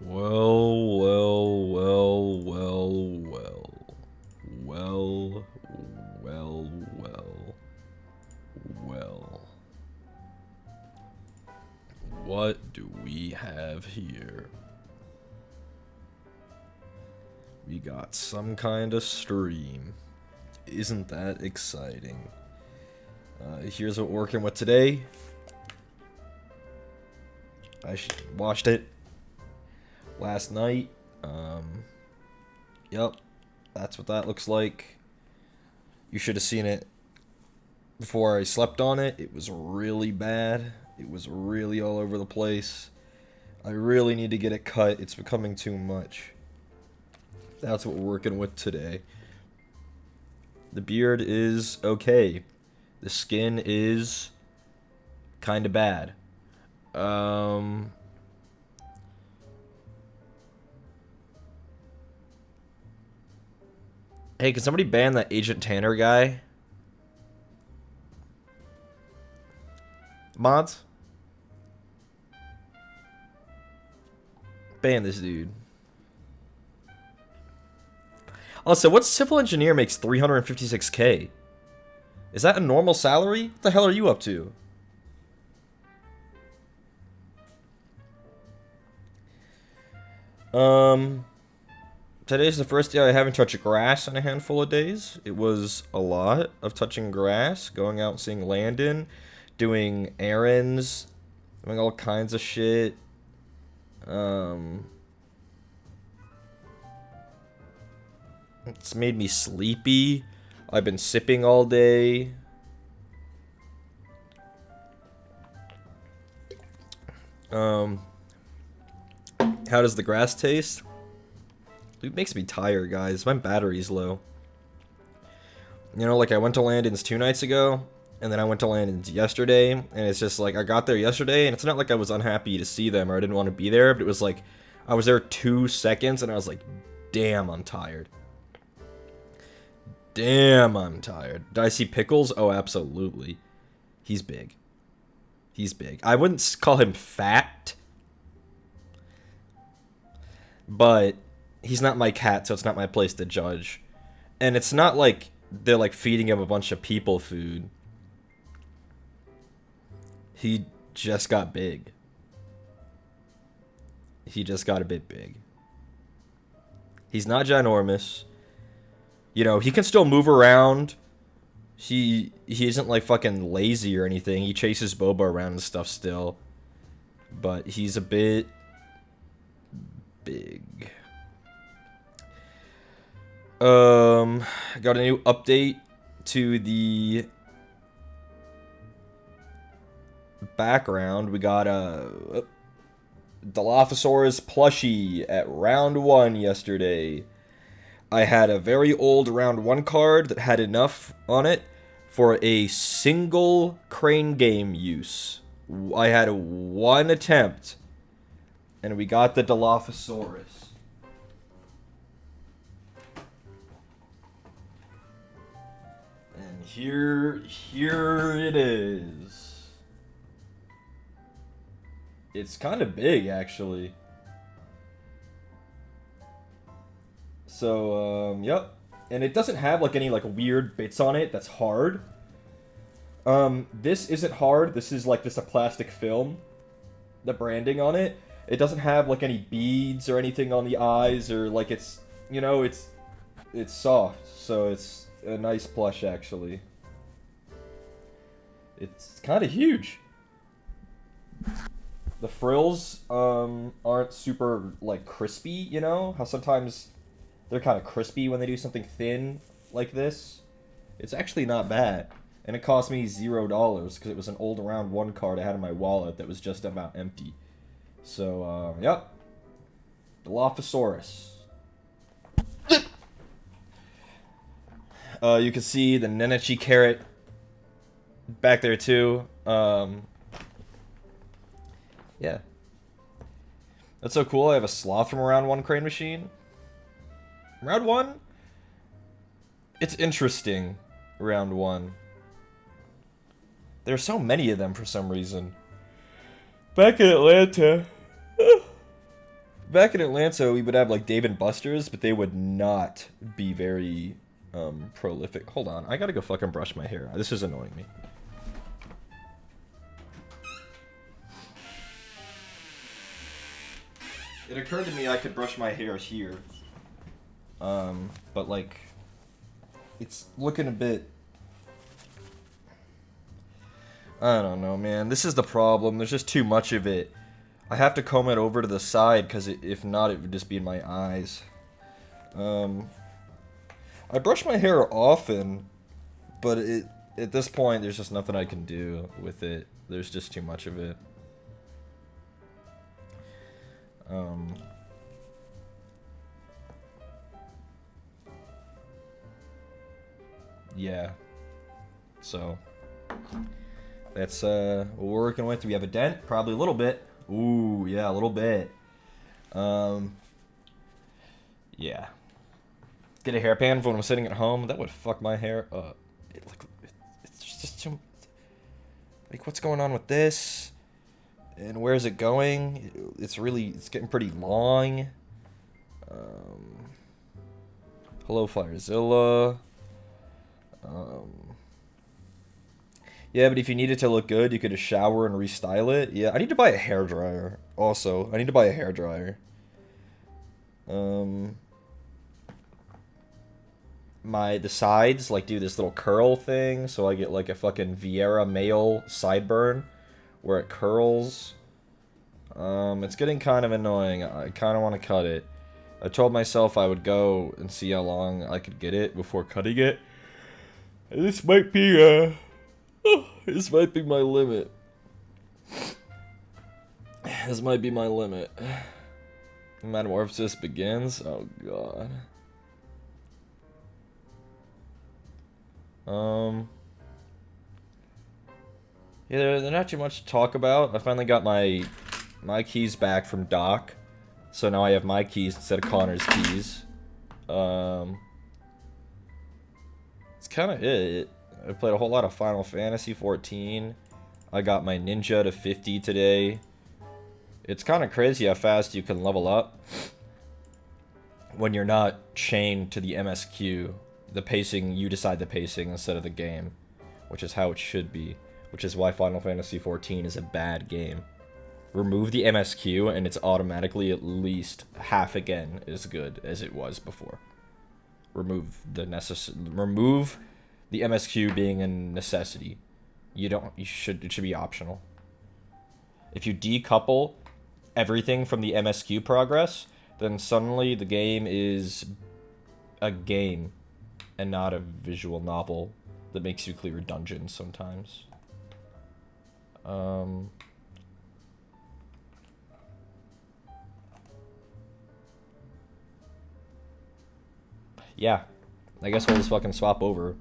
Well, well, well, well, well. Well, well, well, well. What do we have here? We got some kind of stream. Isn't that exciting? Here's what we're working with today. I watched it last night. Yep, that's what that looks like. You should have seen it before I slept on it. It was really bad. It was really all over the place. I really need to get it cut. It's becoming too much. That's what we're working with today. The beard is okay. The skin is kind of bad. Hey, can somebody ban that Agent Tanner guy? Mods? Ban this dude. Also, what civil engineer makes 356K? Is that a normal salary? What the hell are you up to? Today's the first day I haven't touched grass in a handful of days. It was a lot of touching grass, going out seeing Landon, doing errands, doing all kinds of shit. It's made me sleepy. I've been sipping all day. How does the grass taste? It makes me tired, guys. My battery's low. You know, like I went to Landon's 2 nights ago, and then I went to Landon's yesterday, and it's just like I got there yesterday, and it's not like I was unhappy to see them or I didn't want to be there, but it was like I was there 2 seconds, and I was like, damn, I'm tired. Damn, I'm tired. Did I see Pickles? Oh, absolutely. He's big. He's big. I wouldn't call him fat, but he's not my cat, so it's not my place to judge. And it's not like they're like feeding him a bunch of people food. He just got big. He just got a bit big. He's not ginormous. You know, he can still move around. He isn't like fucking lazy or anything. He chases Boba around and stuff still. But he's a bit big. Got a new update to the background. We got a Dilophosaurus plushie at round 1 yesterday. I had a very old round 1 card that had enough on it for a single crane game use. I had 1 attempt, and we got the Dilophosaurus. And here it is. It's kind of big, actually. So, yep. And it doesn't have, like, any, like, weird bits on it that's hard. This isn't hard. This is, like, just a plastic film. The branding on it. It doesn't have, like, any beads or anything on the eyes, or, like, it's, you know, it's soft. So it's a nice plush, actually. It's kind of huge. The frills, aren't super, like, crispy, you know? How sometimes they're kind of crispy when they do something thin like this. It's actually not bad. And it cost me $0 because it was an old round 1 card I had in my wallet that was just about empty. So, yep. Dilophosaurus. You can see the Nenechi carrot back there too. Yeah. That's so cool. I have a sloth from a round 1 crane machine. Round 1? It's interesting, round 1. There's so many of them for some reason. Back in Atlanta. back in Atlanta, we would have like Dave and Buster's, but they would not be very prolific. Hold on, I gotta go fucking brush my hair. This is annoying me. It occurred to me I could brush my hair here. But like, it's looking a bit... I don't know, man. This is the problem. There's just too much of it. I have to comb it over to the side, because if not, it would just be in my eyes. I brush my hair often, but at this point, there's just nothing I can do with it. There's just too much of it. Yeah. So, that's what we're working with. Do we have a dent? Probably a little bit. Ooh, yeah, a little bit. Yeah. Get a hairband when I'm sitting at home. That would fuck my hair up. It's just too... Like, what's going on with this? And where's it going? It's getting pretty long. Hello, Firezilla. Yeah, but if you need it to look good, you could just shower and restyle it. Yeah, I need to buy a hairdryer. Also, I need to buy a hairdryer. The sides like do this little curl thing, so I get like a fucking Vieira male sideburn where it curls. It's getting kind of annoying. I kind of want to cut it. I told myself I would go and see how long I could get it before cutting it. And this might be this might be my limit. This might be my limit. Metamorphosis begins. Oh god. Yeah, there's not too much to talk about. I finally got my keys back from Doc, so now I have my keys instead of Connor's keys. It's kind of it. I played a whole lot of Final Fantasy 14. I got my ninja to 50 today. It's kind of crazy how fast you can level up when you're not chained to the MSQ. The pacing, you decide the pacing instead of the game, which is how it should be, which is why Final Fantasy 14 is a bad game. Remove the MSQ and it's automatically at least half again as good as it was before. Remove the MSQ being a necessity. It should be optional. If you decouple everything from the MSQ progress, then suddenly the game is a game and not a visual novel that makes you clear dungeons sometimes. Yeah, I guess we'll just fucking swap over.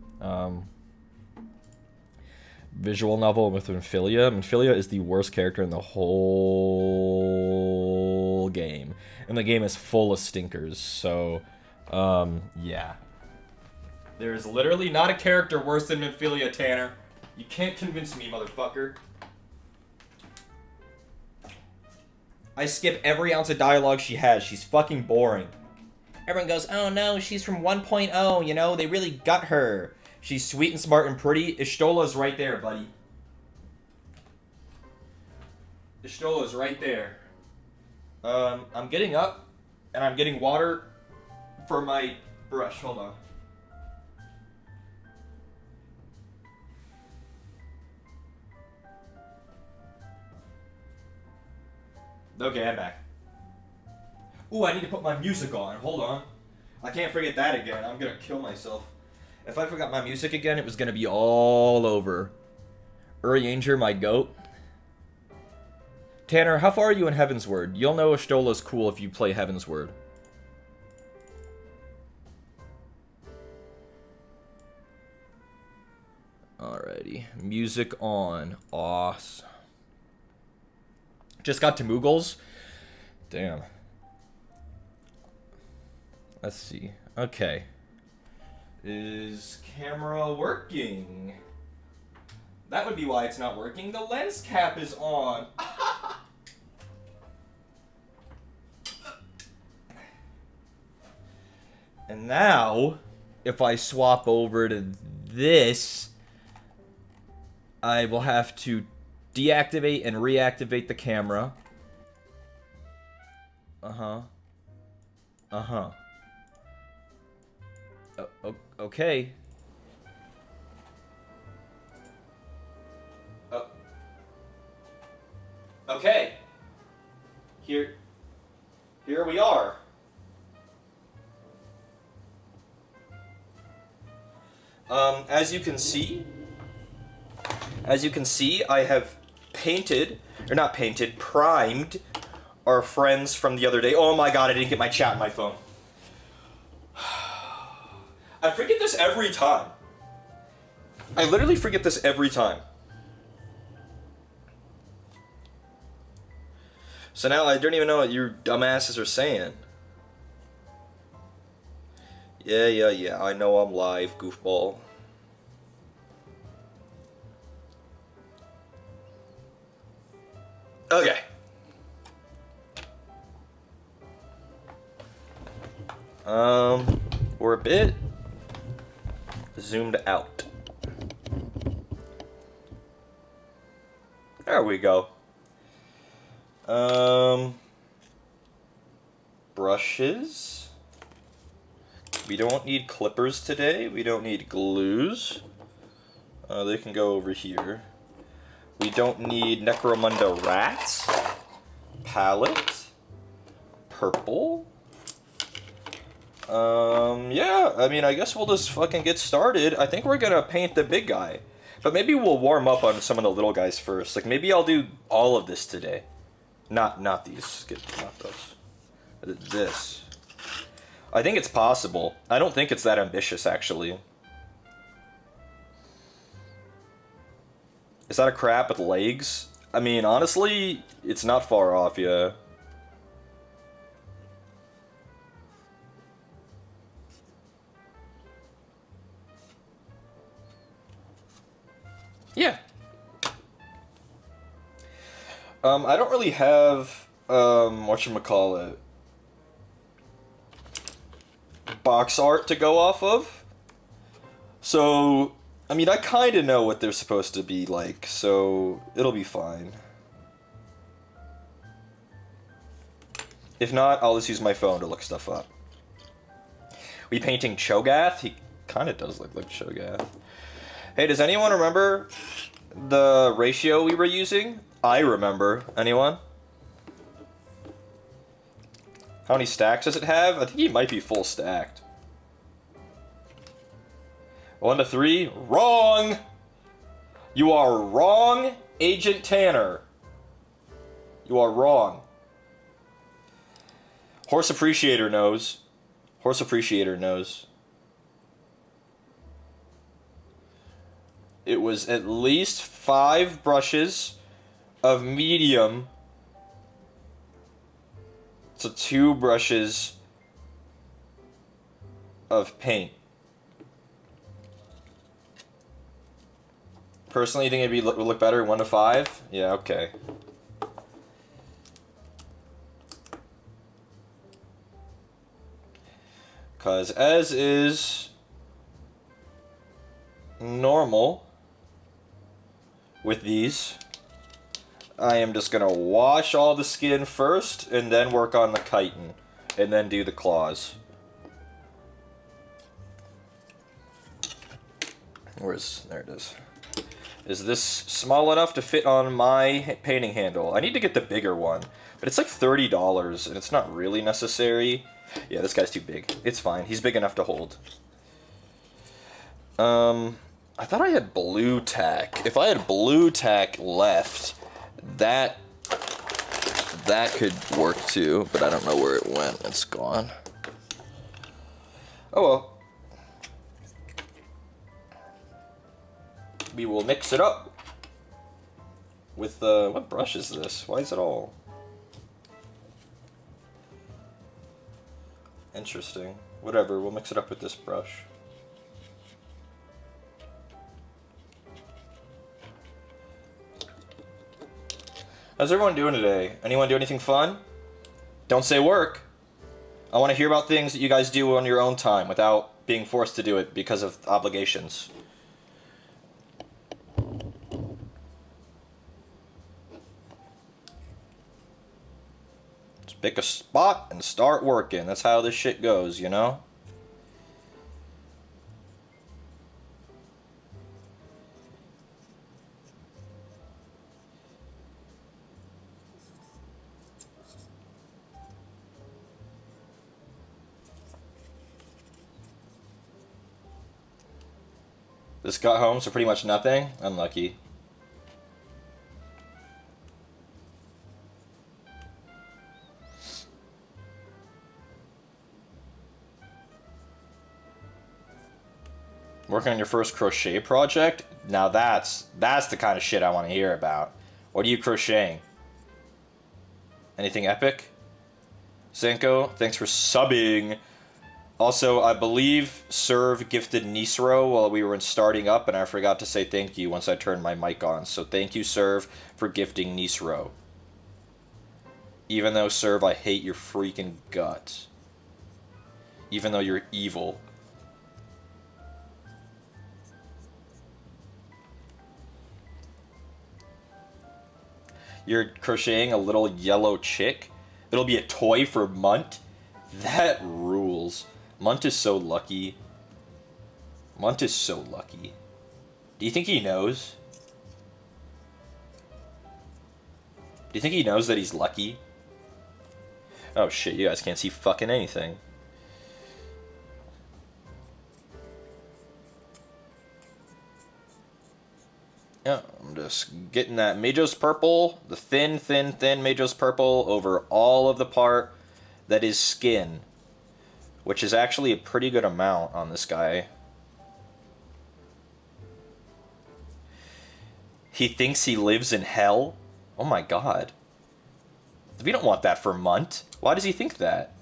Visual novel with Minfilia. Minfilia is the worst character in the whole game. And the game is full of stinkers, so, yeah. There's literally not a character worse than Minfilia, Tanner. You can't convince me, motherfucker. I skip every ounce of dialogue she has. She's fucking boring. Everyone goes, oh no, she's from 1.0, you know, they really got her. She's sweet and smart and pretty. Ishtola's right there, buddy. Ishtola's right there. I'm getting up, and I'm getting water for my brush. Hold on. Okay, I'm back. Ooh, I need to put my music on. Hold on. I can't forget that again. I'm gonna kill myself. If I forgot my music again, it was gonna be all over. Urianger, my goat. Tanner, how far are you in Heavensward? You'll know Ishtola's cool if you play Heavensward. Alrighty. Music on. Awesome. Just got to Moogles. Damn. Let's see. Okay. Is camera working? That would be why it's not working. The lens cap is on. And now, if I swap over to this, I will have to deactivate and reactivate the camera. Uh-huh. Uh-huh. Okay. Okay. Here we are. As you can see, I have primed our friends from the other day. Oh my god, I didn't get my chat on my phone. I forget this every time. I literally forget this every time. So now I don't even know what you dumbasses are saying. Yeah, I know I'm live, goofball. Okay. We're a bit zoomed out. There we go. Brushes. We don't need clippers today. We don't need glues. They can go over here. We don't need Necromunda rats. Palette. Purple. Yeah, I mean, I guess we'll just fucking get started. I think we're gonna paint the big guy. But maybe we'll warm up on some of the little guys first. Like, maybe I'll do all of this today. Not these. Not those. This. I think it's possible. I don't think it's that ambitious, actually. Is that a crap with legs? I mean, honestly, it's not far off, yeah. Yeah. I don't really have, whatchamacallit, box art to go off of. So, I mean, I kind of know what they're supposed to be like, so it'll be fine. If not, I'll just use my phone to look stuff up. We painting Cho'Gath? He kind of does look like Cho'Gath. Hey, does anyone remember the ratio we were using? I remember. Anyone? How many stacks does it have? I think he might be full stacked. 1 to 3? Wrong! You are wrong, Agent Tanner. You are wrong. Horse Appreciator knows. Horse Appreciator knows. It was at least 5 brushes of medium to 2 brushes of paint. Personally, you think it'd would look better 1 to 5? Yeah, okay. Because as is normal with these, I am just going to wash all the skin first and then work on the chitin and then do the claws. There it is. Is this small enough to fit on my painting handle? I need to get the bigger one, but it's like $30 and it's not really necessary. Yeah, this guy's too big. It's fine. He's big enough to hold. I thought I had blue tack. If I had blue tack left, that could work too, but I don't know where it went. It's gone. Oh well. We will mix it up with, what brush is this? Why is it all... Interesting. Whatever, we'll mix it up with this brush. How's everyone doing today? Anyone do anything fun? Don't say work. I want to hear about things that you guys do on your own time without being forced to do it because of obligations. Just pick a spot and start working. That's how this shit goes, you know? This got home, so pretty much nothing. Unlucky. Working on your first crochet project? Now that's the kind of shit I want to hear about. What are you crocheting? Anything epic? Senko, thanks for subbing. Also, I believe Serve gifted Nisro while we were in starting up, and I forgot to say thank you once I turned my mic on. So thank you, Serve, for gifting Nisro. Even though, Serve, I hate your freaking guts. Even though you're evil. You're crocheting a little yellow chick? It'll be a toy for Munt? That rules. Munt is so lucky. Munt is so lucky. Do you think he knows? Do you think he knows that he's lucky? Oh shit, you guys can't see fucking anything. Yeah, I'm just getting that Majos Purple, the thin Majos Purple over all of the part that is skin. Which is actually a pretty good amount on this guy. He thinks he lives in hell? Oh my god. We don't want that for Munt. Why does he think that?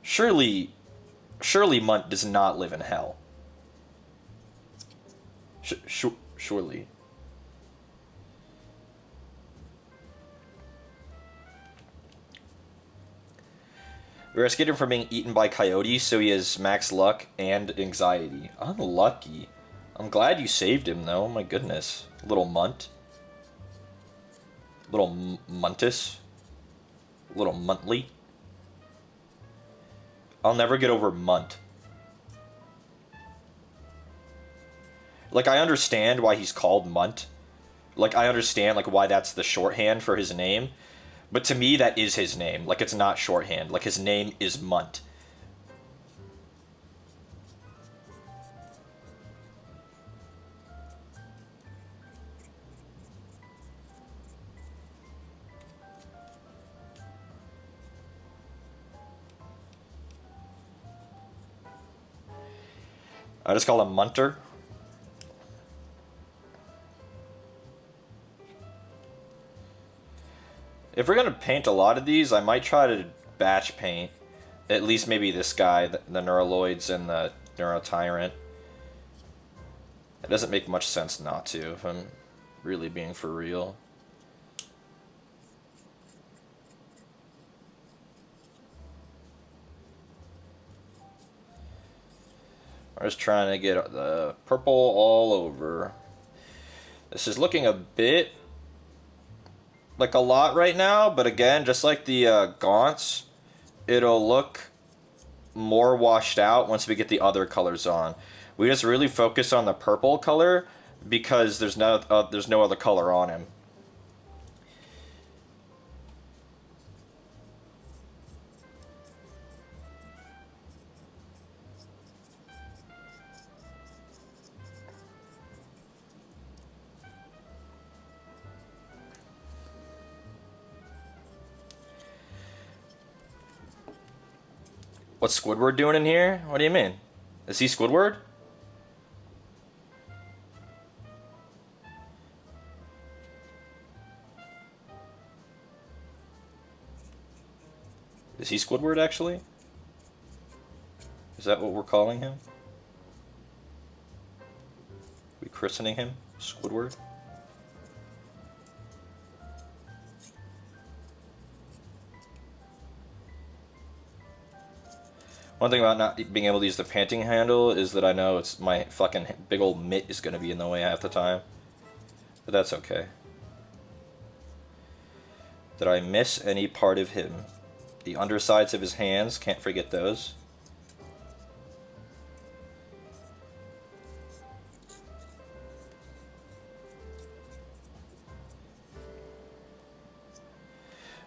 Surely Munt does not live in hell. Surely. We rescued him from being eaten by coyotes, so he has max luck and anxiety. Unlucky. I'm glad you saved him, though. My goodness. Little Munt. Little Muntus. Little Muntley. I'll never get over Munt. Like, I understand why he's called Munt. Like, I understand, like, why that's the shorthand for his name. But to me, that is his name. Like, it's not shorthand. Like, his name is Munt. I just call him Munter. If we're gonna paint a lot of these, I might try to batch paint. At least maybe this guy, the neuroloids and the neurotyrant. It doesn't make much sense not to, if I'm really being for real. I'm just trying to get the purple all over. This is looking a bit like a lot right now, but again, just like the gaunts, it'll look more washed out once we get the other colors on. We just really focus on the purple color because there's no other color on him. What's Squidward doing in here? What do you mean? Is he Squidward? Is he Squidward, actually? Is that what we're calling him? We christening him Squidward? One thing about not being able to use the painting handle is that I know it's my fucking big old mitt is going to be in the way half the time. But that's okay. Did I miss any part of him? The undersides of his hands, can't forget those.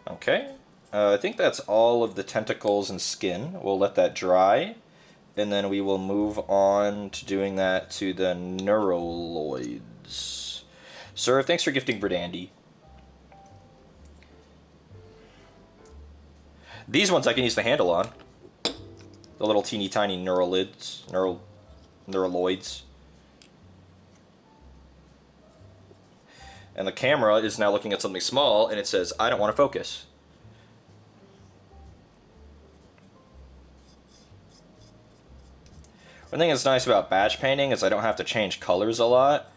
Okay. I think that's all of the tentacles and skin. We'll let that dry. And then we will move on to doing that to the neuroloids. Sir, thanks for gifting Verdandy. These ones I can use the handle on. The little teeny tiny neuroloids. Neuroloids. And the camera is now looking at something small, and it says, I don't want to focus. One thing that's nice about batch painting is I don't have to change colors a lot,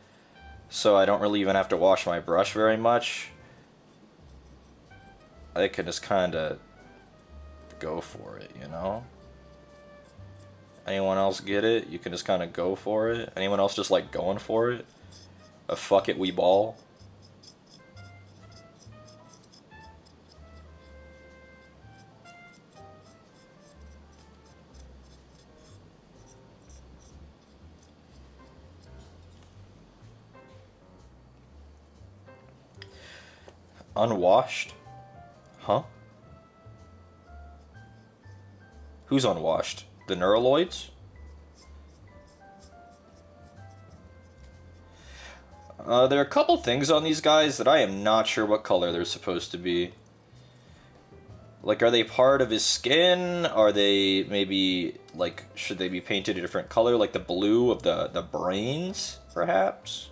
so I don't really even have to wash my brush very much. I can just kind of go for it, you know? Anyone else get it? You can just kind of go for it. Anyone else just like going for it? A fuck it, we ball. Unwashed? Huh? Who's unwashed? The neuroloids? There are a couple things on these guys that I am not sure what color they're supposed to be. Like, are they part of his skin? Are they maybe, like, should they be painted a different color? Like the blue of the brains, perhaps?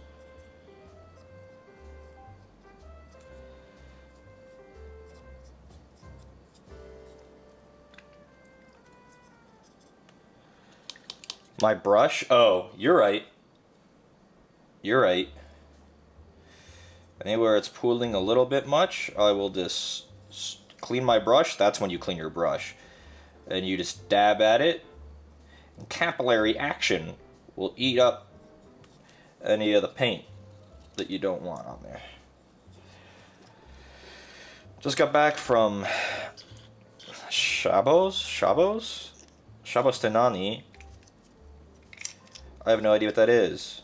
My brush? Oh, you're right. You're right. Anywhere it's pooling a little bit much, I will just clean my brush. That's when you clean your brush. And you just dab at it. And capillary action will eat up any of the paint that you don't want on there. Just got back from Shabos Tenani. I have no idea what that is.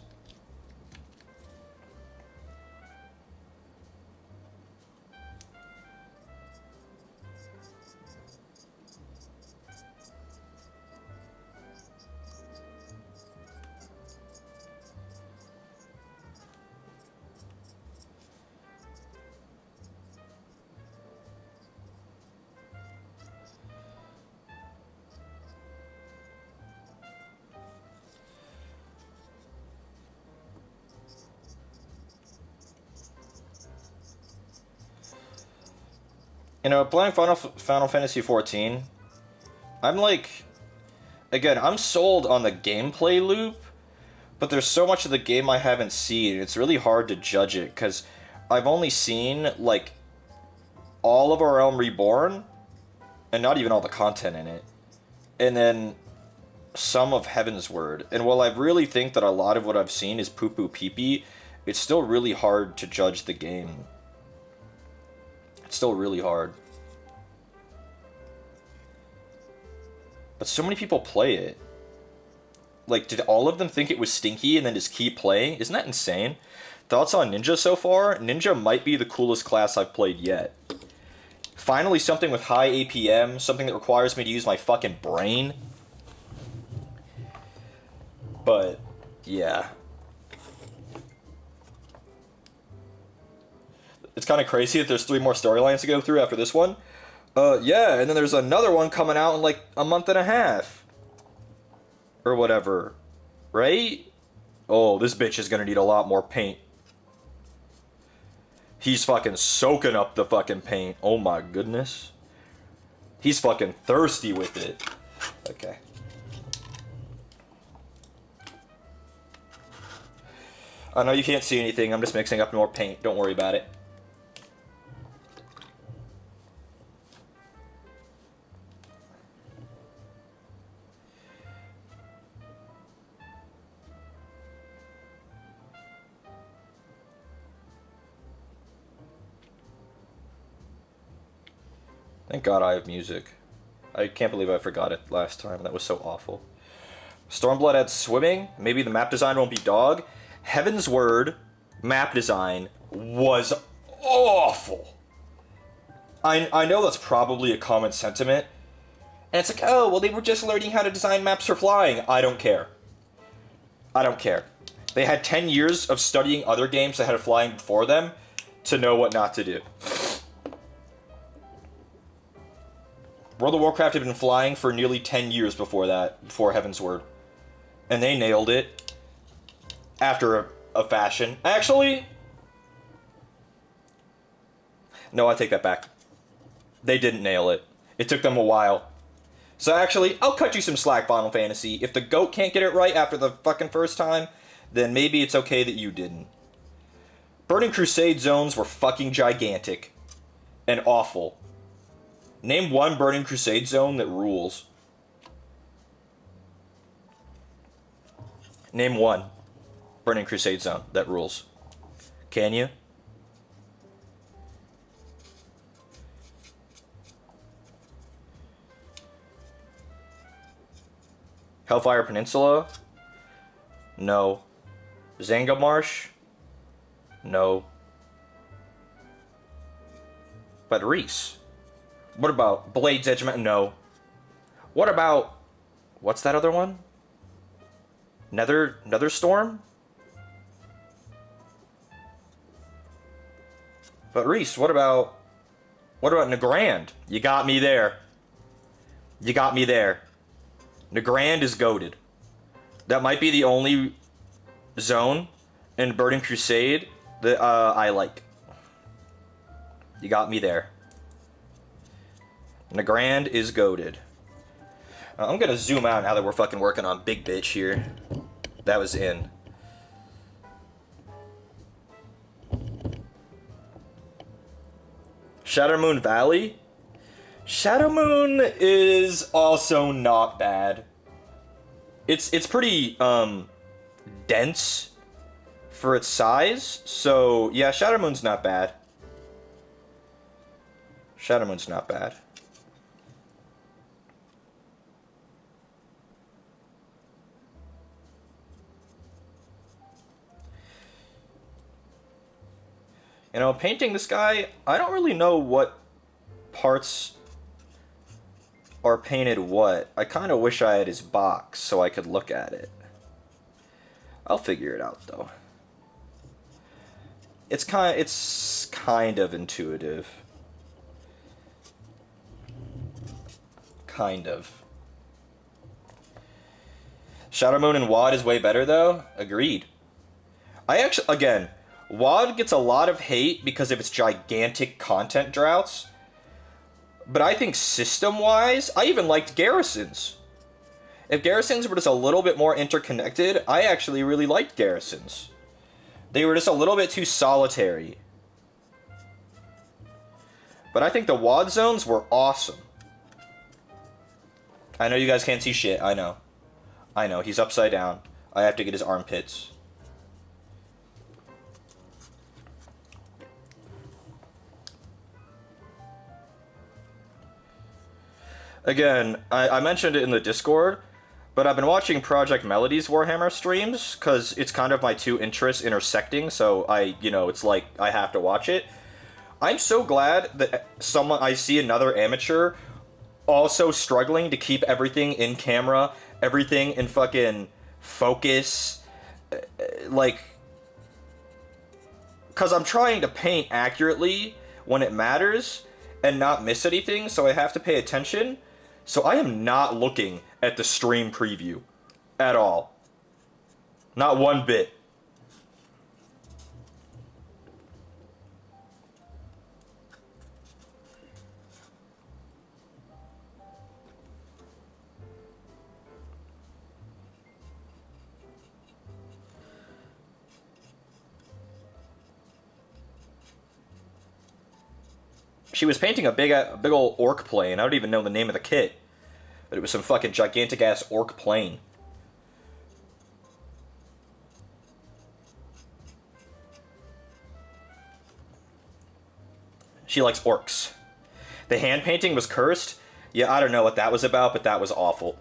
You know, playing Final Fantasy XIV, I'm like, again, I'm sold on the gameplay loop, but there's so much of the game I haven't seen, it's really hard to judge it, because I've only seen, like, all of A Realm Reborn, and not even all the content in it, and then some of Heaven's Word. And while I really think that a lot of what I've seen is poo-poo pee-pee, it's still really hard to judge the game. It's still really hard. But so many people play it. Like, did all of them think it was stinky and then just keep playing? Isn't that insane? Thoughts on Ninja so far? Ninja might be the coolest class I've played yet. Finally something with high APM, something that requires me to use my fucking brain. But, yeah. It's kind of crazy that there's 3 more storylines to go through after this one. Yeah, and then there's another one coming out in like a month and a half. Or whatever. Right? Oh, this bitch is gonna need a lot more paint. He's fucking soaking up the fucking paint. Oh my goodness. He's fucking thirsty with it. Okay. I know you can't see anything, I'm just mixing up more paint. Don't worry about it. Thank God I have music. I can't believe I forgot it last time. That was so awful. Stormblood had swimming. Maybe the map design won't be dog. Heaven's Word map design was awful. I know that's probably a common sentiment. And it's like, oh, well, they were just learning how to design maps for flying. I don't care. I don't care. They had 10 years of studying other games that had flying before them to know what not to do. World of Warcraft had been flying for nearly 10 years before that, before Heaven's Word. And they nailed it after a fashion. Actually, no, I take that back. They didn't nail it. It took them a while. So actually, I'll cut you some slack, Final Fantasy. If the GOAT can't get it right after the fucking first time, then maybe it's okay that you didn't. Burning Crusade zones were fucking gigantic. And awful. Name one Burning Crusade zone that rules. Name one Burning Crusade zone that rules. Can you? Hellfire Peninsula? No. Zanga Marsh? No. But Reese? What about Blade's Edge? No. What about... What's that other one? Netherstorm? But Reese, what about Nagrand? You got me there. You got me there. Nagrand is goated. That might be the only zone in Burning Crusade that I like. You got me there. Nagrand is goated. I'm gonna zoom out now that we're fucking working on Big Bitch here. That was in. Shadowmoon Valley? Shadowmoon is also not bad. It's pretty dense for its size. So yeah, Shadowmoon's not bad. Shadowmoon's not bad. You know, painting this guy, I don't really know what parts are painted what. I kind of wish I had his box so I could look at it. I'll figure it out though. It's kind of intuitive. Kind of. Shadowmoon and WoD is way better though. Agreed. I actually, again, WoD gets a lot of hate because of its gigantic content droughts. But I think system-wise, I even liked Garrisons. If Garrisons were just a little bit more interconnected, I actually really liked Garrisons. They were just a little bit too solitary. But I think the WoD zones were awesome. I know you guys can't see shit, I know. I know, he's upside down. I have to get his armpits. Again, I mentioned it in the Discord, but I've been watching Project Melody's Warhammer streams, because it's kind of my two interests intersecting, so it's like, I have to watch it. I'm so glad that I see another amateur also struggling to keep everything in camera, everything in fucking focus, like, because I'm trying to paint accurately when it matters, and not miss anything, so I have to pay attention. So I am not looking at the stream preview at all. Not one bit. She was painting a big old orc plane. I don't even know the name of the kit. But it was some fucking gigantic-ass orc plane. She likes orcs. The hand painting was cursed? Yeah, I don't know what that was about, but that was awful.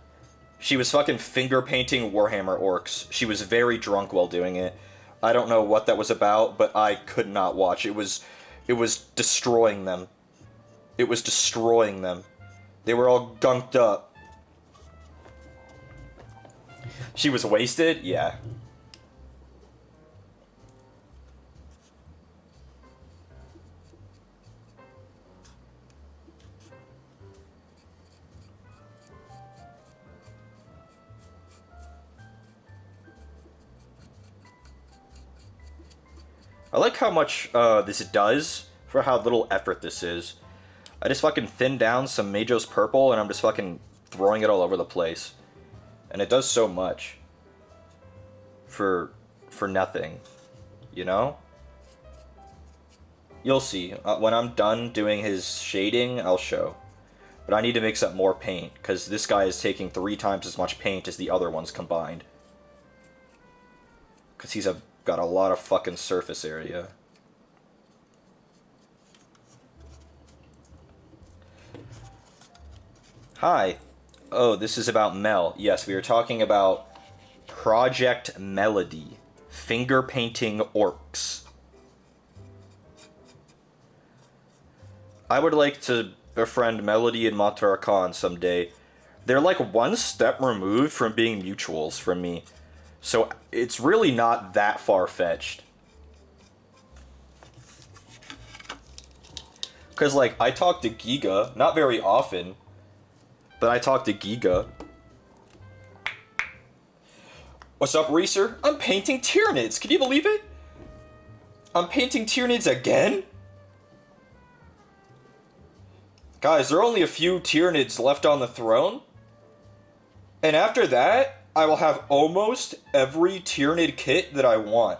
She was fucking finger painting Warhammer orcs. She was very drunk while doing it. I don't know what that was about, but I could not watch. It was destroying them. It was destroying them. They were all gunked up. She was wasted? Yeah. I like how much this does for how little effort this is. I just fucking thinned down some Majos purple and I'm just fucking throwing it all over the place. And it does so much. For nothing. You know? You'll see. When I'm done doing his shading, I'll show. But I need to mix up more paint, because this guy is taking 3 times as much paint as the other ones combined. Because he's got a lot of fucking surface area. Hi. Oh, this is about Mel. Yes, we are talking about Project Melody. Finger painting orcs. I would like to befriend Melody and Matra Khan someday. They're like one step removed from being mutuals from me. So it's really not that far-fetched. Because, like, I talk to Giga, not very often, but I talk to Giga. What's up, Reeser? I'm painting Tyranids, can you believe it? I'm painting Tyranids again? Guys, there are only a few Tyranids left on the throne. And after that, I will have almost every Tyranid kit that I want.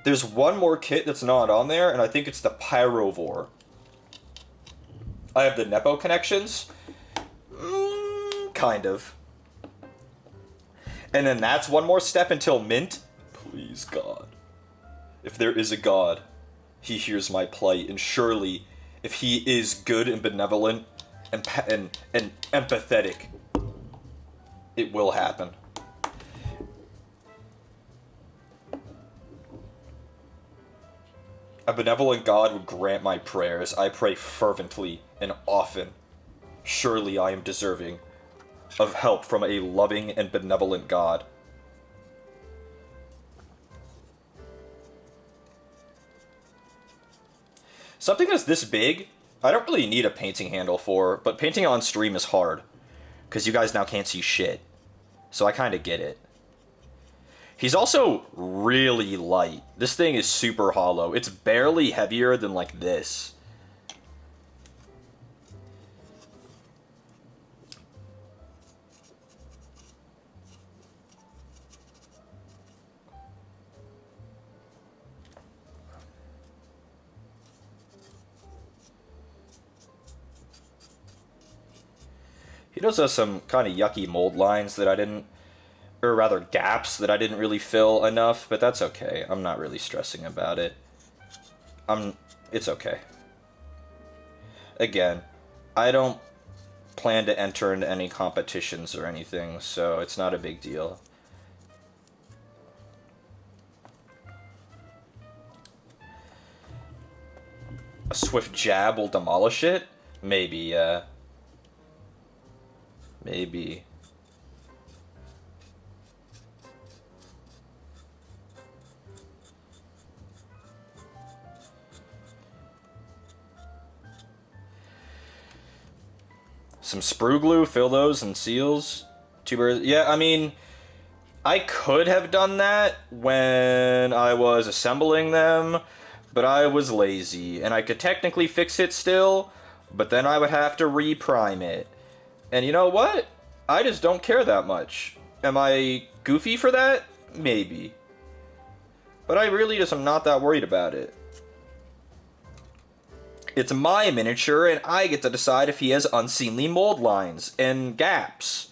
There's one more kit that's not on there, and I think it's the Pyrovore. I have the Nepo connections. Kind of. And then that's one more step until mint. Please, God. If there is a God, he hears my plight, and surely, if he is good and benevolent and empathetic, it will happen. A benevolent God would grant my prayers. I pray fervently and often. Surely I am deserving of help from a loving and benevolent God. Something that's this big, I don't really need a painting handle for, but painting on stream is hard. Because you guys now can't see shit. So I kind of get it. He's also really light. This thing is super hollow. It's barely heavier than, like, this. He does have some kind of yucky mold lines that I didn't, or rather gaps that I didn't really fill enough, but that's okay. I'm not really stressing about it. It's okay. Again, I don't plan to enter into any competitions or anything, so it's not a big deal. A swift jab will demolish it? Maybe, yeah. Maybe. Some sprue glue, fill those, and seals. 2 birds. Yeah, I mean, I could have done that when I was assembling them, but I was lazy, and I could technically fix it still, but then I would have to reprime it. And you know what? I just don't care that much. Am I goofy for that? Maybe. But I really just am not that worried about it. It's my miniature, and I get to decide if he has unseemly mold lines and gaps.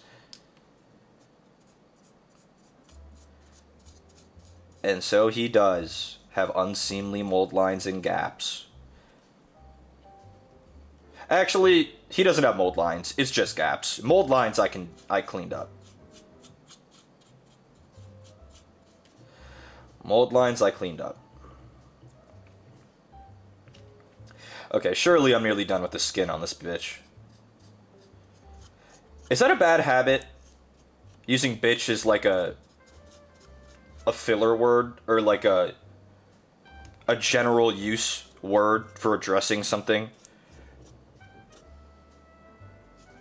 And so he does have unseemly mold lines and gaps. Actually, he doesn't have mold lines. It's just gaps. Mold lines I cleaned up. Mold lines I cleaned up. Okay, surely I'm nearly done with the skin on this bitch. Is that a bad habit? Using bitch as like a filler word, or like a general use word for addressing something?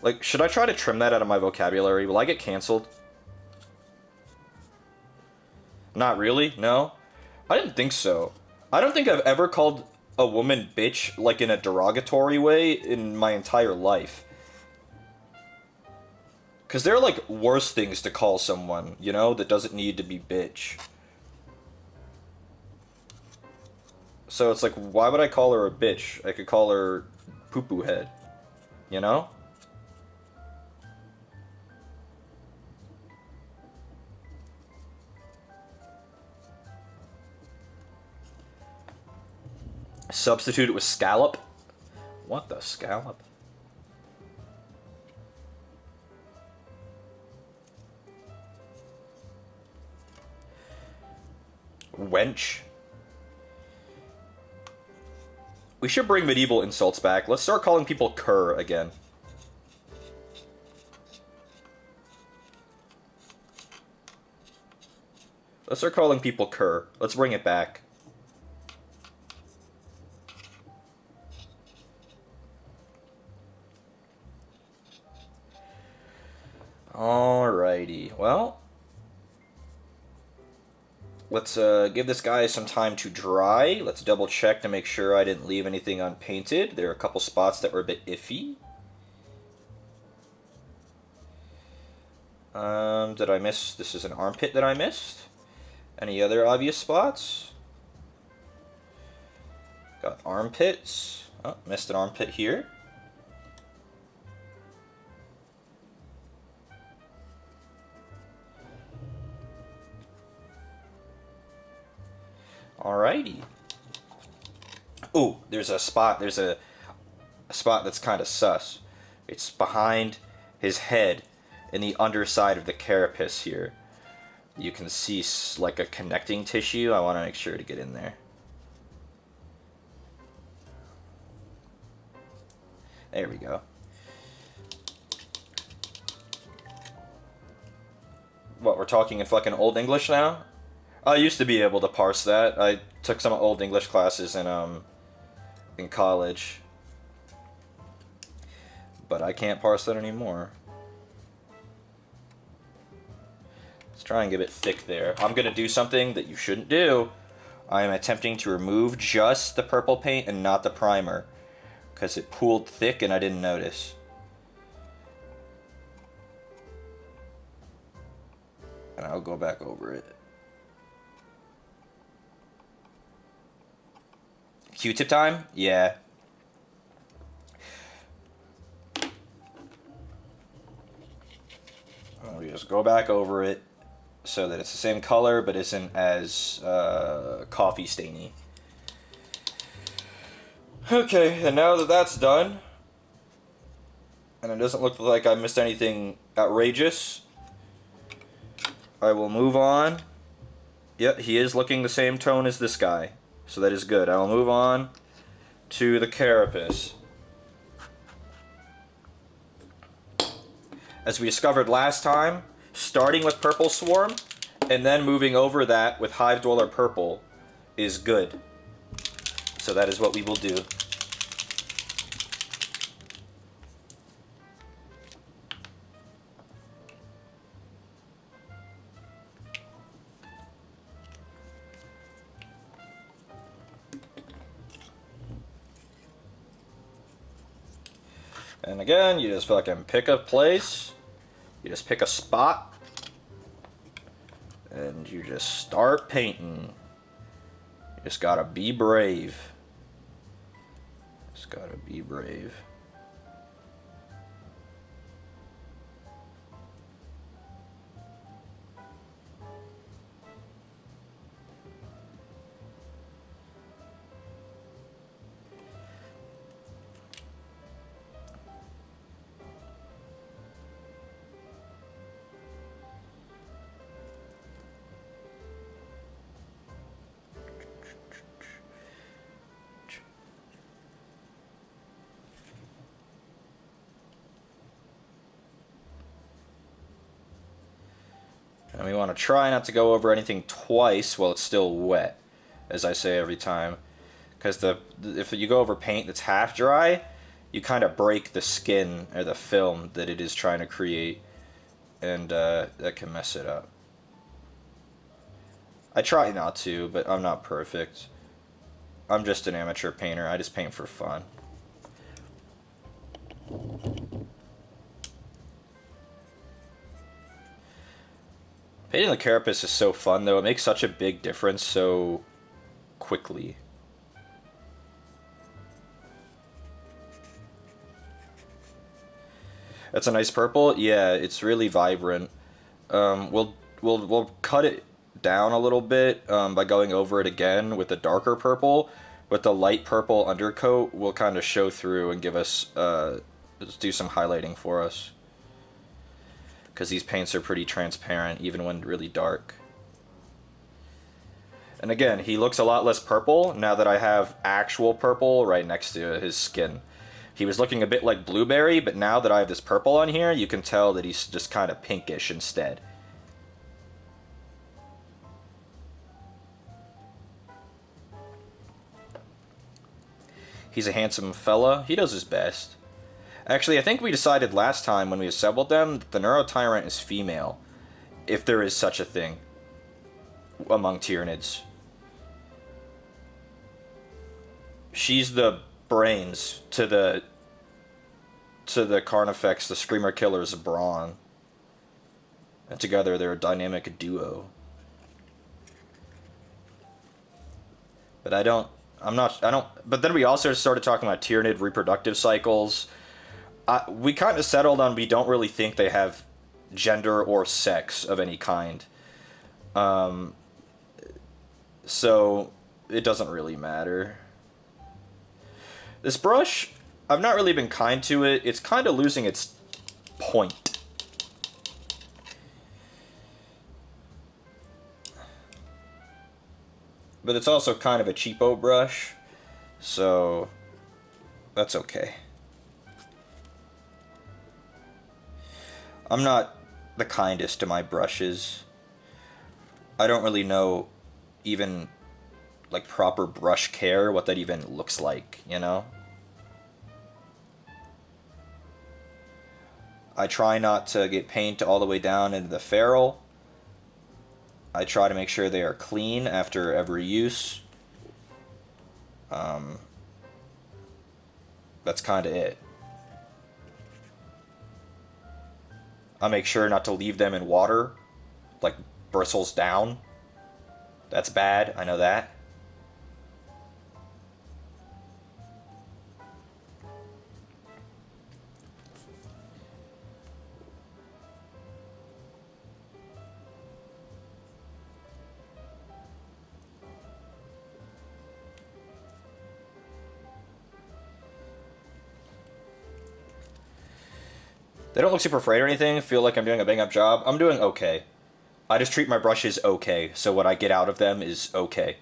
Like, should I try to trim that out of my vocabulary? Will I get canceled? Not really? No? I didn't think so. I don't think I've ever called a woman bitch, like, in a derogatory way in my entire life. Because there are, like, worse things to call someone, you know, that doesn't need to be bitch. So it's like, why would I call her a bitch? I could call her poo-poo head, you know? Substitute it with scallop? What the scallop? Wench? We should bring medieval insults back. Let's start calling people cur again. Let's start calling people cur. Let's bring it back. Alrighty, well, let's give this guy some time to dry. Let's double check to make sure I didn't leave anything unpainted. There are a couple spots that were a bit iffy. Did I miss? This is an armpit that I missed. Any other obvious spots? Got armpits. Oh, missed an armpit here. Alrighty. Ooh, there's a spot that's kind of sus. It's behind his head in the underside of the carapace here. You can see like a connecting tissue. I want to make sure to get in there. There we go. What, we're talking in fucking Old English now? I used to be able to parse that. I took some Old English classes in college. But I can't parse that anymore. Let's try and get it thick there. I'm going to do something that you shouldn't do. I am attempting to remove just the purple paint and not the primer, because it pooled thick and I didn't notice. And I'll go back over it. Q-tip time? Yeah. We just go back over it so that it's the same color but isn't as coffee stainy. Okay, and now that that's done, and it doesn't look like I missed anything outrageous, I will move on. Yep, he is looking the same tone as this guy, so that is good. I will move on to the carapace. As we discovered last time, starting with Purple Swarm and then moving over that with Hive Dweller Purple is good. So that is what we will do. And again, you just fucking pick a place. You just pick a spot. And you just start painting. You just gotta be brave. Just gotta be brave. And we want to try not to go over anything twice while it's still wet, as I say every time. Because if you go over paint that's half dry, you kind of break the skin or the film that it is trying to create, and that can mess it up. I try not to, but I'm not perfect. I'm just an amateur painter. I just paint for fun. Painting the carapace is so fun, though. It makes such a big difference so quickly. That's a nice purple. Yeah, it's really vibrant. We'll cut it down a little bit by going over it again with the darker purple, but the light purple undercoat will kind of show through and give us do some highlighting for us. Because these paints are pretty transparent even when really dark. And again, he looks a lot less purple now that I have actual purple right next to his skin. He was looking a bit like blueberry, but now that I have this purple on here, you can tell that he's just kind of pinkish instead. He's a handsome fella. He does his best. Actually, I think we decided last time when we assembled them that the neurotyrant is female, if there is such a thing among Tyranids. She's the brains to the Carnifex, the Screamer Killer's brawn. And together they're a dynamic duo. But but then we also started talking about Tyranid reproductive cycles. We kind of settled on we don't really think they have gender or sex of any kind. So it doesn't really matter. This brush, I've not really been kind to it. It's kind of losing its point. But it's also kind of a cheapo brush, so that's okay. I'm not the kindest to my brushes. I don't really know even like proper brush care, what that even looks like, you know? I try not to get paint all the way down into the ferrule. I try to make sure they are clean after every use. That's kind of it. I make sure not to leave them in water, like bristles down. That's bad, I know that. They don't look super frayed or anything, feel like I'm doing a bang-up job. I'm doing okay. I just treat my brushes okay, so what I get out of them is okay.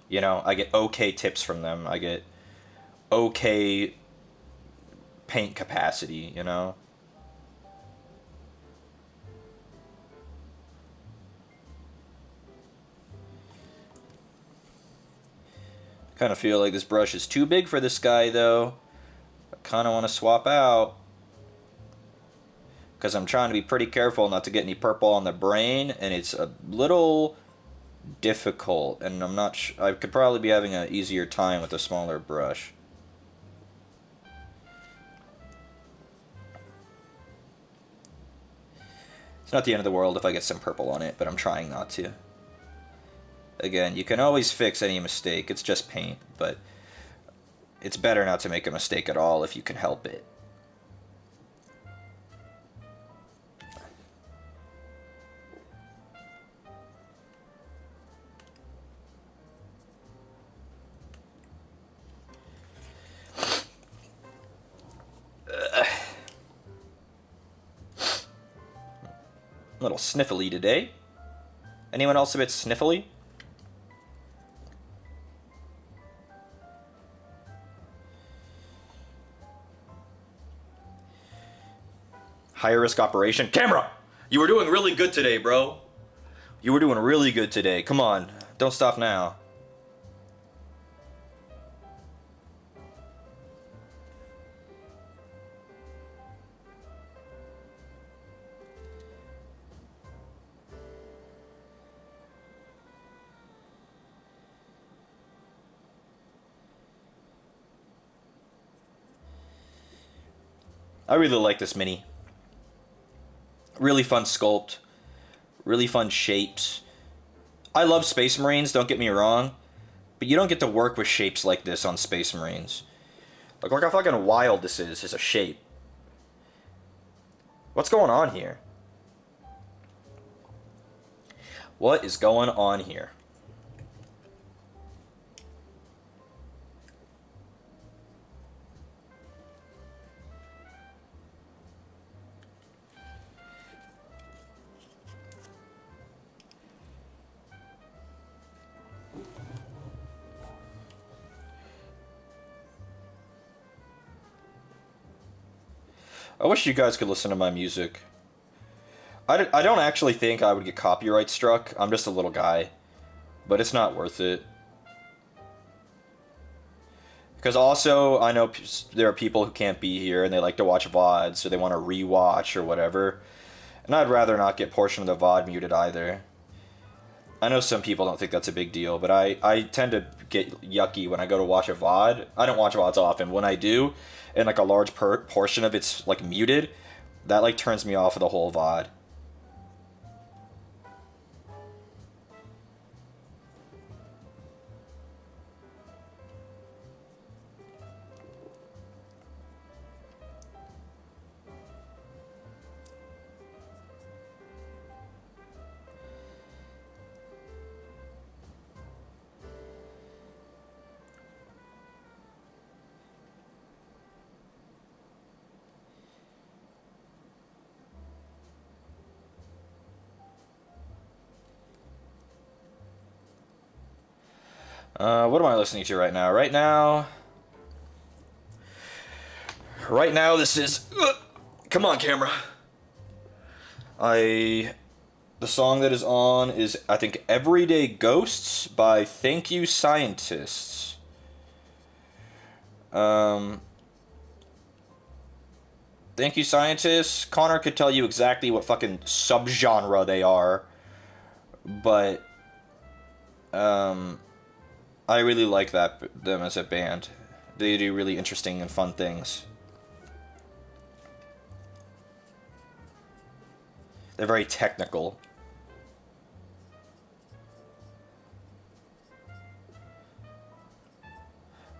You know, I get okay tips from them. I get okay paint capacity, you know? Kind of feel like this brush is too big for this guy, though. I kind of want to swap out. Because I'm trying to be pretty careful not to get any purple on the brain, and it's a little difficult, and I'm not I could probably be having an easier time with a smaller brush. It's not the end of the world if I get some purple on it, but I'm trying not to. Again, you can always fix any mistake, it's just paint, but it's better not to make a mistake at all if you can help it. A little sniffly today. Anyone else a bit sniffly? Higher risk operation. Camera! You were doing really good today, bro. You were doing really good today. Come on, don't stop now. I really like this mini. Really fun sculpt. Really fun shapes. I love Space Marines, don't get me wrong. But you don't get to work with shapes like this on Space Marines. Like, look how fucking wild this is as a shape. What's going on here? What is going on here? I wish you guys could listen to my music. I don't actually think I would get copyright struck. I'm just a little guy. But it's not worth it. Because also, I know there are people who can't be here and they like to watch VODs, so they want to rewatch or whatever. And I'd rather not get portion of the VOD muted either. I know some people don't think that's a big deal, but I tend to get yucky when I go to watch a VOD. I don't watch VODs often. When I do, and like a large portion of it's like muted, that like turns me off of the whole VOD. What am I listening to right now? Right now, this is. Come on, camera. The song that is on is, I think, Everyday Ghosts by Thank You Scientists. Thank You Scientists. Connor could tell you exactly what fucking subgenre they are. But, I really like them as a band. They do really interesting and fun things. They're very technical.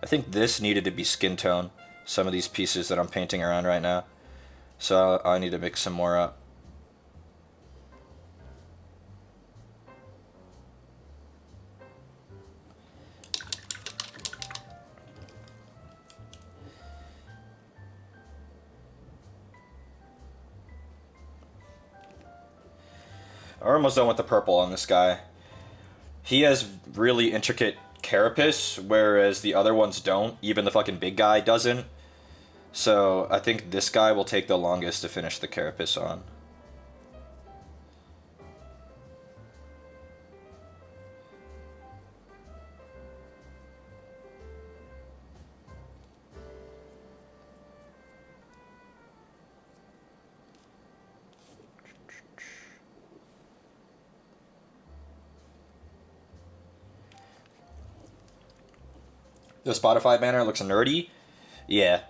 I think this needed to be skin tone. Some of these pieces that I'm painting around right now. So I need to mix some more up. I'm almost done with the purple on this guy. He has really intricate carapace, whereas the other ones don't. Even the fucking big guy doesn't. So I think this guy will take the longest to finish the carapace on. The Spotify banner looks nerdy. Yeah.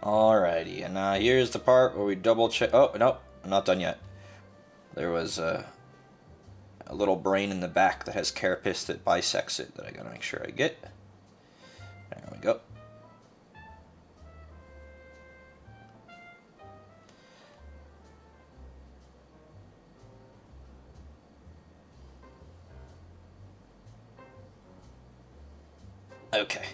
Alrighty, and now here's the part where we double check. Oh, no, I'm not done yet. There was a little brain in the back that has carapace that bisects it that I gotta make sure I get. There we go. Okay.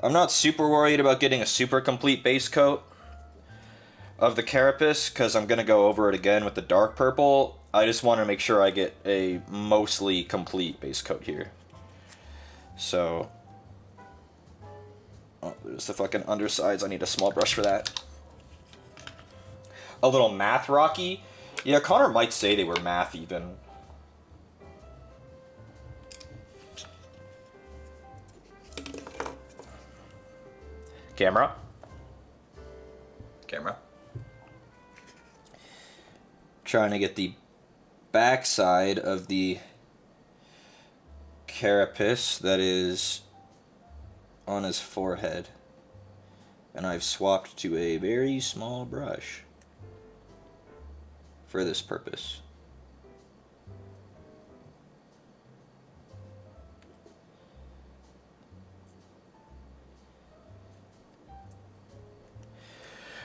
I'm not super worried about getting a super complete base coat of the carapace, because I'm going to go over it again with the dark purple. I just want to make sure I get a mostly complete base coat here. So... oh, there's the fucking undersides. I need a small brush for that. A little math rocky. Yeah, Connor might say they were math even. Camera. Camera. Trying to get the backside of the carapace that is on his forehead. And I've swapped to a very small brush for this purpose.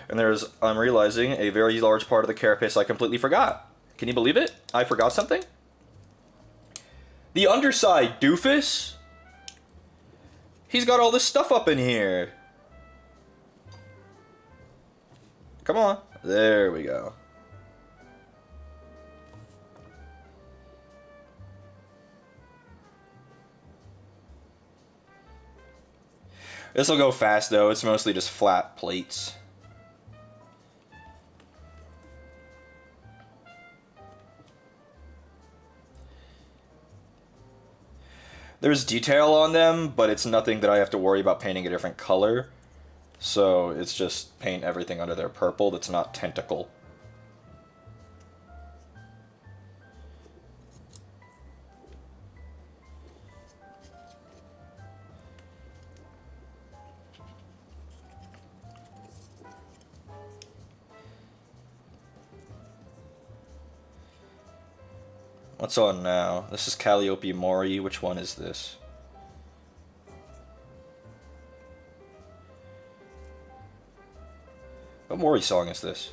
And there's, I'm realizing, a very large part of the carapace I completely forgot. Can you believe it? I forgot something? The underside, doofus! He's got all this stuff up in here. Come on. There we go. This will go fast, though. It's mostly just flat plates. There's detail on them, but it's nothing that I have to worry about painting a different color. So it's just paint everything under there purple that's not tentacle. What's on now? This is Calliope Mori. Which one is this? What Mori song is this?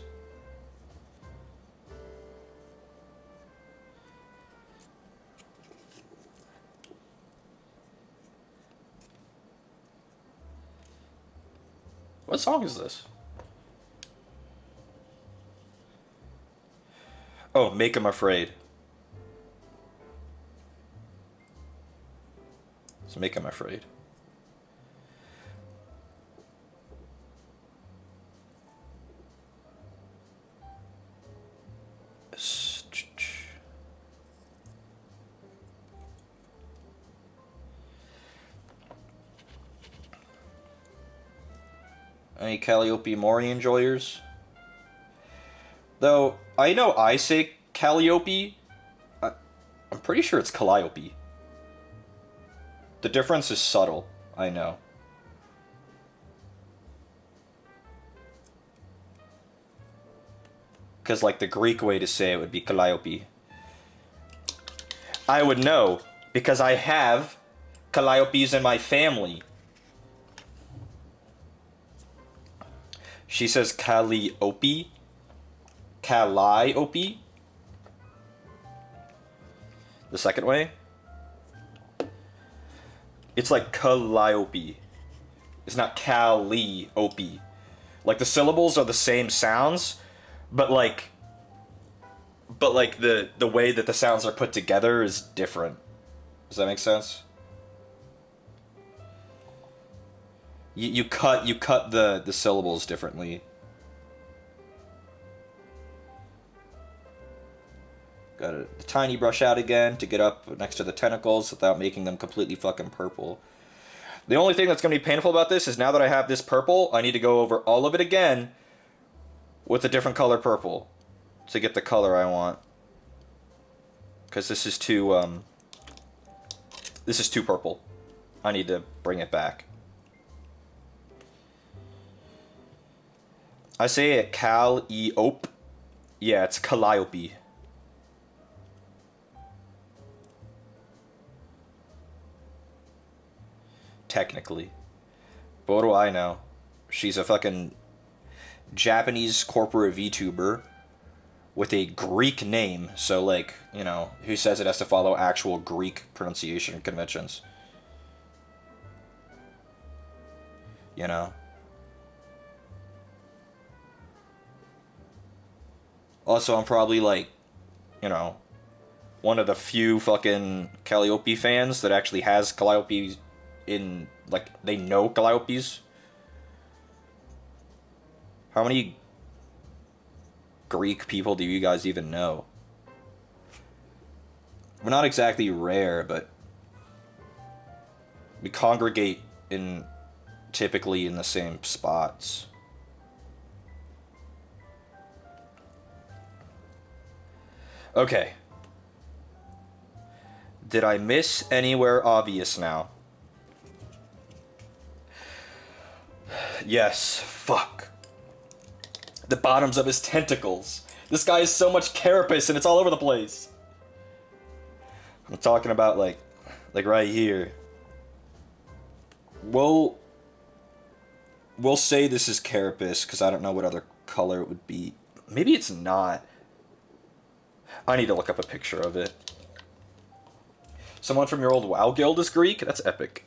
What song is this? Oh, Make 'Em Afraid. So Make 'Em Afraid. Any Calliope Mori enjoyers? Though, I know I say Calliope. I'm pretty sure it's Calliope. The difference is subtle, I know. Because, like, the Greek way to say it would be Calliope. I would know, because I have Calliopes in my family. She says Calliope. Calliope. The second way. It's like Calliope. It's not Calliope. Like, the syllables are the same sounds, but like the way that the sounds are put together is different. Does that make sense? You cut the syllables differently. Got a tiny brush out again to get up next to the tentacles without making them completely fucking purple. The only thing that's going to be painful about this is now that I have this purple, I need to go over all of it again with a different color purple to get the color I want. Because this is too purple. I need to bring it back. I say it Calliope. Yeah, it's Calliope. Technically. But what do I know? She's a fucking Japanese corporate VTuber with a Greek name, so, like, you know, who says it has to follow actual Greek pronunciation conventions? you know? Also, I'm probably like, you know, one of the few fucking Calliope fans that actually has Calliopes in, like, they know Calliopes. How many Greek people do you guys even know? We're not exactly rare, but we congregate in typically in the same spots. Okay. Did I miss anywhere obvious now? Yes. Fuck. The bottoms of his tentacles. This guy is so much carapace and it's all over the place. I'm talking about like right here. We'll say this is carapace because I don't know what other color it would be. Maybe it's not. I need to look up a picture of it. Someone from your old WoW guild is Greek? That's epic.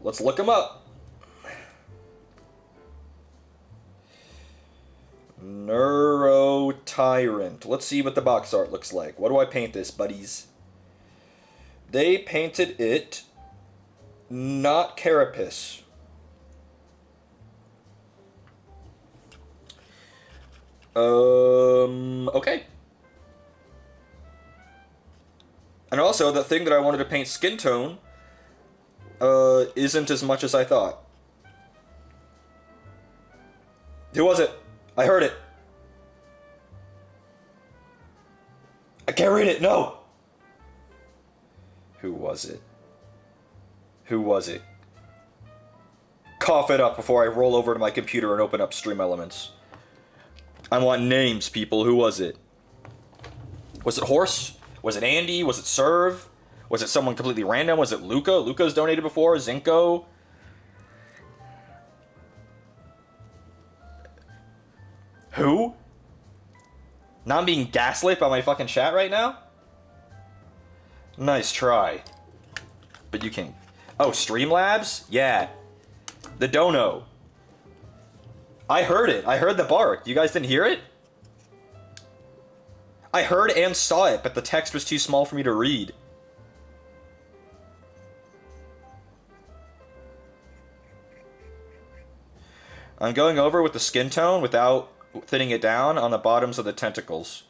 Let's look him up. Neurotyrant. Let's see what the box art looks like. What do I paint this, buddies? They painted it not carapace. Okay. And also, the thing that I wanted to paint skin tone isn't as much as I thought. Who was it? I heard it. I can't read it, no! Who was it? Who was it? Cough it up before I roll over to my computer and open up Stream Elements. I want names, people. Who was it? Was it Horse? Was it Andy? Was it Serve? Was it someone completely random? Was it Luca? Luca's donated before. Zinko? Who? Now I'm being gaslit by my fucking chat right now? Nice try. But you can't. Oh, Streamlabs? Yeah. The dono. I heard it. I heard the bark. You guys didn't hear it? I heard and saw it, but the text was too small for me to read. I'm going over with the skin tone without thinning it down on the bottoms of the tentacles.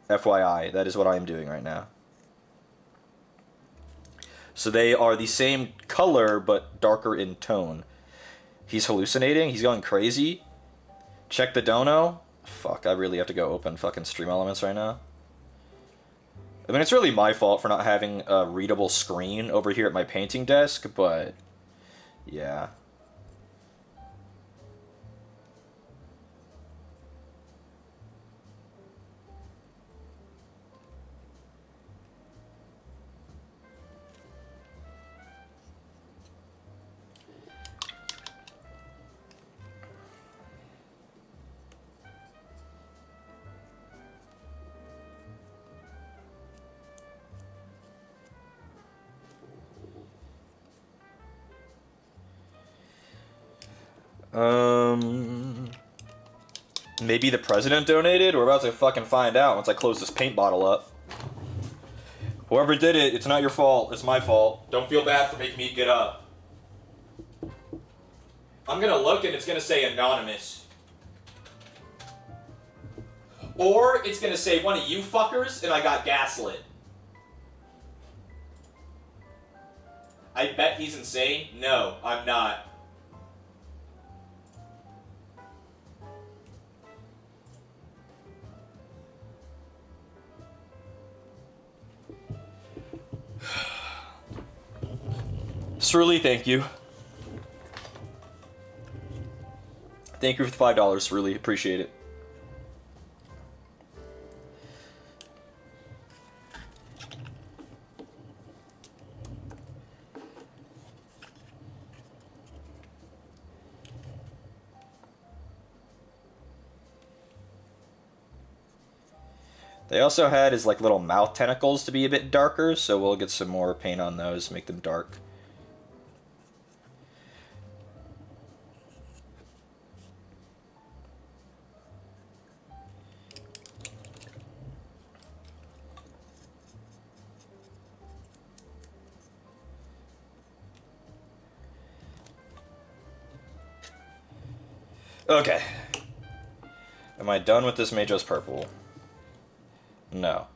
FYI, that is what I am doing right now. So they are the same color, but darker in tone. He's hallucinating. He's going crazy. Check the dono. Fuck, I really have to go open fucking Stream Elements right now. I mean, it's really my fault for not having a readable screen over here at my painting desk, but yeah. Maybe the president donated? We're about to fucking find out once I close this paint bottle up. Whoever did it, it's not your fault. It's my fault. Don't feel bad for making me get up. I'm gonna look and it's gonna say anonymous. Or it's gonna say one of you fuckers and I got gaslit. I bet he's insane. No, I'm not. Surly, thank you. Thank you for the $5. Really appreciate it. They also had his like little mouth tentacles to be a bit darker, so we'll get some more paint on those, make them dark. Okay. Am I done with this Majos purple? No.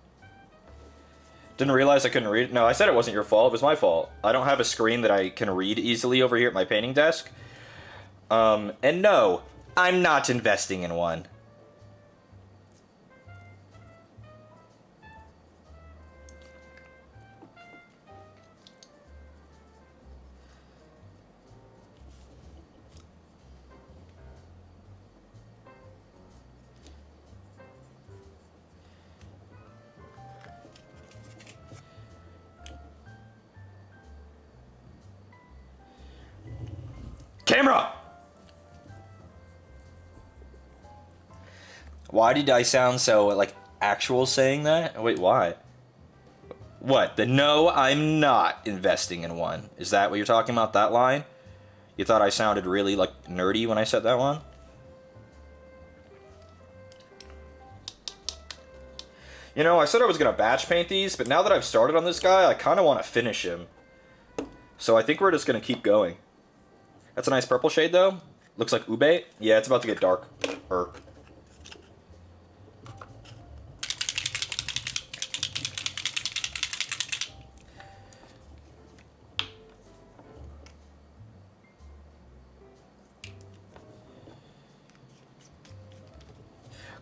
Didn't realize I couldn't read. No, I said it wasn't your fault. It was my fault. I don't have a screen that I can read easily over here at my painting desk. And no, I'm not investing in one. Camera! Why did I sound so, like, actual saying that? Wait, why? What? The no, I'm not investing in one. Is that what you're talking about, that line? You thought I sounded really, like, nerdy when I said that one? You know, I said I was going to batch paint these, but now that I've started on this guy, I kind of want to finish him. So I think we're just going to keep going. That's a nice purple shade, though. Looks like ube. Yeah, it's about to get dark.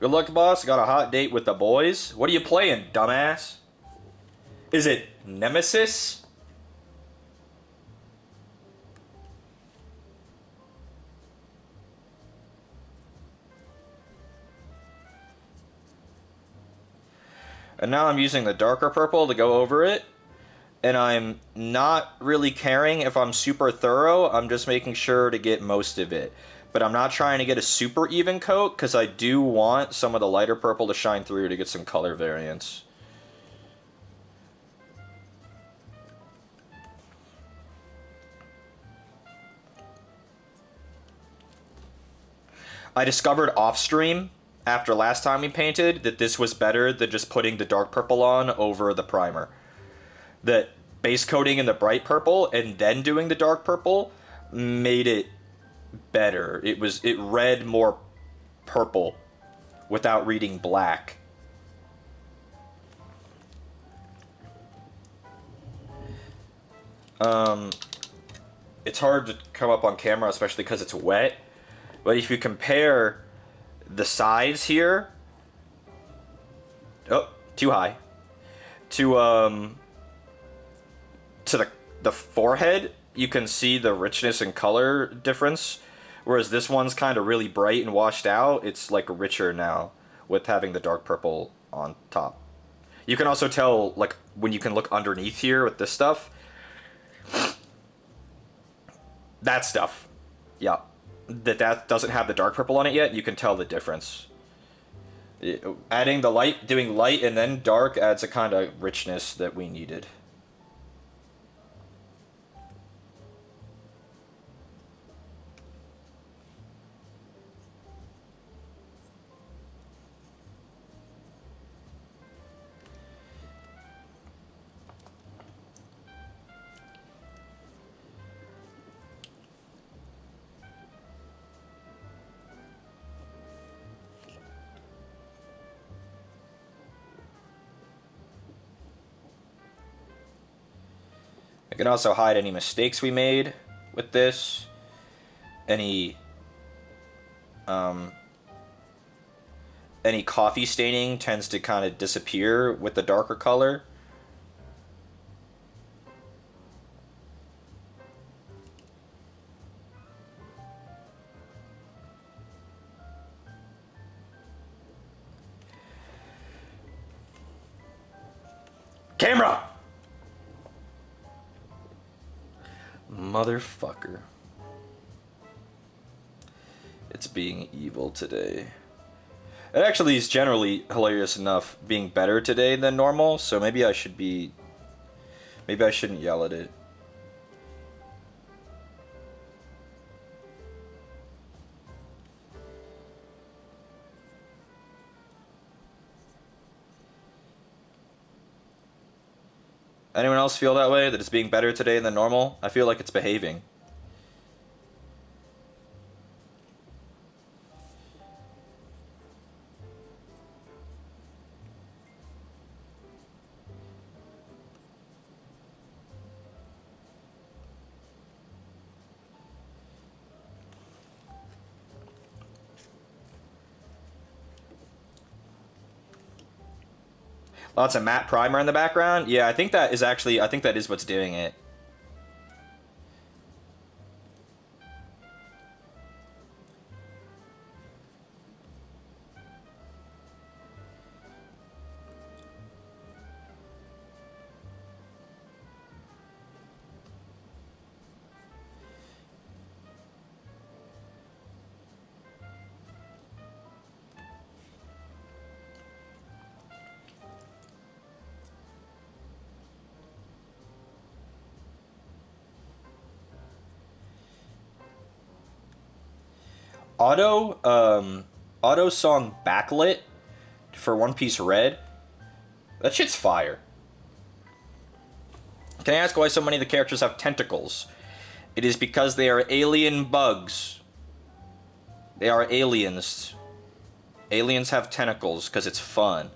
Good luck, boss. Got a hot date with the boys. What are you playing, dumbass? Is it Nemesis? And now I'm using the darker purple to go over it. And I'm not really caring if I'm super thorough. I'm just making sure to get most of it. But I'm not trying to get a super even coat, because I do want some of the lighter purple to shine through to get some color variance. I discovered off stream, after last time we painted, that this was better than just putting the dark purple on over the primer. That base coating in the bright purple and then doing the dark purple made it better. It read more purple without reading black. It's hard to come up on camera, especially because it's wet. But if you compare the sides here, oh, too high, to the forehead, you can see the richness and color difference. Whereas this one's kind of really bright and washed out. It's like richer now with having the dark purple on top. You can also tell, like, when you can look underneath here with this stuff. That stuff. Yeah. That doesn't have the dark purple on it yet. You can tell the difference. Adding the light, doing light and then dark adds a kind of richness that we needed. I can also hide any mistakes we made with this. Any coffee staining tends to kind of disappear with the darker color. Camera! Motherfucker. It's being evil today. It actually is generally hilarious enough being better today than normal, so maybe I should be... Maybe I shouldn't yell at it. Anyone else feel that way? That it's being better today than normal? I feel like it's behaving. Oh, it's a matte primer in the background? Yeah, I think that is what's doing it. Auto song backlit for One Piece Red. That shit's fire. Can I ask why so many of the characters have tentacles? It is because they are alien bugs. They are aliens. Aliens have tentacles because it's fun.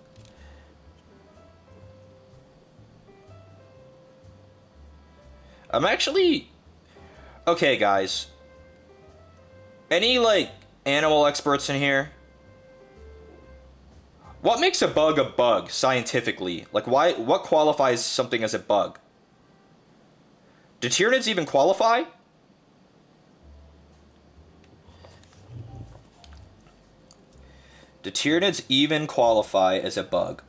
I'm actually... Okay, guys. Any, like, animal experts in here? What makes a bug scientifically? Like, what qualifies something as a bug? Do Tyranids even qualify? Do Tyranids even qualify as a bug?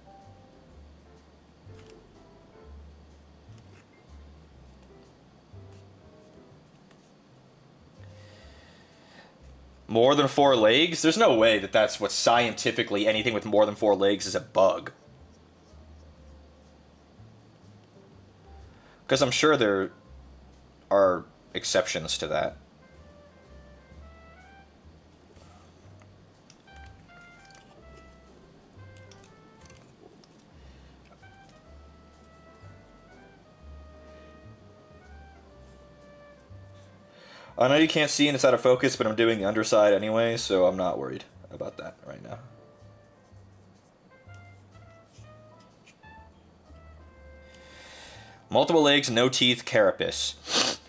More than 4 legs? There's no way that that's what scientifically anything with more than 4 legs is a bug. Because I'm sure there are exceptions to that. I know you can't see and it's out of focus, but I'm doing the underside anyway, so I'm not worried about that right now. Multiple legs, no teeth, carapace.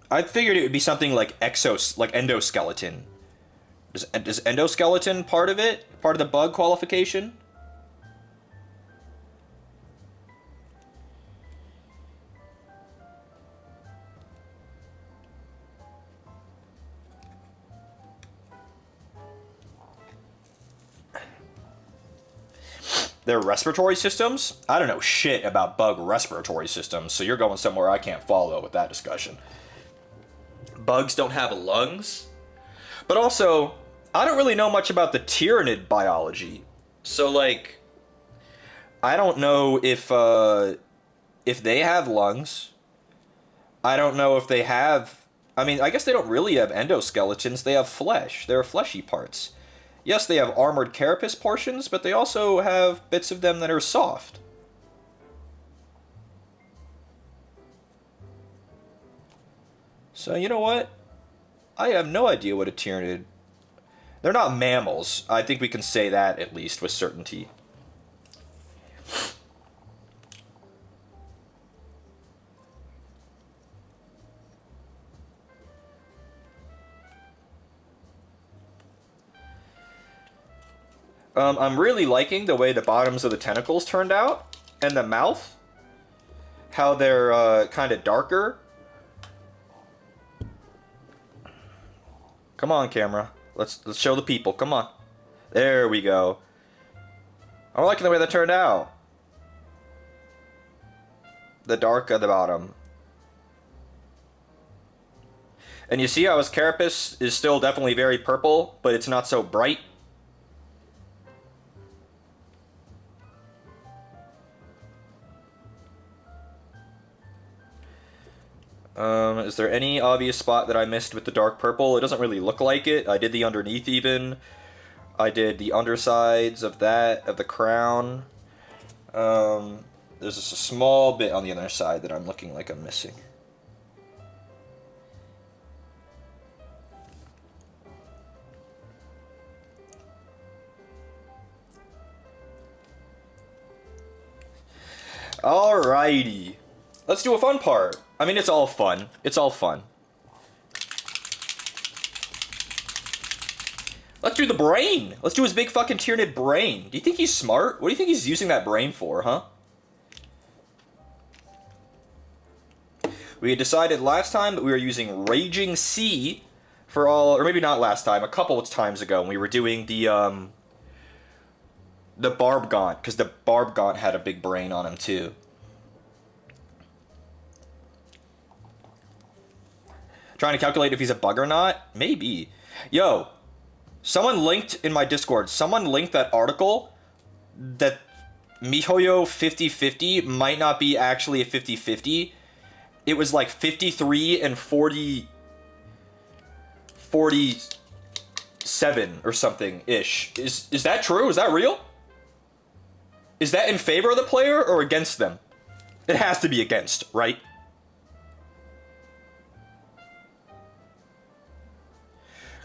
I figured it would be something like endoskeleton. Is endoskeleton part of it? Part of the bug qualification? Their respiratory systems? I don't know shit about bug respiratory systems, so you're going somewhere I can't follow with that discussion. Bugs don't have lungs? But also, I don't really know much about the Tyranid biology. So, like, I don't know if they have lungs. I don't know if they have... I mean, I guess they don't really have endoskeletons. They have flesh. There are fleshy parts. Yes, they have armored carapace portions, but they also have bits of them that are soft. So, you know what? I have no idea what a Tyranid... They're not mammals. I think we can say that, at least, with certainty. I'm really liking the way the bottoms of the tentacles turned out, and the mouth. How they're kind of darker. Come on, camera. Let's show the people. Come on. There we go. I'm liking the way that turned out. The dark at the bottom. And you see how his carapace is still definitely very purple, but it's not so bright. Is there any obvious spot that I missed with the dark purple? It doesn't really look like it. I did the underneath even. I did the undersides of the crown. There's just a small bit on the other side that I'm looking like I'm missing. Alrighty. Let's do a fun part. I mean, it's all fun. It's all fun. Let's do the brain. Let's do his big fucking Tyranid brain. Do you think he's smart? What do you think he's using that brain for, huh? We had decided last time that we were using Raging Sea for all, or maybe not last time, a couple of times ago when we were doing the Barb Gaunt, because the Barb Gaunt had a big brain on him too. Trying to calculate if he's a bug or not? Maybe. Yo, someone linked in my Discord, someone linked that article that MiHoYo 50/50 might not be actually a 50/50. It was like 53 and 47 or something ish. Is that true? Is that real? Is that in favor of the player or against them? It has to be against, right?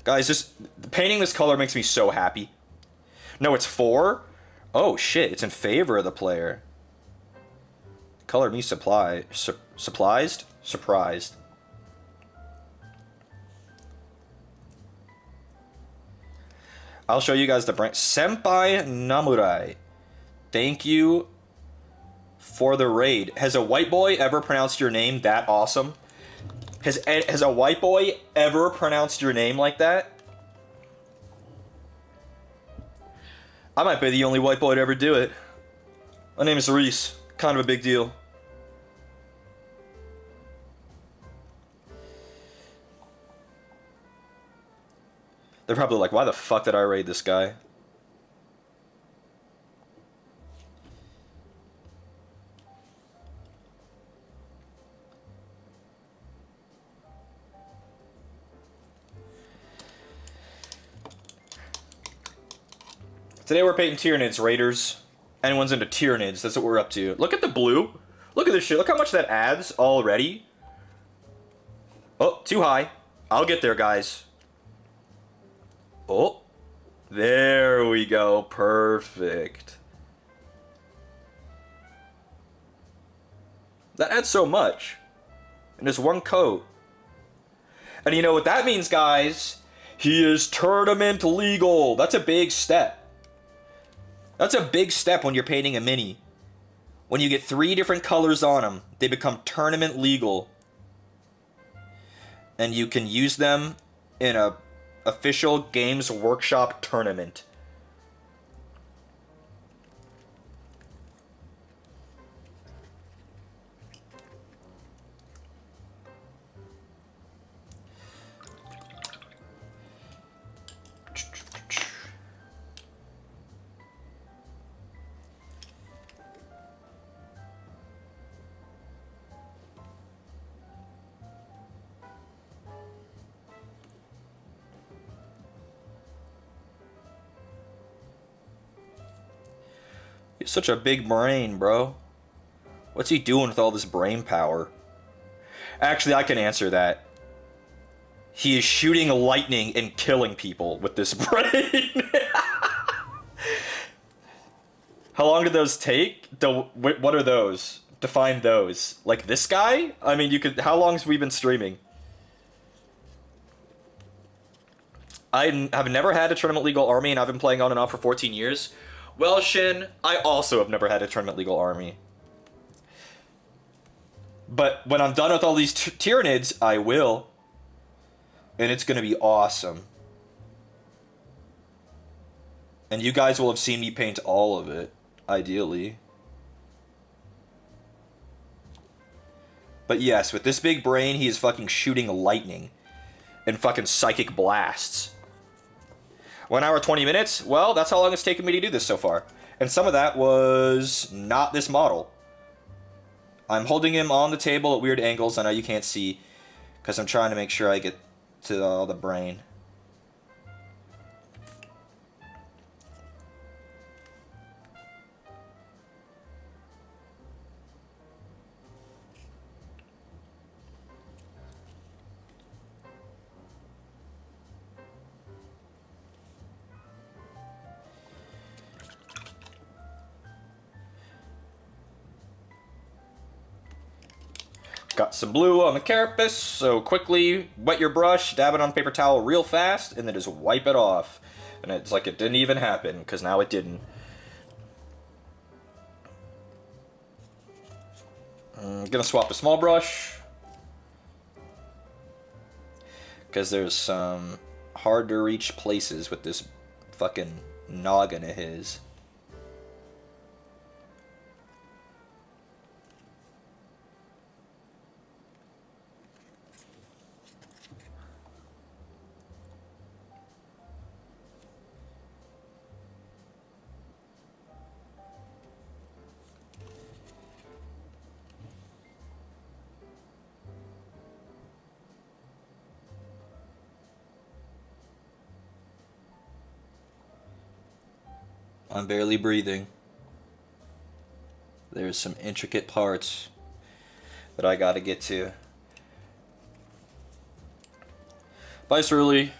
Guys, just painting this color makes me so happy. No, it's 4? Oh shit, it's in favor of the player. Color me surprised? I'll show you guys the brand. Senpai Namurai. Thank you for the raid. Has a white boy ever pronounced your name that awesome? Has a white boy ever pronounced your name like that? I might be the only white boy to ever do it. My name is Reese. Kind of a big deal. They're probably like, why the fuck did I raid this guy? Today we're painting Tyranids, Raiders. Anyone's into Tyranids, that's what we're up to. Look at the blue. Look at this shit. Look how much that adds already. Oh, too high. I'll get there, guys. Oh. There we go. Perfect. That adds so much. And just one coat. And you know what that means, guys? He is tournament legal. That's a big step. That's a big step when you're painting a mini. When you get 3 different colors on them, they become tournament legal. And you can use them in a official Games Workshop tournament. He's such a big brain, bro. What's he doing with all this brain power? Actually, I can answer that. He is shooting lightning and killing people with this brain. How long did those take? What are those? Define those. Like this guy? I mean, you could. How long have we been streaming? I have never had a tournament legal army, and I've been playing on and off for 14 years. Well, Shin, I also have never had a tournament legal army. But when I'm done with all these Tyranids, I will. And it's going to be awesome. And you guys will have seen me paint all of it, ideally. But yes, with this big brain, he is fucking shooting lightning. And fucking psychic blasts. 1 hour, 20 minutes? Well, that's how long it's taken me to do this so far. And some of that was not this model. I'm holding him on the table at weird angles. I know you can't see, because I'm trying to make sure I get to all the brain. Got some blue on the carapace, so quickly wet your brush, dab it on paper towel real fast, and then just wipe it off. And it's like it didn't even happen, because now it didn't. I'm gonna swap a small brush, because there's some hard to reach places with this fucking noggin of his. I'm barely breathing. There's some intricate parts that I gotta get to. Bye, Surly.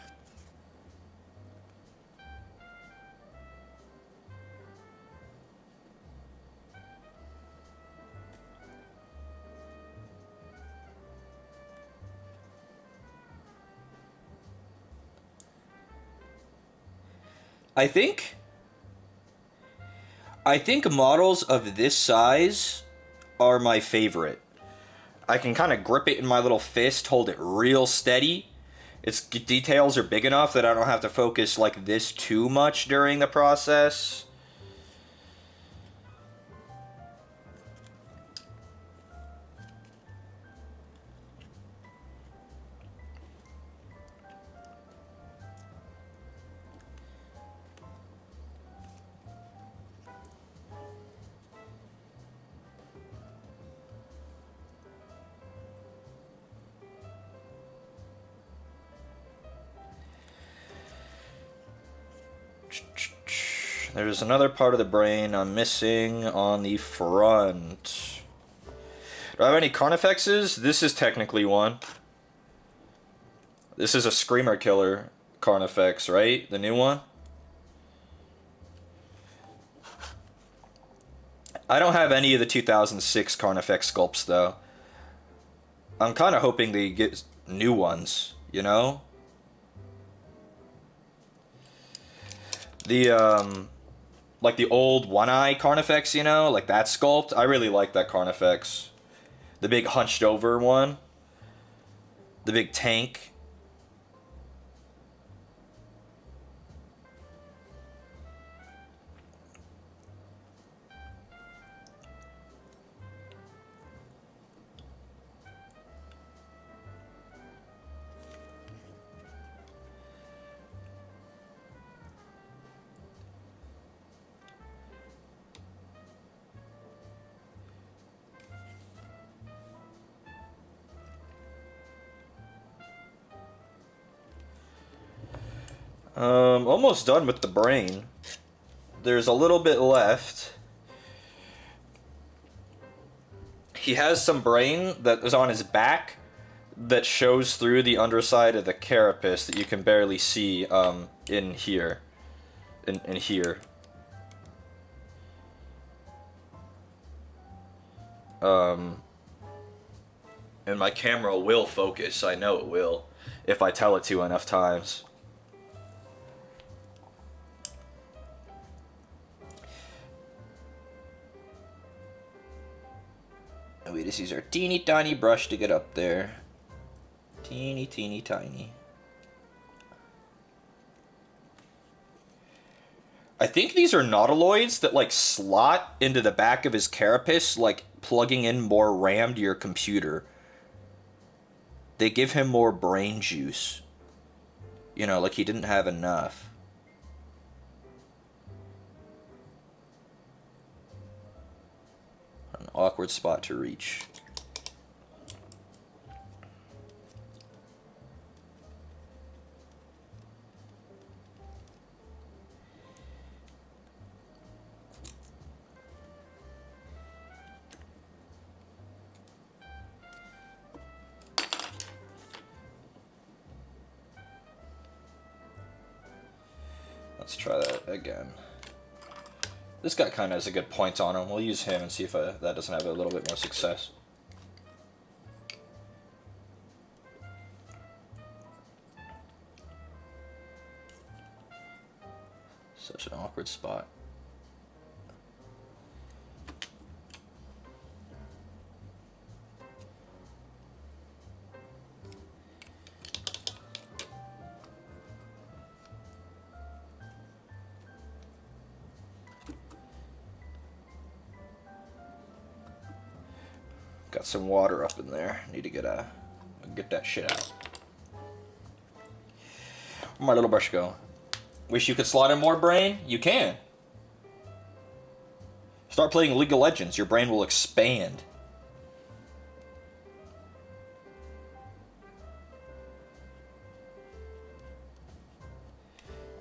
I think models of this size are my favorite. I can kind of grip it in my little fist, hold it real steady. Its details are big enough that I don't have to focus like this too much during the process. There's another part of the brain I'm missing on the front. Do I have any Carnifexes? This is technically one. This is a Screamer Killer Carnifex, right? The new one? I don't have any of the 2006 Carnifex sculpts, though. I'm kind of hoping they get new ones, you know? Like the old one-eye Carnifex, you know? Like that sculpt. I really like that Carnifex. The big hunched over one. The big tank. Almost done with the brain. There's a little bit left. He has some brain that is on his back that shows through the underside of the carapace that you can barely see in here. In here. And my camera will focus, I know it will, if I tell it to enough times. We just use our teeny tiny brush to get up there. Teeny tiny. I think these are neuroloids that like slot into the back of his carapace, like plugging in more RAM to your computer. They give him more brain juice. You know, like he didn't have enough. An awkward spot to reach. Let's try that again. This guy kind of has a good point on him. We'll use him and see if that doesn't have a little bit more success. Such an awkward spot. Got some water up in there. Need to get that shit out. Where'd my little brush go? Wish you could slot in more brain? You can. Start playing League of Legends. Your brain will expand.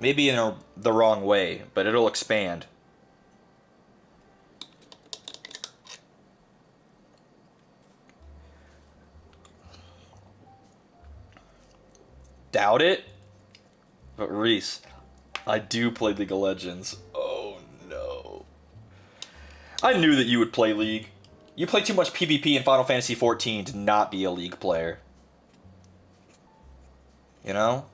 Maybe in the wrong way, but it'll expand. Doubt it? But Reese, I do play League of Legends. Oh no. I knew that you would play League. You play too much PvP in Final Fantasy XIV to not be a League player. You know?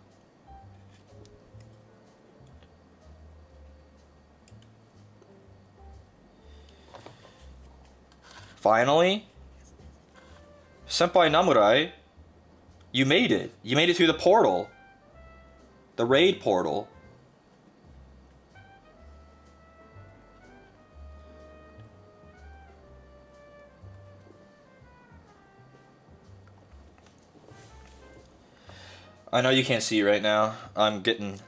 Finally? Senpai Namurai, you made it. You made it through the portal. The raid portal. I know you can't see right now. I'm getting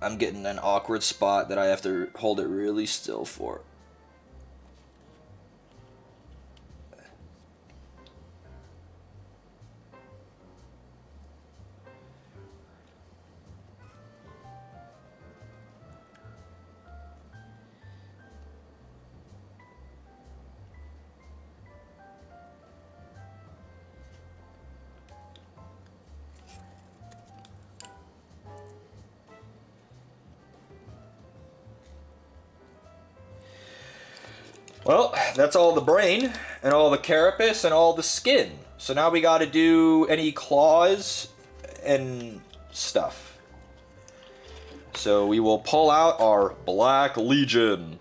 an awkward spot that I have to hold it really still for. Well, that's all the brain, and all the carapace, and all the skin. So now we gotta do any claws and stuff. So we will pull out our Black Legion.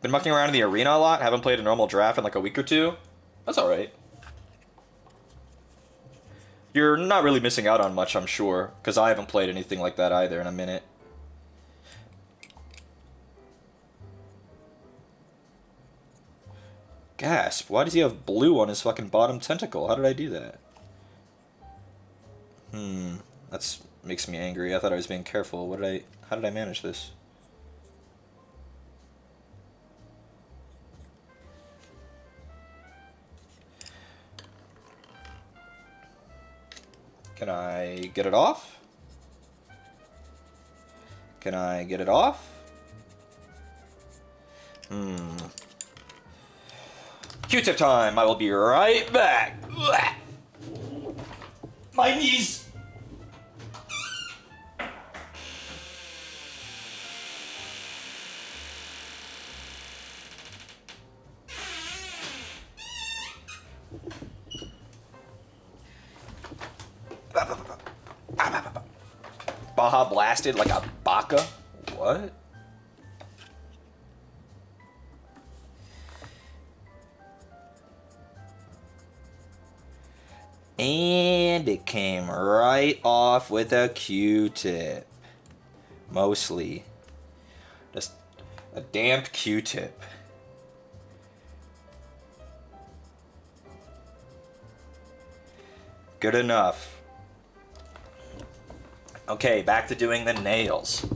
Been mucking around in the arena a lot, haven't played a normal draft in like a week or two. That's alright. You're not really missing out on much, I'm sure, because I haven't played anything like that either in a minute. Gasp, why does he have blue on his fucking bottom tentacle? How did I do that? That makes me angry. I thought I was being careful. How did I manage this? Can I get it off? Can I get it off? Q-tip time! I will be right back! My knees! Baja blasted like a baka? What? And it came right off with a Q-tip. Mostly. Just a damp Q-tip. Good enough. Okay, back to doing the nails.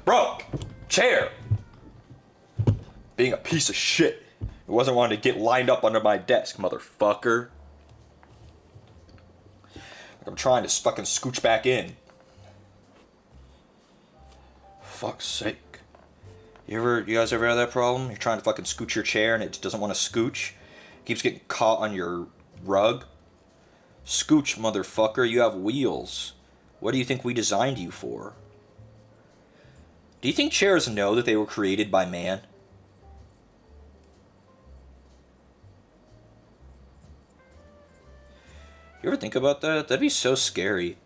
Bro, chair. Being a piece of shit. It wasn't wanting to get lined up under my desk, motherfucker. I'm trying to fucking scooch back in. Fuck's sake. You guys ever have that problem? You're trying to fucking scooch your chair and it doesn't want to scooch. It keeps getting caught on your rug. Scooch, motherfucker. You have wheels. What do you think we designed you for? Do you think chairs know that they were created by man? You ever think about that? That'd be so scary.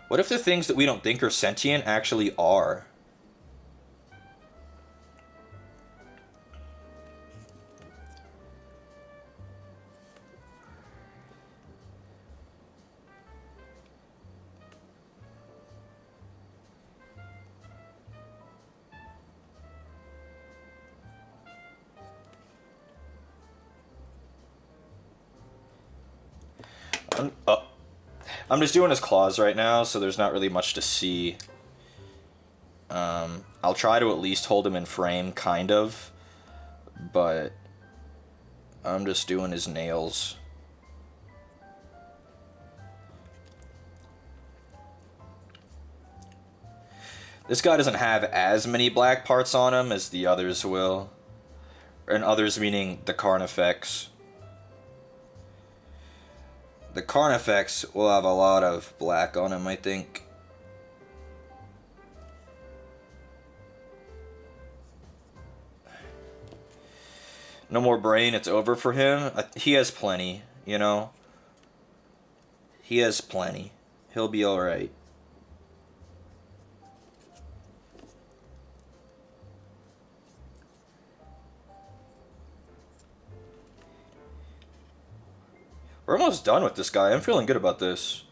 What if the things that we don't think are sentient actually are? I'm just doing his claws right now, so there's not really much to see. I'll try to at least hold him in frame, kind of. But I'm just doing his nails. This guy doesn't have as many black parts on him as the others will. And others meaning the Carnifex. The Carnifex will have a lot of black on him, I think. No more brain, it's over for him. He has plenty, you know? He has plenty. He'll be alright. We're almost done with this guy. I'm feeling good about this.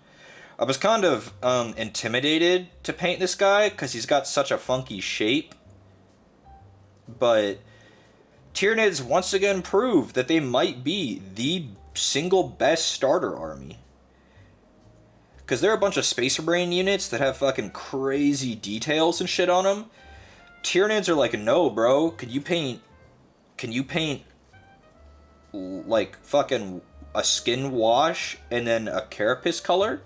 I was kind of intimidated to paint this guy because he's got such a funky shape. But Tyranids once again prove that they might be the single best starter army. Because there are a bunch of Spacer Brain units that have fucking crazy details and shit on them. Tyranids are like, no, bro. Can you paint like fucking a skin wash and then a carapace color?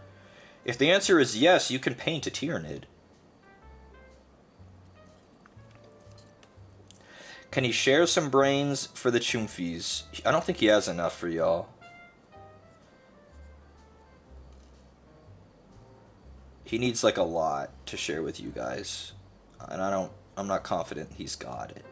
If the answer is yes, you can paint a Tyranid. Can he share some brains for the Choomfies? I don't think he has enough for y'all. He needs like a lot to share with you guys. And I'm not confident he's got it.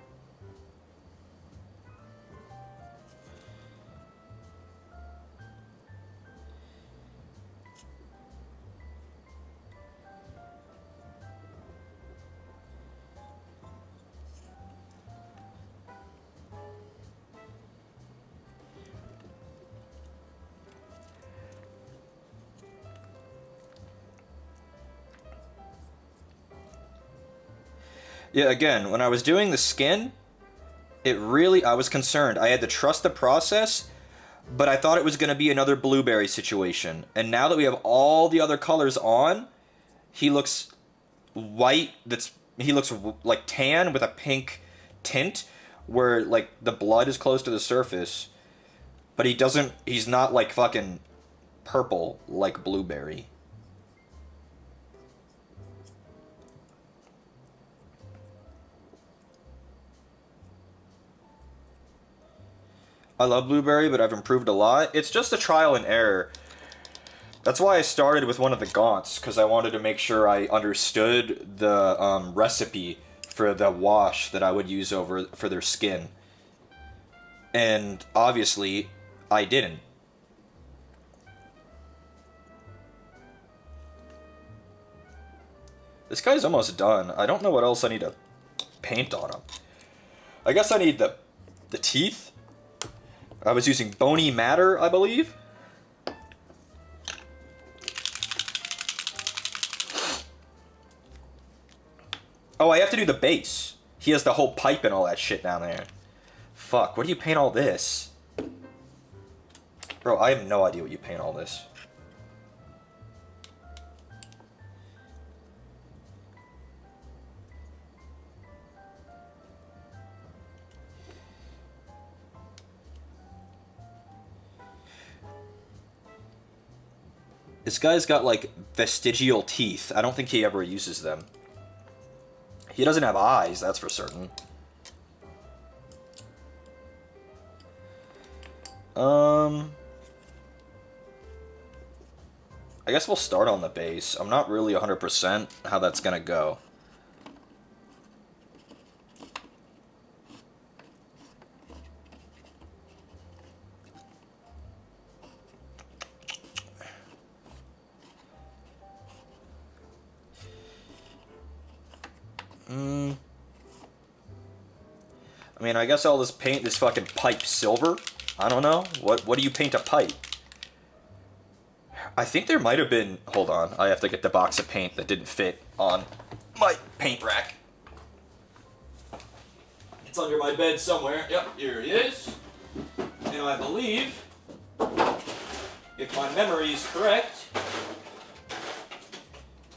Yeah, again, when I was doing the skin, I was concerned. I had to trust the process, but I thought it was going to be another blueberry situation. And now that we have all the other colors on, he looks white, he looks like tan with a pink tint, where like the blood is close to the surface, but he's not like fucking purple like blueberry. I love blueberry, but I've improved a lot. It's just a trial and error. That's why I started with one of the gaunts, because I wanted to make sure I understood the recipe for the wash that I would use for their skin. And obviously, I didn't. This guy's almost done. I don't know what else I need to paint on him. I guess I need the teeth. I was using bony matter, I believe. Oh, I have to do the base. He has the whole pipe and all that shit down there. Fuck, where do you paint all this? Bro, I have no idea what you paint all this. This guy's got, like, vestigial teeth. I don't think he ever uses them. He doesn't have eyes, that's for certain. I guess we'll start on the base. I'm not really 100% how that's gonna go. I mean, I guess I'll just paint this fucking pipe silver. I don't know. What do you paint a pipe? I think there might have been... Hold on. I have to get the box of paint that didn't fit on my paint rack. It's under my bed somewhere. Yep, here it is. And I believe, if my memory is correct,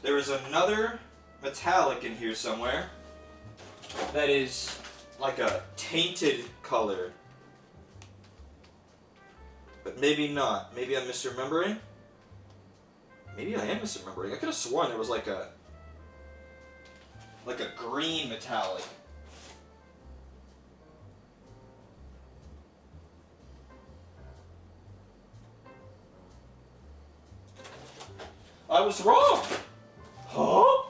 there is another metallic in here somewhere that is like a tainted color. But maybe not. Maybe I'm misremembering. Maybe I am misremembering. I could have sworn there was like a green metallic. I was wrong! Huh?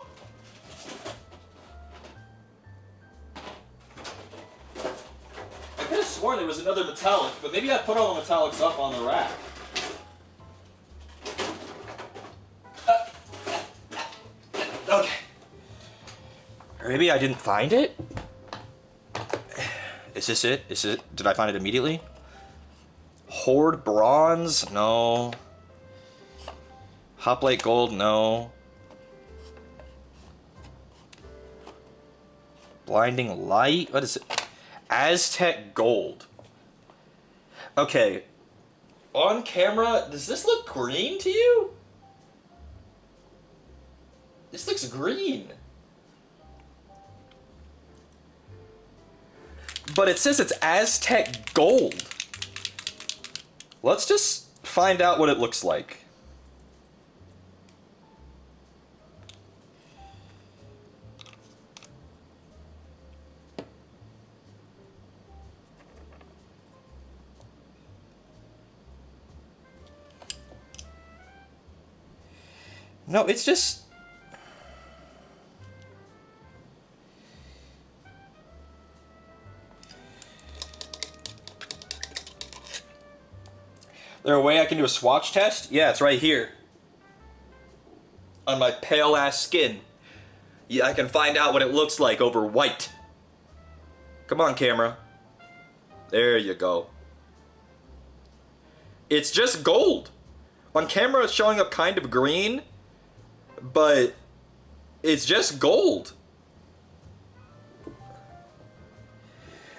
I could have sworn there was another metallic, but maybe I put all the metallics up on the rack. Okay. Or maybe I didn't find it? Is this it? Is it? Did I find it immediately? Horde bronze? No. Hoplite gold? No. Blinding light? What is it? Aztec gold. Okay. On camera, does this look green to you? This looks green. But it says it's Aztec gold. Let's just find out what it looks like. No, it's just... There a way I can do a swatch test? Yeah, it's right here. On my pale ass skin. Yeah, I can find out what it looks like over white. Come on, camera. There you go. It's just gold. On camera it's showing up kind of green, but it's just gold.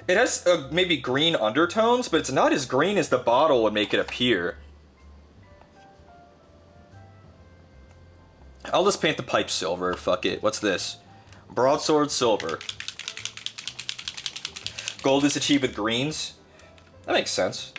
It has maybe green undertones, but it's not as green as the bottle would make it appear. I'll just paint the pipe silver, fuck it. What's this? Broadsword silver. Gold is achieved with greens? That makes sense.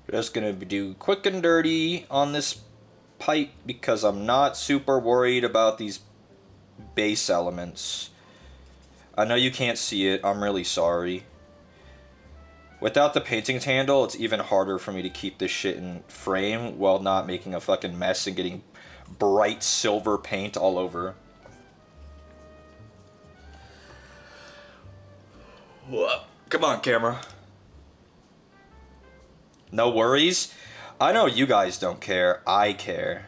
Just gonna do quick and dirty on this pipe because I'm not super worried about these base elements. I know you can't see it, I'm really sorry. Without the painting handle, it's even harder for me to keep this shit in frame while not making a fucking mess and getting bright silver paint all over. Whoa. Come on, camera. No worries? I know you guys don't care. I care.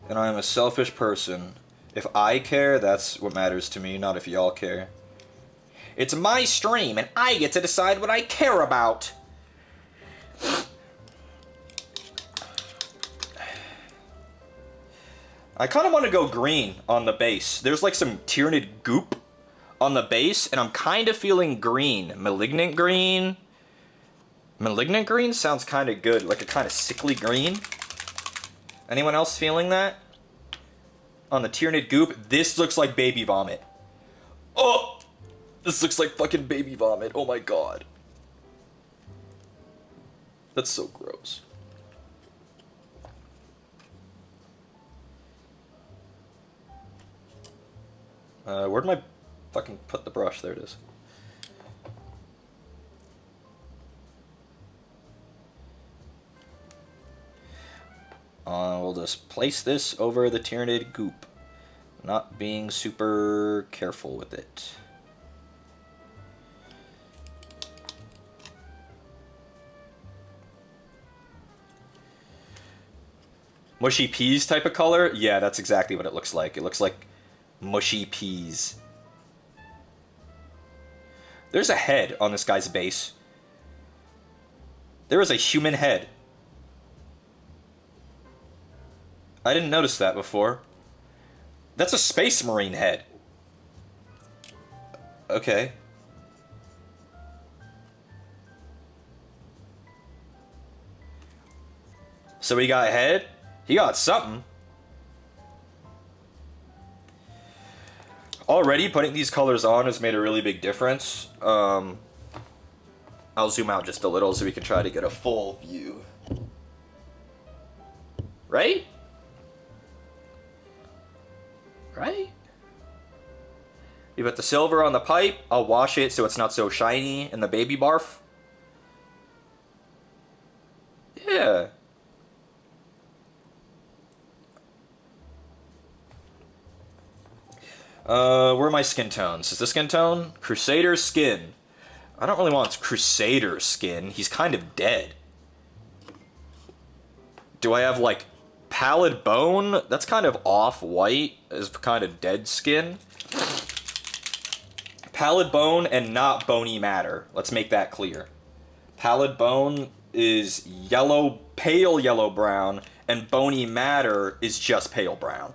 And I am a selfish person. If I care, that's what matters to me, not if y'all care. It's my stream, and I get to decide what I care about. I kind of want to go green on the base. There's like some Tyranid goop on the base, and I'm kind of feeling green. Malignant green. Malignant green sounds kind of good, like a kind of sickly green. Anyone else feeling that? On the Tyranid goop, this looks like baby vomit. Oh! This looks like fucking baby vomit. Oh my god. That's so gross. Where'd my fucking put the brush? There it is. We'll just place this over the Tyranid goop. Not being super careful with it. Mushy peas type of color? Yeah, that's exactly what it looks like. It looks like mushy peas. There's a head on this guy's base. There is a human head. I didn't notice that before. That's a Space Marine head. Okay. So he got a head? He got something. Already putting these colors on has made a really big difference. I'll zoom out just a little so we can try to get a full view. Right? Right? You put the silver on the pipe. I'll wash it so it's not so shiny in the baby barf. Yeah. Where are my skin tones? Is this skin tone? Crusader skin. I don't really want Crusader skin. He's kind of dead. Do I have, like, pallid bone? That's kind of off-white as kind of dead skin. Pallid bone and not bony matter. Let's make that clear. Pallid bone is yellow, pale yellow-brown, and bony matter is just pale brown.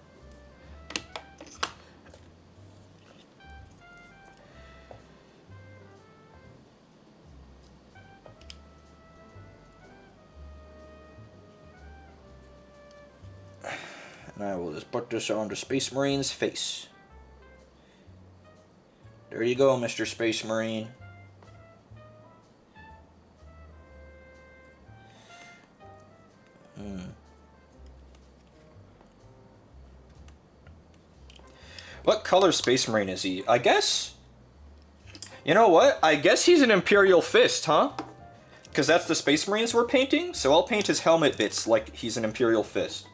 And I will just put this on the Space Marine's face. There you go, Mr. Space Marine. What color Space Marine is he? I guess... You know what? I guess he's an Imperial Fist, huh? Because that's the Space Marines we're painting, so I'll paint his helmet bits like he's an Imperial Fist.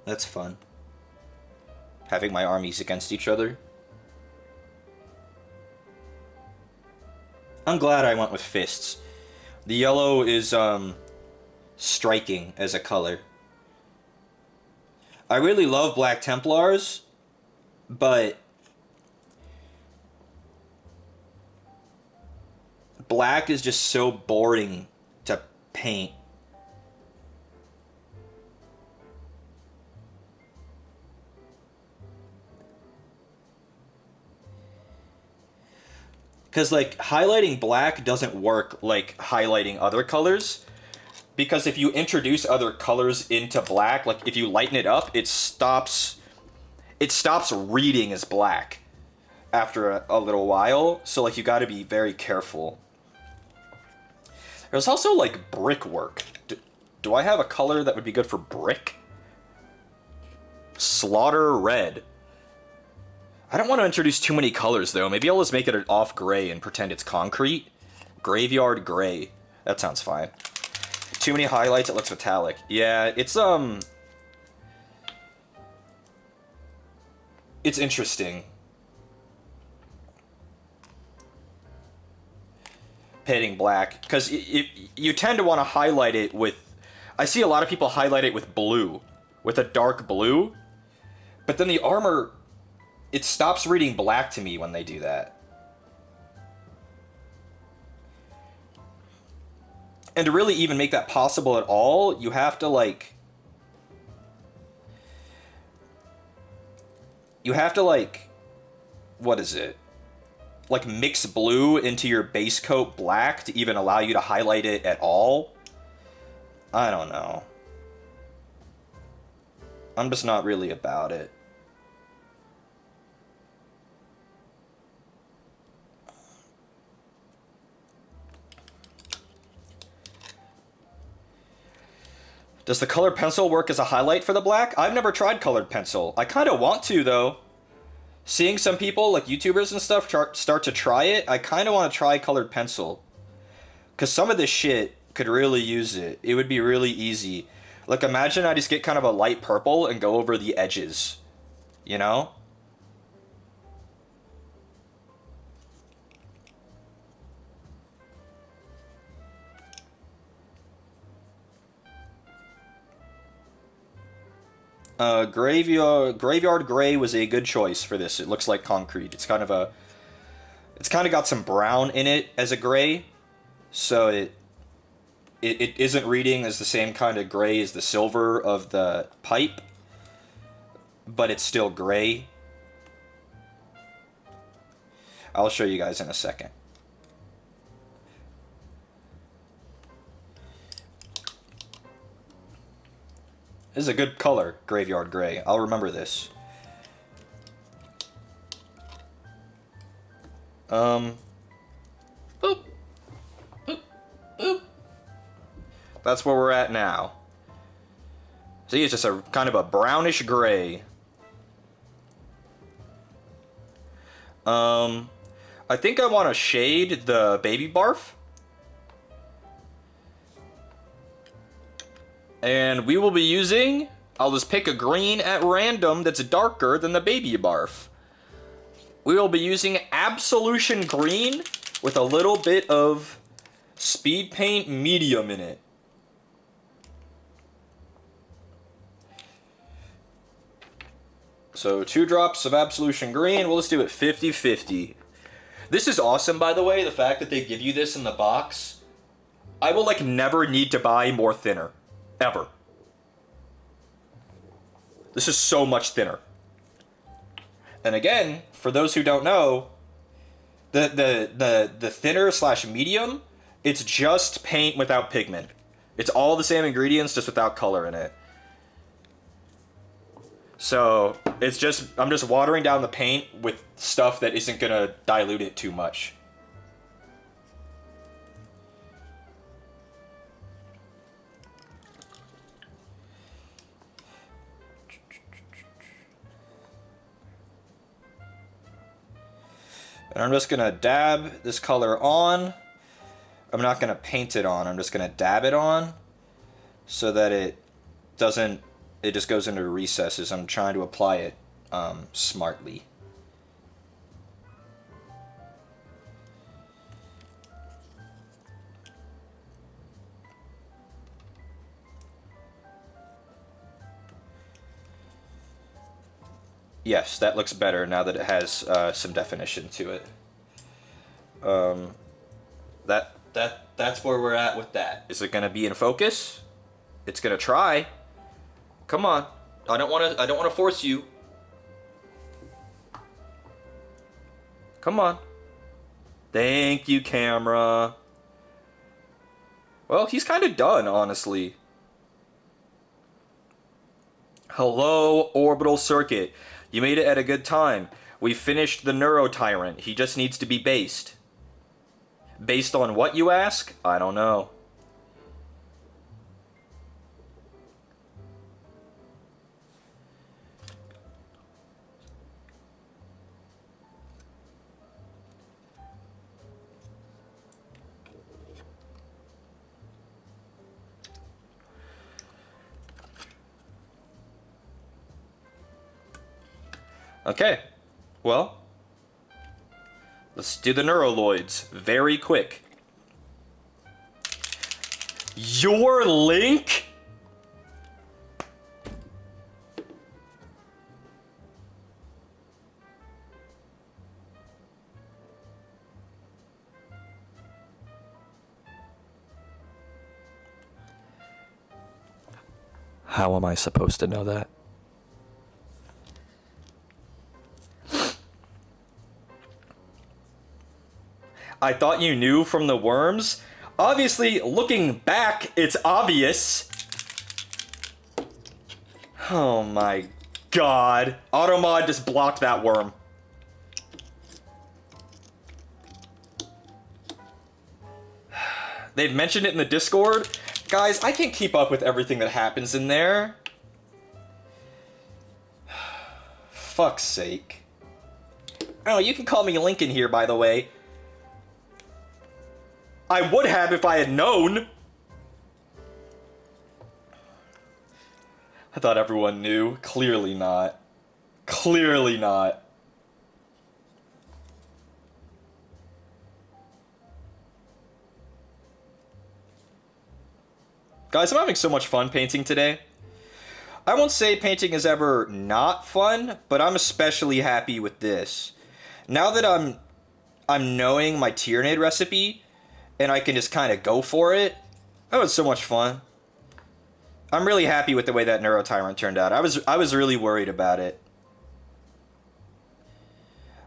That's fun. Having my armies against each other. I'm glad I went with fists. The yellow is, striking as a color. I really love Black Templars, but black is just so boring to paint. Because, like, highlighting black doesn't work like highlighting other colors. Because if you introduce other colors into black, like, if you lighten it up, it stops reading as black after a little while. So, like, you gotta be very careful. There's also, like, brickwork. Do I have a color that would be good for brick? Slaughter red. I don't want to introduce too many colors, though. Maybe I'll just make it an off gray and pretend it's concrete. Graveyard gray. That sounds fine. Too many highlights, it looks metallic. Yeah, it's interesting. Painting black. Because you tend to want to highlight it with... I see a lot of people highlight it with blue. With a dark blue. But then the armor, it stops reading black to me when they do that. And to really even make that possible at all, you have to like... What is it? Like mix blue into your base coat black to even allow you to highlight it at all? I don't know. I'm just not really about it. Does the colored pencil work as a highlight for the black? I've never tried colored pencil. I kind of want to, though. Seeing some people, like YouTubers and stuff, start to try it, I kind of want to try colored pencil. Because some of this shit could really use it. It would be really easy. Like, imagine I just get kind of a light purple and go over the edges. You know? Graveyard Gray was a good choice for this. It looks like concrete. It's kind of got some brown in it as a gray, so it isn't reading as the same kind of gray as the silver of the pipe, but it's still gray. I'll show you guys in a second. This is a good color, Graveyard Gray. I'll remember this. Boop. Boop. Boop. That's where we're at now. See, it's just a kind of a brownish gray. I think I want to shade the baby barf. And we will be using, I'll just pick a green at random that's darker than the baby barf. We will be using Absolution Green with a little bit of Speed Paint Medium in it. So 2 drops of Absolution Green, we'll just do it 50-50. This is awesome, by the way, the fact that they give you this in the box. I will like never need to buy more thinner. Ever. This is so much thinner. And again, for those who don't know, the thinner / medium, it's just paint without pigment. It's all the same ingredients, just without color in it. So it's just, I'm just watering down the paint with stuff that isn't gonna dilute it too much. And I'm just gonna dab this color on. I'm not gonna paint it on, I'm just gonna dab it on so that it just goes into recesses. I'm trying to apply it smartly. Yes, that looks better now that it has some definition to it. That's where we're at with that. Is it gonna be in focus? It's gonna try. Come on. I don't wanna force you. Come on. Thank you, camera. Well, he's kind of done, honestly. Hello, orbital circuit. You made it at a good time. We finished the neurotyrant. He just needs to be based. Based on what, you ask? I don't know. Okay, well, let's do the neuroloids very quick. Your link? How am I supposed to know that? I thought you knew from the worms. Obviously, looking back, it's obvious. Oh my god. Automod just blocked that worm. They've mentioned it in the Discord. Guys, I can't keep up with everything that happens in there. Fuck's sake. Oh, you can call me Lincoln here, by the way. I would have if I had known. I thought everyone knew. Clearly not. Clearly not. Guys, I'm having so much fun painting today. I won't say painting is ever not fun, but I'm especially happy with this. Now that I'm knowing my Tyranid recipe, and I can just kind of go for it, that was so much fun. I'm really happy with the way that neurotyrant turned out. I was really worried about it.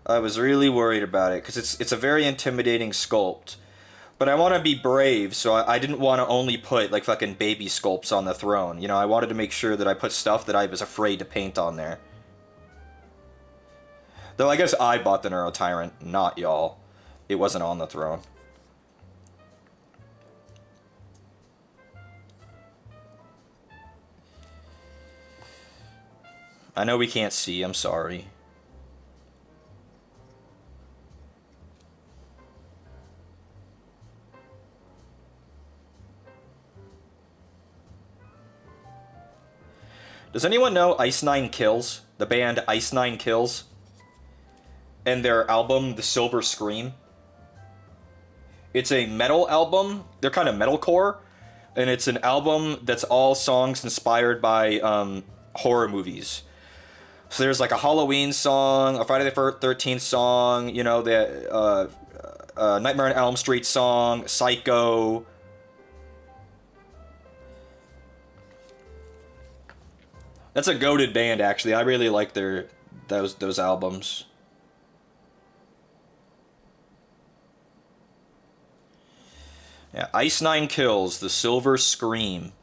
I was really worried about it, because it's a very intimidating sculpt. But I want to be brave, so I didn't want to only put, like, fucking baby sculpts on the throne. You know, I wanted to make sure that I put stuff that I was afraid to paint on there. Though I guess I bought the neurotyrant, not y'all. It wasn't on the throne. I know we can't see, I'm sorry. Does anyone know Ice Nine Kills? The band Ice Nine Kills? And their album, The Silver Scream? It's a metal album. They're kind of metalcore. And it's an album that's all songs inspired by horror movies. So there's like a Halloween song, a Friday the 13th song, you know, the Nightmare on Elm Street song, Psycho. That's a goated band, actually. I really like those albums. Yeah, Ice Nine Kills, The Silver Scream.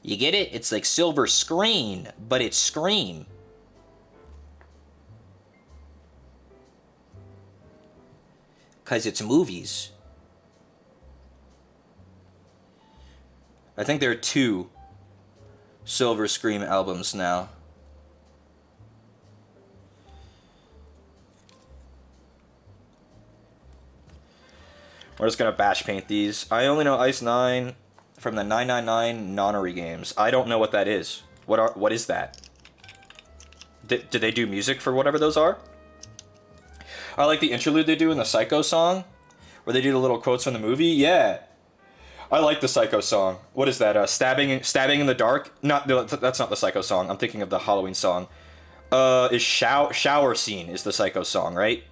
You get it? It's like Silver Screen, but it's Scream. Because it's movies. I think there are 2 Silver Scream albums now. We're just gonna bash paint these. I only know Ice 9 from the 999 Nonary games. I don't know what that is. What is that? Did they do music for whatever those are? I like the interlude they do in the Psycho song, where they do the little quotes from the movie. Yeah. I like the Psycho song. What is that? Stabbing in the dark? That's not the Psycho song. I'm thinking of the Halloween song. Is shower scene is the Psycho song, right?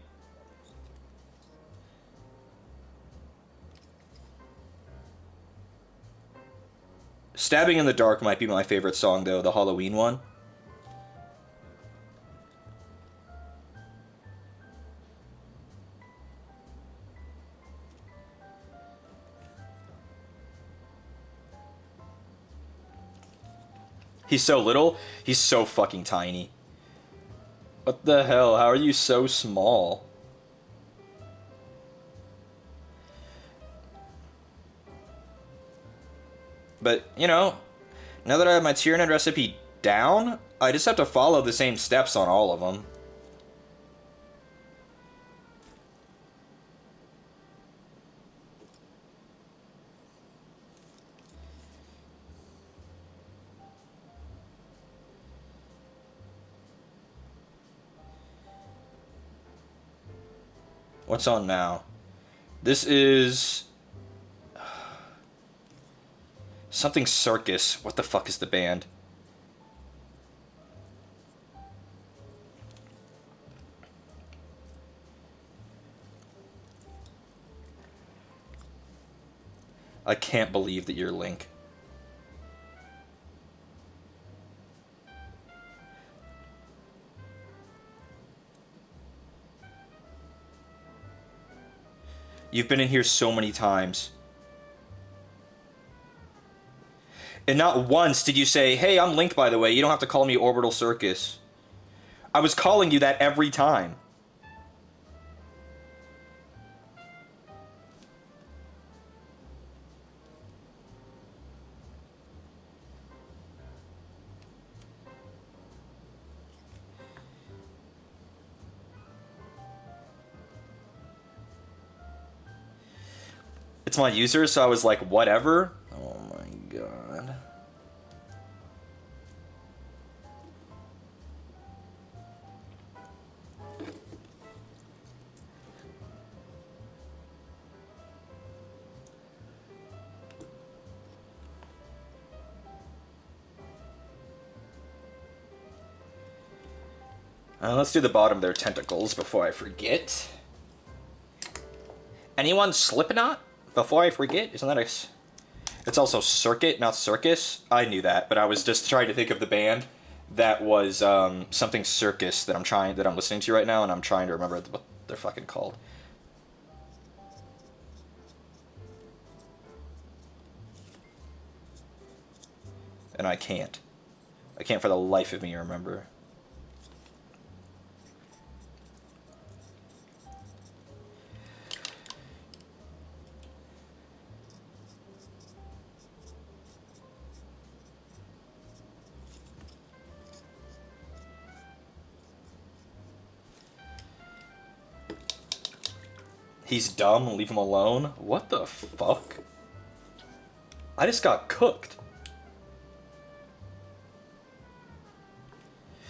Stabbing in the Dark might be my favorite song though, the Halloween one. He's so little. He's so fucking tiny. What the hell? How are you so small? But, you know, now that I have my Tyranid recipe down, I just have to follow the same steps on all of them. What's on now? This is something Circus. What the fuck is the band? I can't believe that you're Link. You've been in here so many times. And not once did you say, hey, I'm Link, by the way. You don't have to call me Orbital Circus. I was calling you that every time. It's my user, so I was like, whatever. Oh my god. Let's do the bottom of their tentacles before I forget. Anyone Slipknot? Before I forget? Isn't that a... It's also Circuit, not Circus. I knew that, but I was just trying to think of the band that was something Circus that I'm listening to right now, and I'm trying to remember what they're fucking called. And I can't. I can't for the life of me remember. He's dumb, leave him alone. What the fuck? I just got cooked.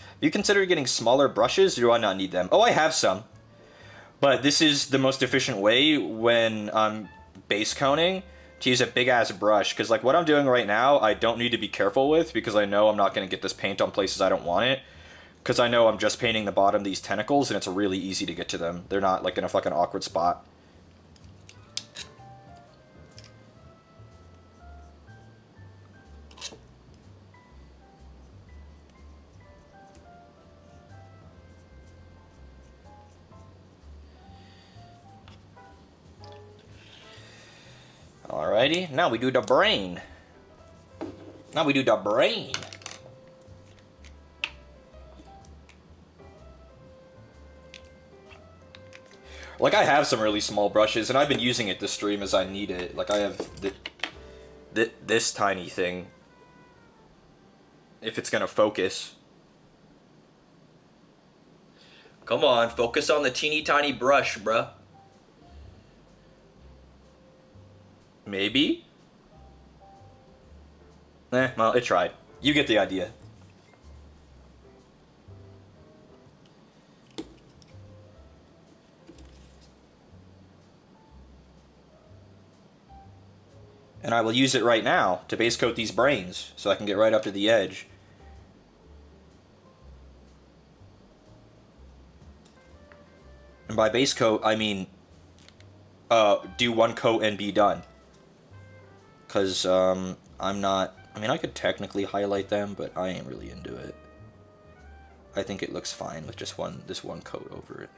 Have you considered getting smaller brushes, or do I not need them? Oh, I have some. But this is the most efficient way when I'm base coating to use a big-ass brush. Because like what I'm doing right now, I don't need to be careful with because I know I'm not going to get this paint on places I don't want it. Because I know I'm just painting the bottom of these tentacles, and it's really easy to get to them. They're not, like, in a fucking awkward spot. Alrighty, now we do the brain. Now we do the brain. Like, I have some really small brushes, and I've been using it this stream as I need it. Like, I have this tiny thing. If it's gonna focus. Come on, focus on the teeny tiny brush, bruh. Maybe? Well, it tried. You get the idea. And I will use it right now to base coat these brains so I can get right up to the edge. And by base coat, I mean do one coat and be done. Because I'm not... I mean, I could technically highlight them, but I ain't really into it. I think it looks fine with just this one coat over it.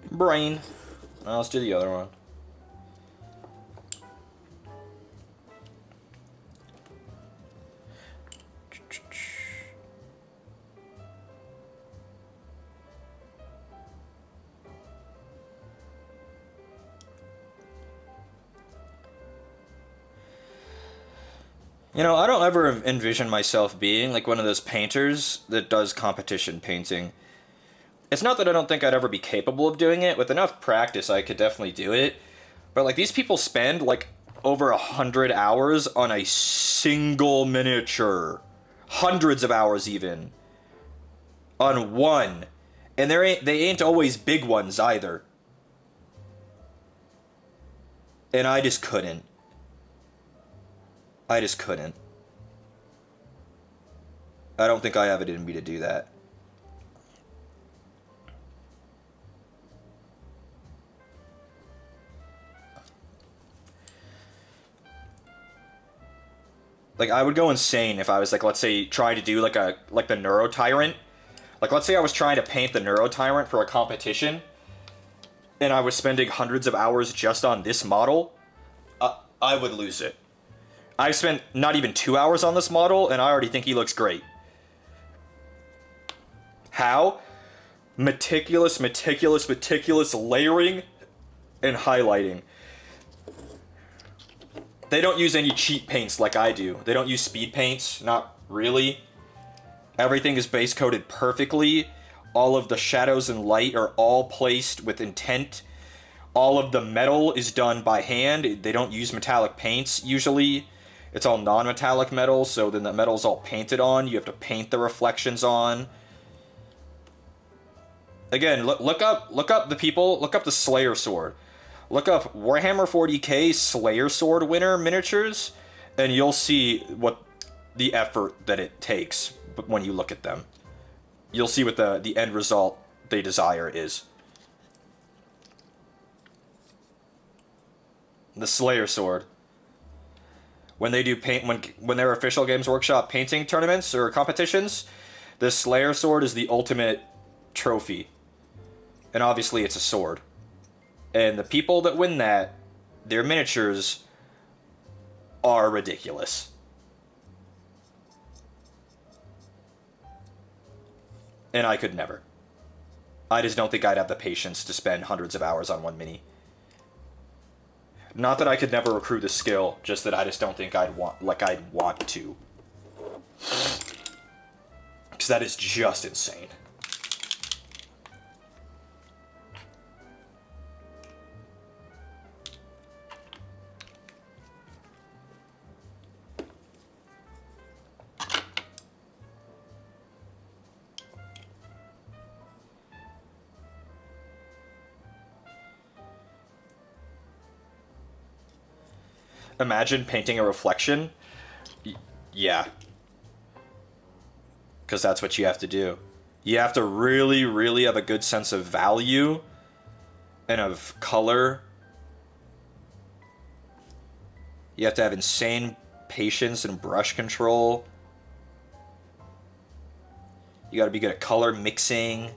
Brain. Now let's do the other one. You know, I don't ever envision myself being like one of those painters that does competition painting. It's not that I don't think I'd ever be capable of doing it. With enough practice, I could definitely do it. But, like, these people spend, like, over 100 hours on a single miniature. Hundreds of hours, even. On one. And they ain't always big ones, either. And I just couldn't. I just couldn't. I don't think I have it in me to do that. Like, I would go insane if I was, like, let's say, trying to do, like, the neurotyrant. Like, let's say I was trying to paint the neurotyrant for a competition, and I was spending hundreds of hours just on this model. I would lose it. I've spent not even 2 hours on this model, and I already think he looks great. How? Meticulous, meticulous, meticulous layering and highlighting. They don't use any cheap paints like I do. They don't use speed paints, not really. Everything is base coated perfectly. All of the shadows and light are all placed with intent. All of the metal is done by hand. They don't use metallic paints usually. It's all non-metallic metal, so then the metal's all painted on. You have to paint the reflections on. Again, look up the people. Look up the Slayer sword. Look up Warhammer 40k Slayer sword winner miniatures, and you'll see what the effort that it takes when you look at them. You'll see what the end result they desire is. The Slayer sword. When they do when they're official Games Workshop painting tournaments or competitions, the Slayer sword is the ultimate trophy. And obviously it's a sword. And the people that win that, their miniatures are ridiculous. And I could never. I just don't think I'd have the patience to spend hundreds of hours on one mini. Not that I could never recruit the skill, just that I just don't think I'd want to. Because that is just insane. Imagine painting a reflection. Yeah. Because that's what you have to do. You have to really, really have a good sense of value and of color. You have to have insane patience and brush control. You gotta be good at color mixing.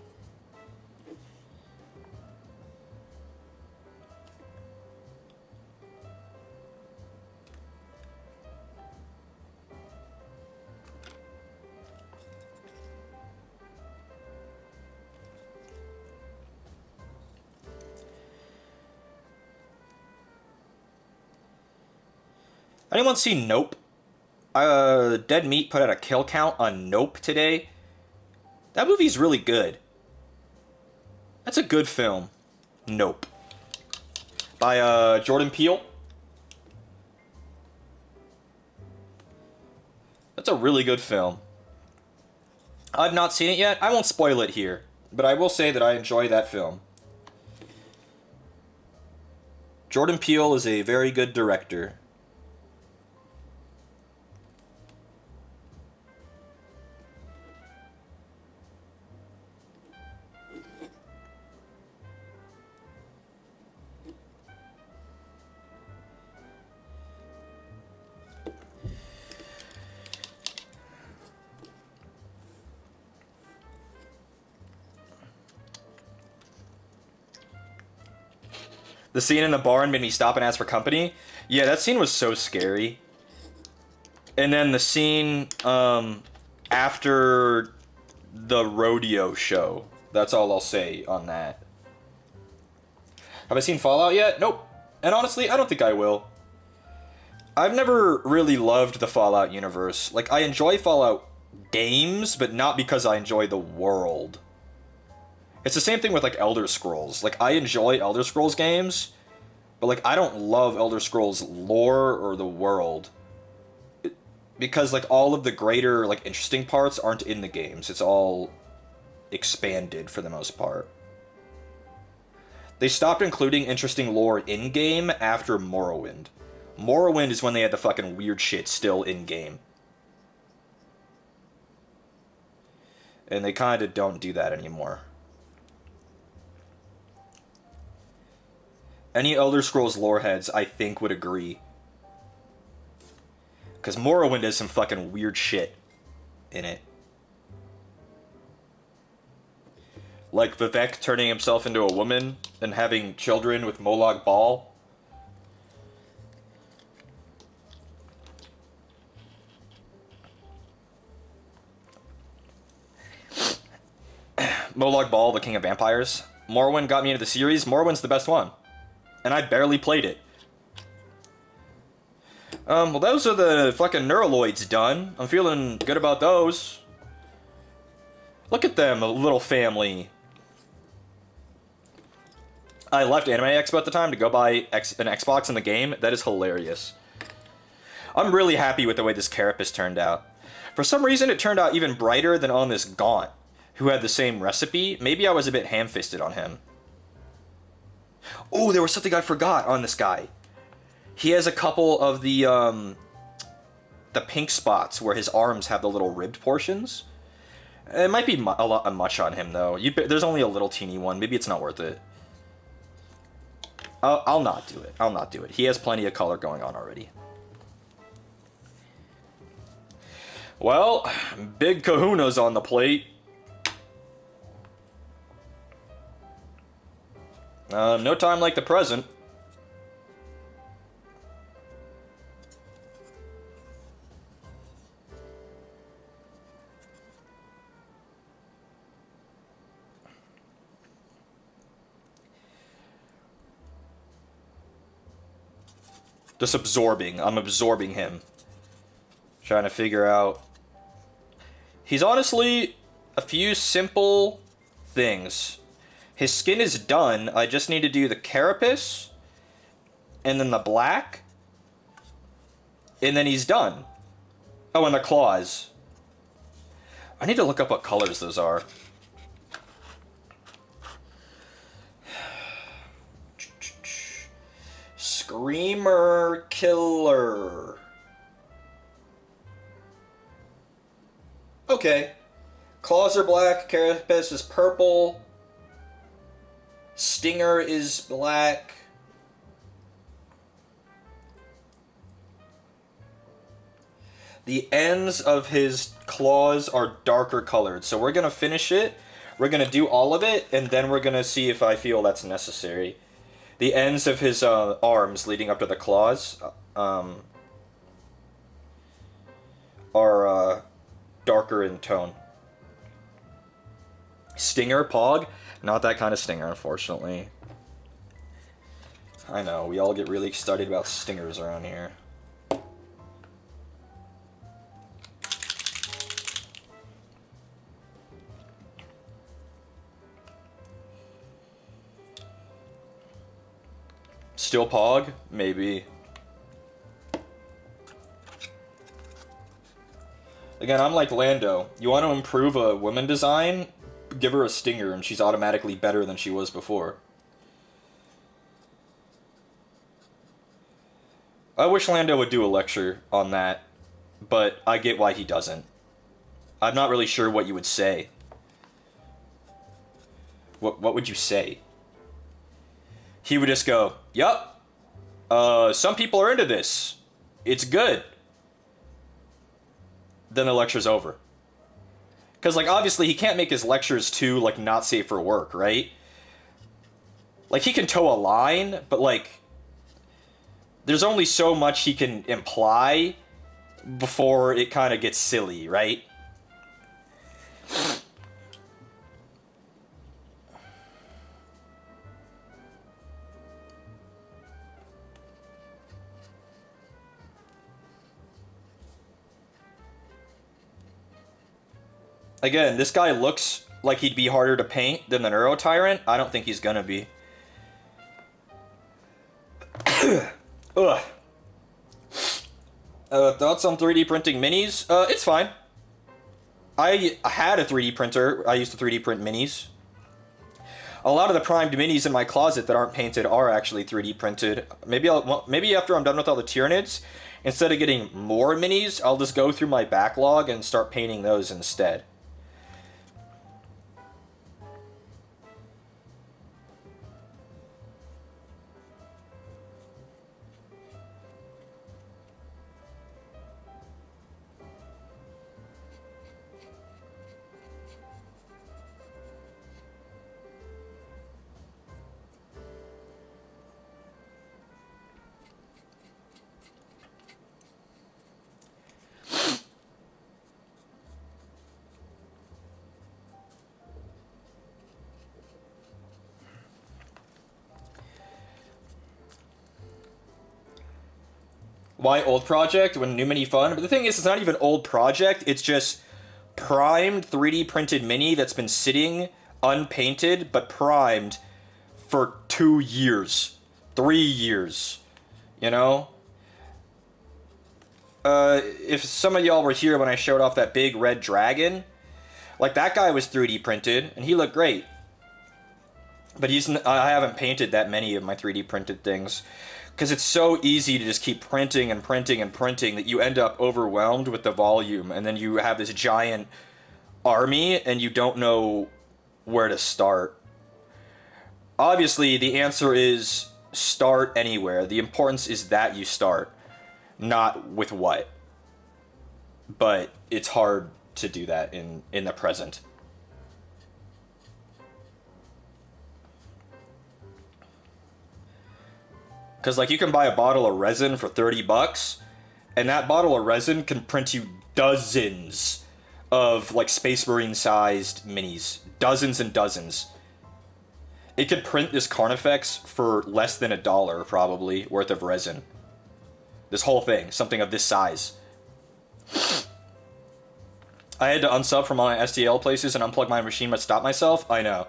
Anyone see Nope? Dead Meat put out a kill count on Nope today. That movie's really good. That's a good film. Nope. By Jordan Peele. That's a really good film. I've not seen it yet. I won't spoil it here. But I will say that I enjoy that film. Jordan Peele is a very good director. The scene in the barn made me stop and ask for company. Yeah, that scene was so scary. And then the scene after the rodeo show. That's all I'll say on that. Have I seen Fallout yet? Nope. And honestly, I don't think I will. I've never really loved the Fallout universe. Like, I enjoy Fallout games, but not because I enjoy the world. It's the same thing with, like, Elder Scrolls. Like, I enjoy Elder Scrolls games, but, like, I don't love Elder Scrolls lore or the world. Because, like, all of the greater, like, interesting parts aren't in the games. It's all expanded for the most part. They stopped including interesting lore in-game after Morrowind. Morrowind is when they had the fucking weird shit still in-game. And they kind of don't do that anymore. Any Elder Scrolls lore heads, I think, would agree. Because Morrowind has some fucking weird shit in it. Like Vivek turning himself into a woman and having children with Molag Bal. Molag Bal, the King of Vampires. Morrowind got me into the series. Morrowind's the best one. And I barely played it. Well, those are the fucking neuroloids done. I'm feeling good about those. Look at them, a little family. I left Anime Expo at the time to go buy an Xbox in the game. That is hilarious. I'm really happy with the way this carapace turned out. For some reason, it turned out even brighter than on this Gaunt, who had the same recipe. Maybe I was a bit ham-fisted on him. Oh, there was something I forgot on this guy. He has a couple of the pink spots where his arms have the little ribbed portions. It might be a lot much on him, though. There's only a little teeny one. Maybe it's not worth it. I'll not do it. I'll not do it. He has plenty of color going on already. Well, big kahuna's on the plate. No time like the present. Just absorbing. I'm absorbing him. Trying to figure out. He's honestly a few simple things. His skin is done. I just need to do the carapace. And then the black. And then he's done. Oh, and the claws. I need to look up what colors those are. Screamer Killer. Okay. Claws are black, carapace is purple. Stinger is black. The ends of his claws are darker colored. So we're going to finish it. We're going to do all of it, and then we're going to see if I feel that's necessary. The ends of his arms leading up to the claws are darker in tone. Stinger, Pog? Not that kind of stinger, unfortunately. I know, we all get really excited about stingers around here. Still Pog? Maybe. Again, I'm like Lando. You want to improve a woman design? Give her a stinger and she's automatically better than she was before. I wish Lando would do a lecture on that, but I get why he doesn't. I'm not really sure what you would say. What would you say? He would just go, yup, some people are into this. It's good. Then the lecture's over. Because, like, obviously he can't make his lectures too, like, not safe for work, right? Like, he can toe a line, but, like, there's only so much he can imply before it kind of gets silly, right? Again, this guy looks like he'd be harder to paint than the neurotyrant. I don't think he's gonna be. Ugh. Thoughts on 3D printing minis? It's fine. I had a 3D printer. I used to 3D print minis. A lot of the primed minis in my closet that aren't painted are actually 3D printed. Maybe after I'm done with all the Tyranids, instead of getting more minis, I'll just go through my backlog and start painting those instead. Why old project when new mini fun? But the thing is, it's not even old project. It's just primed 3D printed mini that's been sitting unpainted but primed for 2 years, 3 years. You know? If some of y'all were here when I showed off that big red dragon, like that guy was 3D printed and he looked great. But I haven't painted that many of my 3D printed things. Because it's so easy to just keep printing and printing and printing that you end up overwhelmed with the volume, and then you have this giant army and you don't know where to start. Obviously, the answer is start anywhere. The importance is that you start, not with what. But it's hard to do that in the present. Because, like, you can buy a bottle of resin for $30, and that bottle of resin can print you dozens of, like, Space Marine-sized minis. Dozens and dozens. It could print this Carnifex for less than $1, probably, worth of resin. This whole thing, something of this size. I had to unsub from my STL places and unplug my machine but stop myself? I know.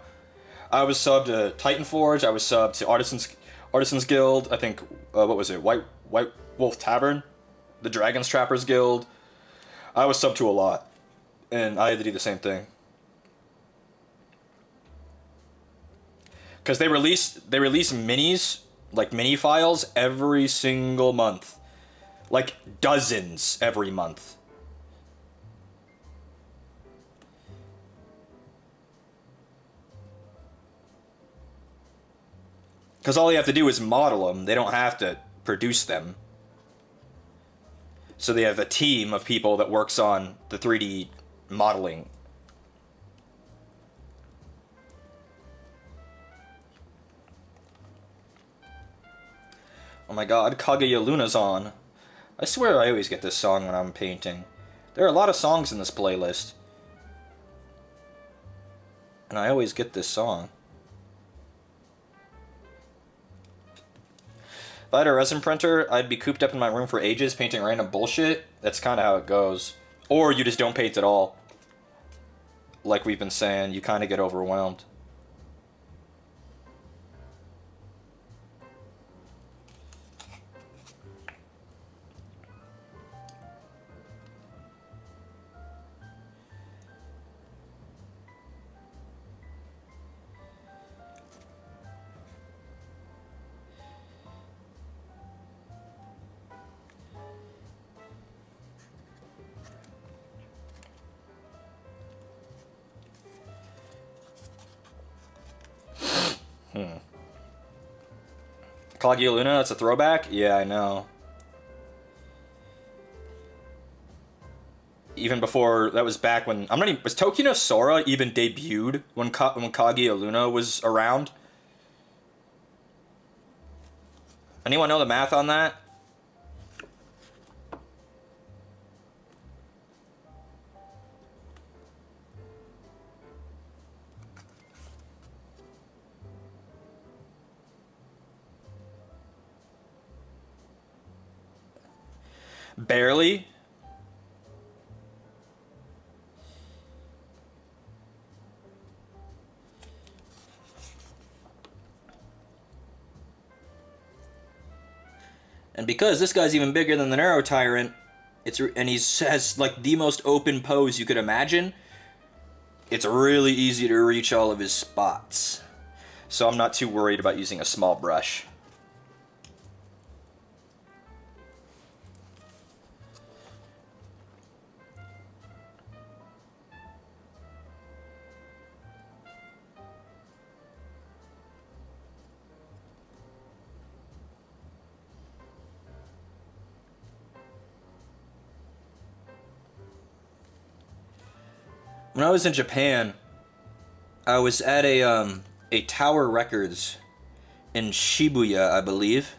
I was subbed to Titan Forge, I was subbed to Artisans Guild, I think, what was it, White Wolf Tavern? The Dragon's Trappers Guild. I was subbed to a lot, and I had to do the same thing. Because they release minis, like mini files, every single month. Like dozens every month. Because all you have to do is model them. They don't have to produce them. So they have a team of people that works on the 3D modeling. Oh my god, Kaguya Luna's on. I swear I always get this song when I'm painting. There are a lot of songs in this playlist. And I always get this song. If I had a resin printer, I'd be cooped up in my room for ages painting random bullshit. That's kind of how it goes. Or you just don't paint at all. Like we've been saying, you kind of get overwhelmed. Kaguya Luna, that's a throwback? Yeah, I know. Even before, that was back when, was Tokyo no Sora even debuted when Kaguya Luna was around? Anyone know the math on that? Barely. And because this guy's even bigger than the neurotyrant, and has like the most open pose you could imagine, it's really easy to reach all of his spots. so I'm not too worried about using a small brush. When I was in Japan, I was at a Tower Records in Shibuya, I believe,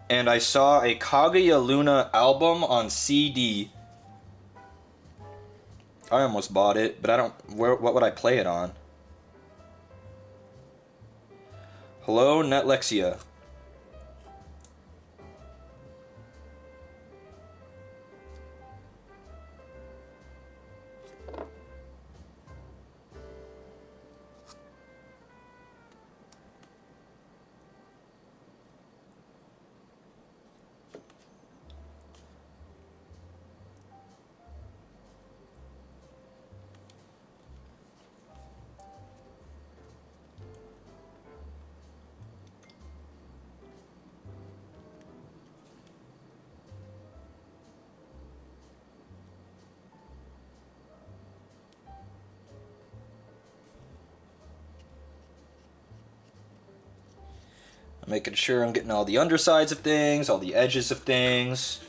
and I saw a Kaguya Luna album on CD. I almost bought it, but I don't. What would I play it on? Hello, Netlexia. I'm making sure I'm getting all the undersides of things, all the edges of things.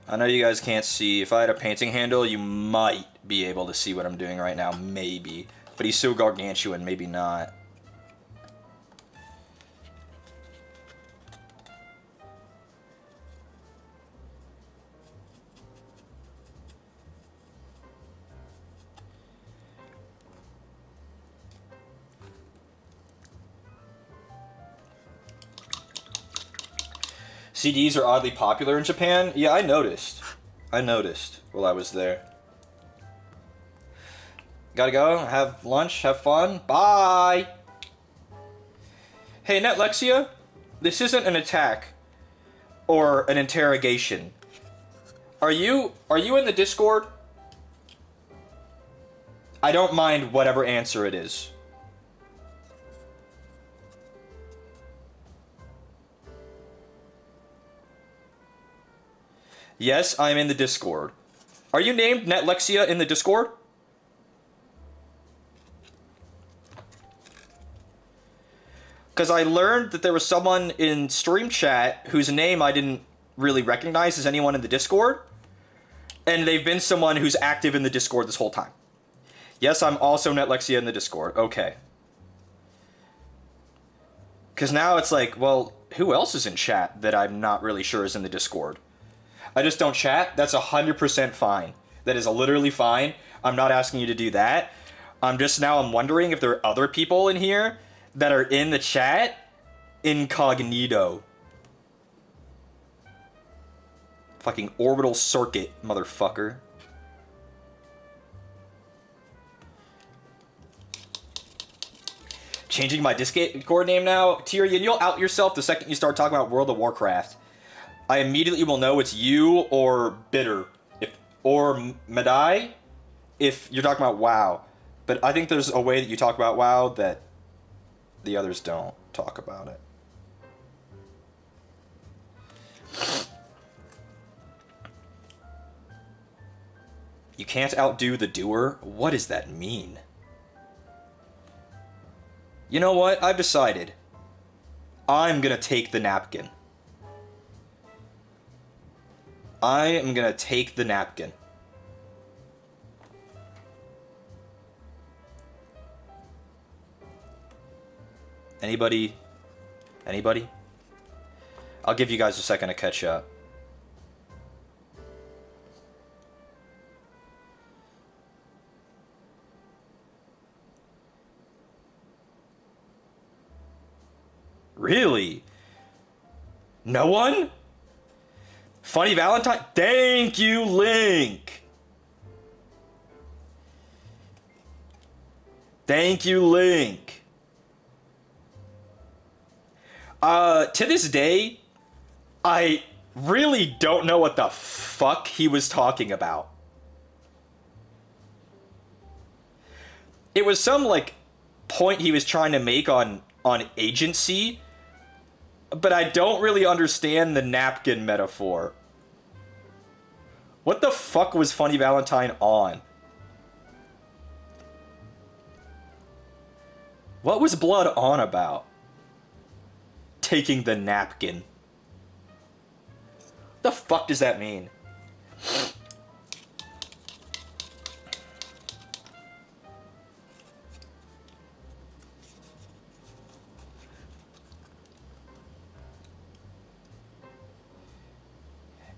I know you guys can't see. If I had a painting handle, you might be able to see what I'm doing right now. Maybe. But he's so gargantuan, maybe not. CDs are oddly popular in Japan? Yeah, I noticed. I noticed while I was there. Gotta go, have lunch, have fun. Bye! Hey, Netlexia, this isn't an attack or an interrogation. Are you in the Discord? I don't mind whatever answer it is. Yes, I'm in the Discord. Are you named Netlexia in the Discord? Because I learned that there was someone in stream chat whose name I didn't really recognize as anyone in the Discord. And they've been someone who's active in the Discord this whole time. Yes, I'm also Netlexia in the Discord. Okay. Because now it's like, well, who else is in chat that I'm not really sure is in the Discord? I just don't chat. That's 100% fine. That is literally fine. I'm not asking you to do that. I'm wondering if there are other people in here that are in the chat incognito. Fucking orbital circuit, motherfucker. Changing my Discord name now? Tyrion, you'll out yourself the second you start talking about World of Warcraft. I immediately will know it's you or Bitter, or Madai, if you're talking about WoW. But I think there's a way that you talk about WoW that the others don't talk about it. You can't outdo the doer? What does that mean? You know what? I've decided. I'm gonna take the napkin. I am gonna take the napkin. Anybody? Anybody? I'll give you guys a second to catch up. Really? No one? Funny Valentine? Thank you, Link. Thank you, Link. To this day, I really don't know what the fuck he was talking about. It was some, like, point he was trying to make on agency, but I don't really understand the napkin metaphor. What the fuck was Funny Valentine on? What was Blood on about? Taking the napkin. The fuck does that mean?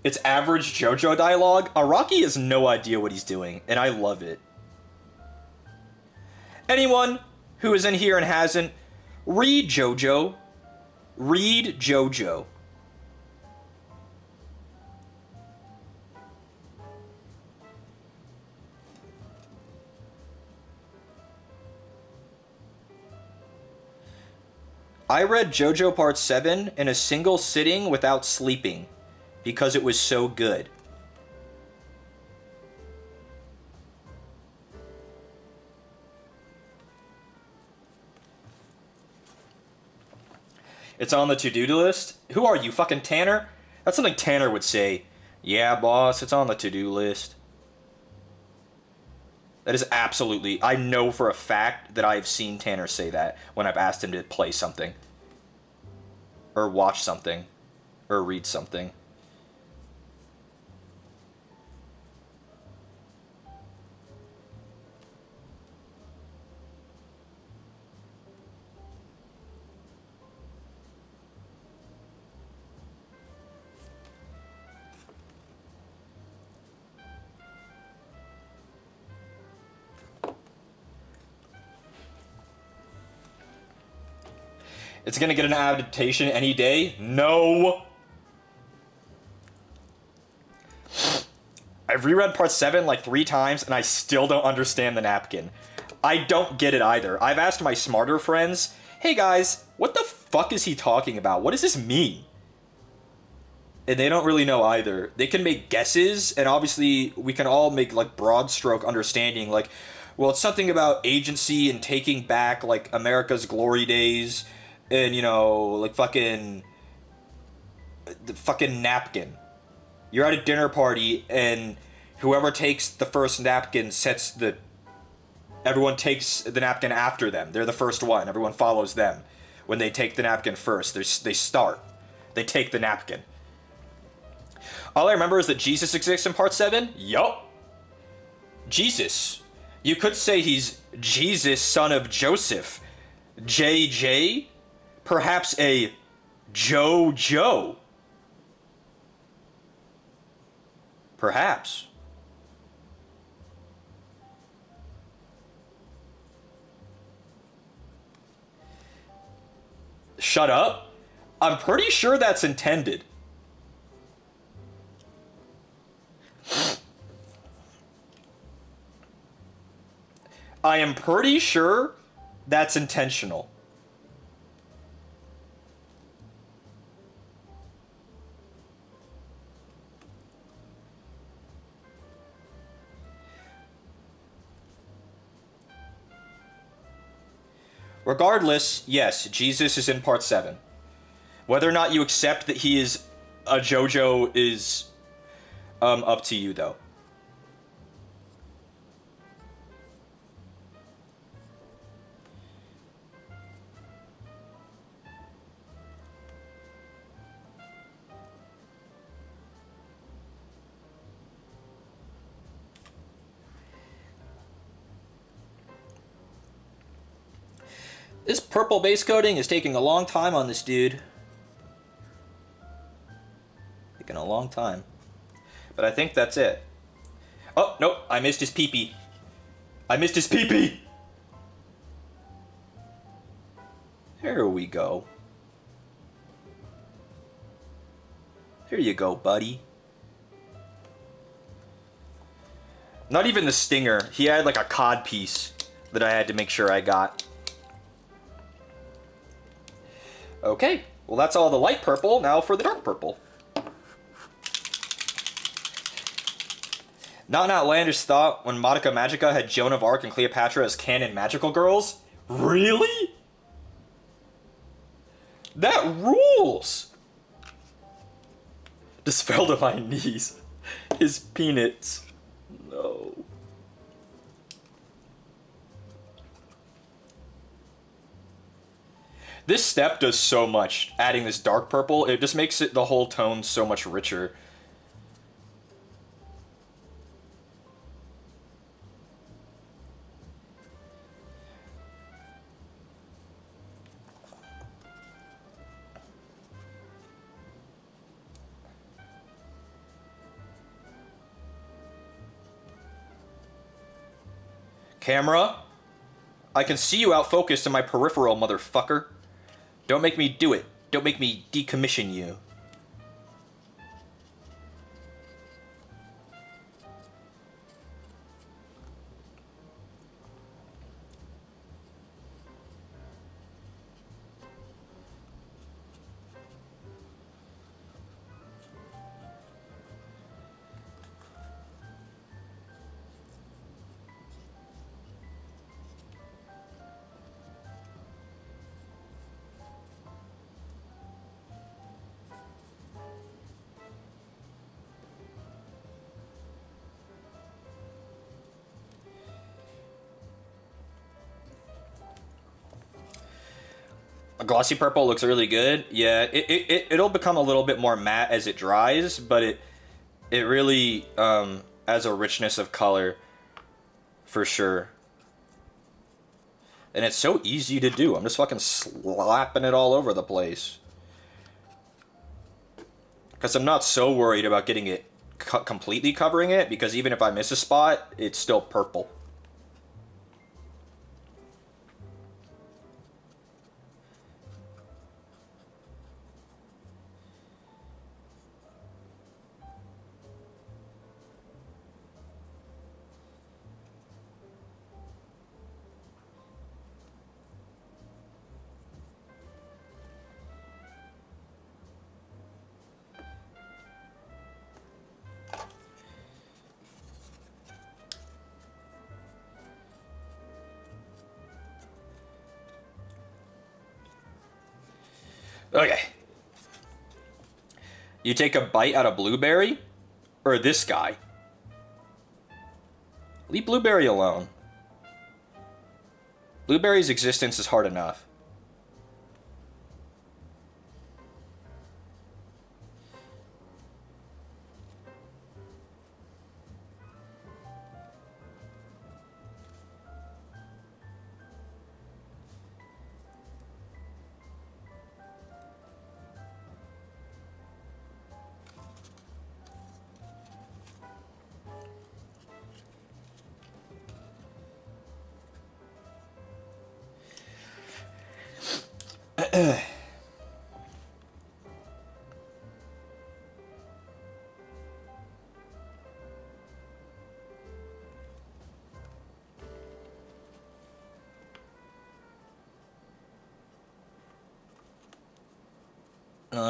It's average JoJo dialogue. Araki has no idea what he's doing, and I love it. Anyone who is in here and hasn't, read JoJo. Read JoJo. I read JoJo Part 7 in a single sitting without sleeping because it was so good. It's on the to-do list? Who are you, fucking Tanner? That's something Tanner would say. Yeah, boss, it's on the to-do list. That is absolutely... I know for a fact that I've seen Tanner say that when I've asked him to play something. Or watch something. Or read something. It's gonna get an adaptation any day? No! I've reread Part 7 like 3 times, and I still don't understand the napkin. I don't get it either. I've asked my smarter friends, hey guys, what the fuck is he talking about? What does this mean? And they don't really know either. They can make guesses, and obviously we can all make like broad stroke understanding, like, well, it's something about agency and taking back like America's glory days. And, you know, like the fucking napkin. You're at a dinner party, and whoever takes the first napkin everyone takes the napkin after them. They're the first one. Everyone follows them. When they take the napkin first, they start. They take the napkin. All I remember is that Jesus exists in Part 7. Yup. Jesus. You could say he's Jesus, son of Joseph. JJ? Perhaps a JoJo. Perhaps. Shut up? I'm pretty sure that's intended. I am pretty sure that's intentional. Regardless, yes, Jesus is in Part 7. Whether or not you accept that he is a JoJo is up to you, though. This purple base coating is taking a long time on this dude. Taking a long time. But I think that's it. Oh, nope, I missed his pee-pee. I missed his pee-pee! There we go. There you go, buddy. Not even the stinger. He had like a cod piece that I had to make sure I got. Okay, Well, that's all the light purple. Now for the dark purple. Not an outlandish thought when Madoka Magica had Joan of Arc and Cleopatra as canon magical girls. Really? That rules! Just fell to my knees. His peanuts. No. This step does so much, adding this dark purple. It just makes it the whole tone so much richer. Camera, I can see you out focused in my peripheral, motherfucker. Don't make me do it. Don't make me decommission you. A glossy purple looks really good. Yeah, it'll become a little bit more matte as it dries, but it really adds a richness of color for sure. And it's so easy to do. I'm just fucking slapping it all over the place. Because I'm not so worried about getting it completely covering it, because even if I miss a spot, it's still purple. Okay. You take a bite out of Blueberry? Or this guy? Leave Blueberry alone. Blueberry's existence is hard enough.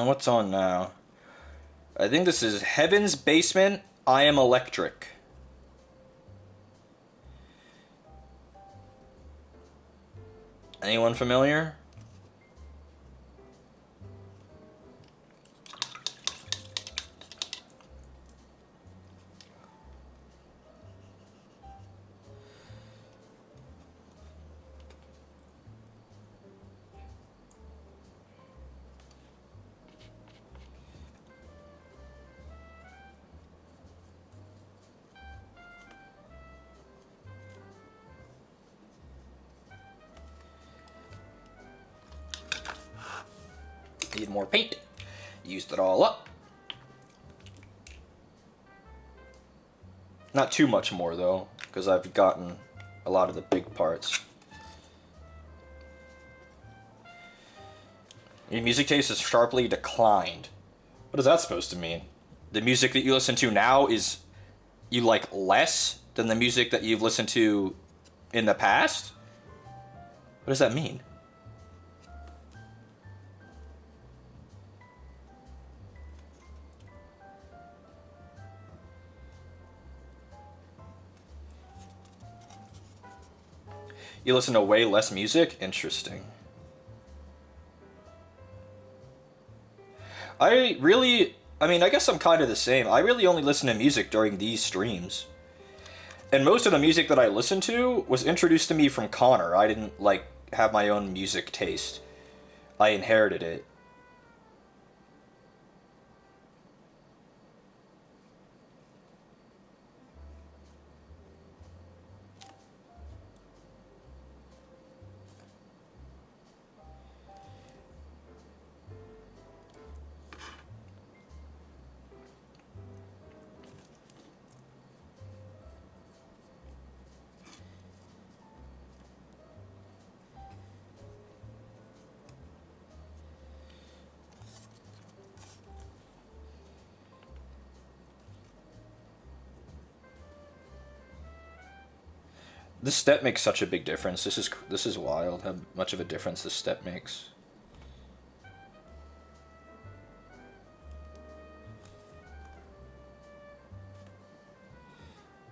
What's on now? I think this is Heaven's Basement, I Am Electric. Anyone familiar? Need more paint. Used it all up. Not too much more though, because I've gotten a lot of the big parts. Your music taste has sharply declined. What is that supposed to mean? The music that you listen to now is you like less than the music that you've listened to in the past? What does that mean? You listen to way less music? Interesting. I guess I'm kind of the same. I really only listen to music during these streams. And most of the music that I listened to was introduced to me from Connor. I didn't, like, have my own music taste. I inherited it. This step makes such a big difference. This is wild how much of a difference this step makes.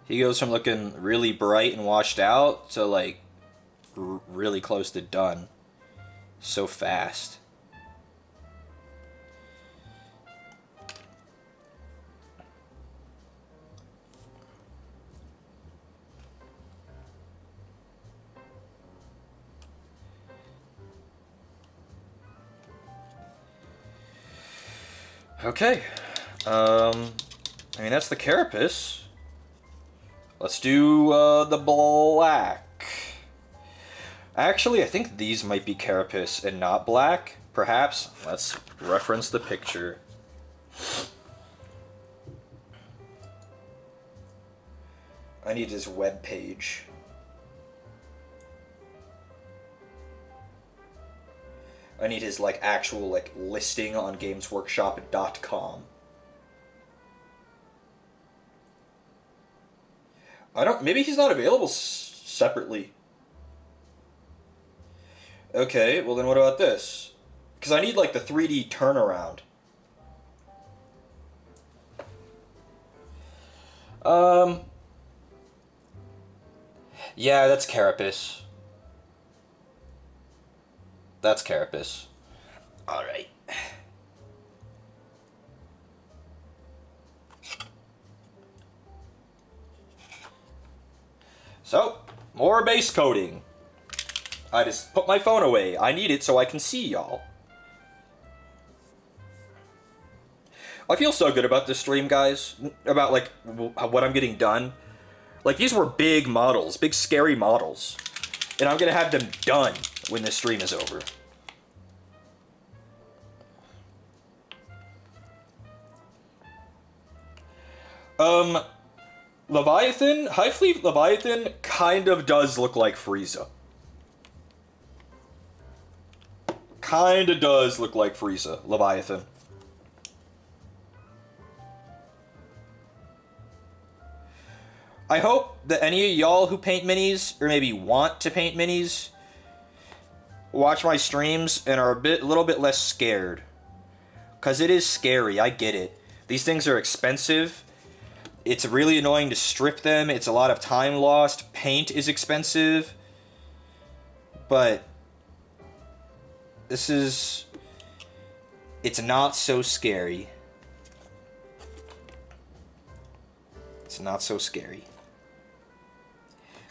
He goes from looking really bright and washed out to like really close to done. So fast. Okay. That's the carapace. Let's do the black. Actually, I think these might be carapace and not black. Perhaps. Let's reference the picture. I need his web page. I need his actual listing on gamesworkshop.com. Maybe he's not available separately. Okay, well then what about this? Because I need the 3D turnaround. Yeah, that's carapace. That's carapace. Alright. So, more base coating. I just put my phone away. I need it so I can see y'all. I feel so good about this stream, guys. About, what I'm getting done. These were big models. Big, scary models. And I'm gonna have them done when this stream is over. Leviathan, High Fleet Leviathan kind of does look like Frieza. Kinda does look like Frieza, Leviathan. I hope that any of y'all who paint minis, or maybe want to paint minis, watch my streams and are a little bit less scared. Because it is scary, I get it. These things are expensive. It's really annoying to strip them. It's a lot of time lost. Paint is expensive. But it's not so scary. It's not so scary.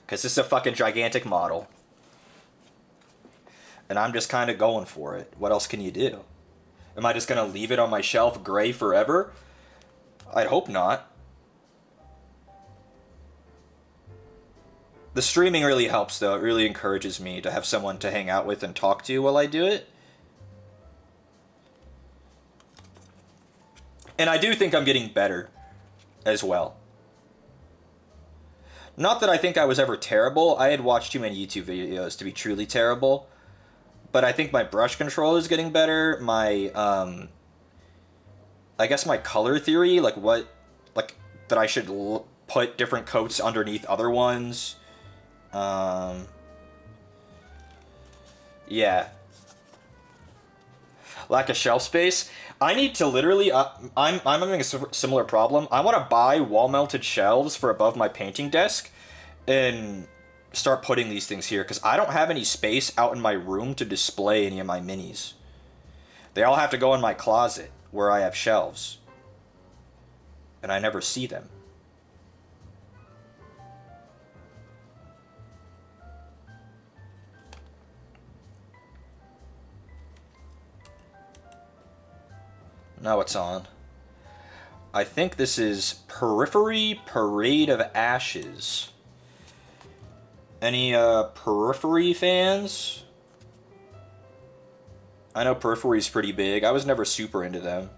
Because this is a fucking gigantic model. And I'm just kind of going for it. What else can you do? Am I just going to leave it on my shelf gray forever? I'd hope not. The streaming really helps, though. It really encourages me to have someone to hang out with and talk to while I do it. And I do think I'm getting better as well. Not that I think I was ever terrible. I had watched too many YouTube videos to be truly terrible. But I think my brush control is getting better. My, I guess my color theory, that I should put different coats underneath other ones. Yeah. Lack of shelf space. I need to literally, I'm having a similar problem. I want to buy wall-mounted shelves for above my painting desk and start putting these things here, because I don't have any space out in my room to display any of my minis. They all have to go in my closet, where I have shelves. And I never see them. Now it's on. I think this is Periphery Parade of Ashes. Any Periphery fans? I know Periphery's pretty big. I was never super into them.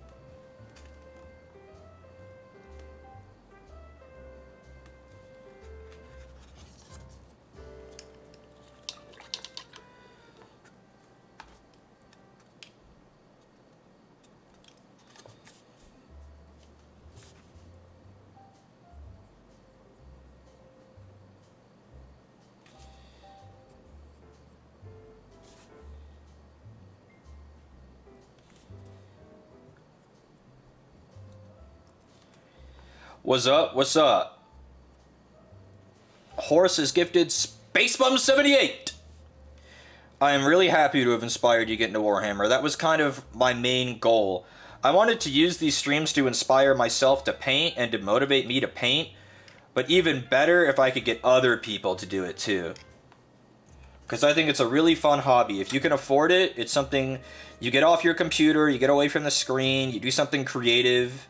What's up? What's up? Horace is gifted Spacebum 78. I am really happy to have inspired you to get into Warhammer. That was kind of my main goal. I wanted to use these streams to inspire myself to paint and to motivate me to paint, but even better if I could get other people to do it too. Because I think it's a really fun hobby. If you can afford it, it's something you get off your computer, you get away from the screen, you do something creative.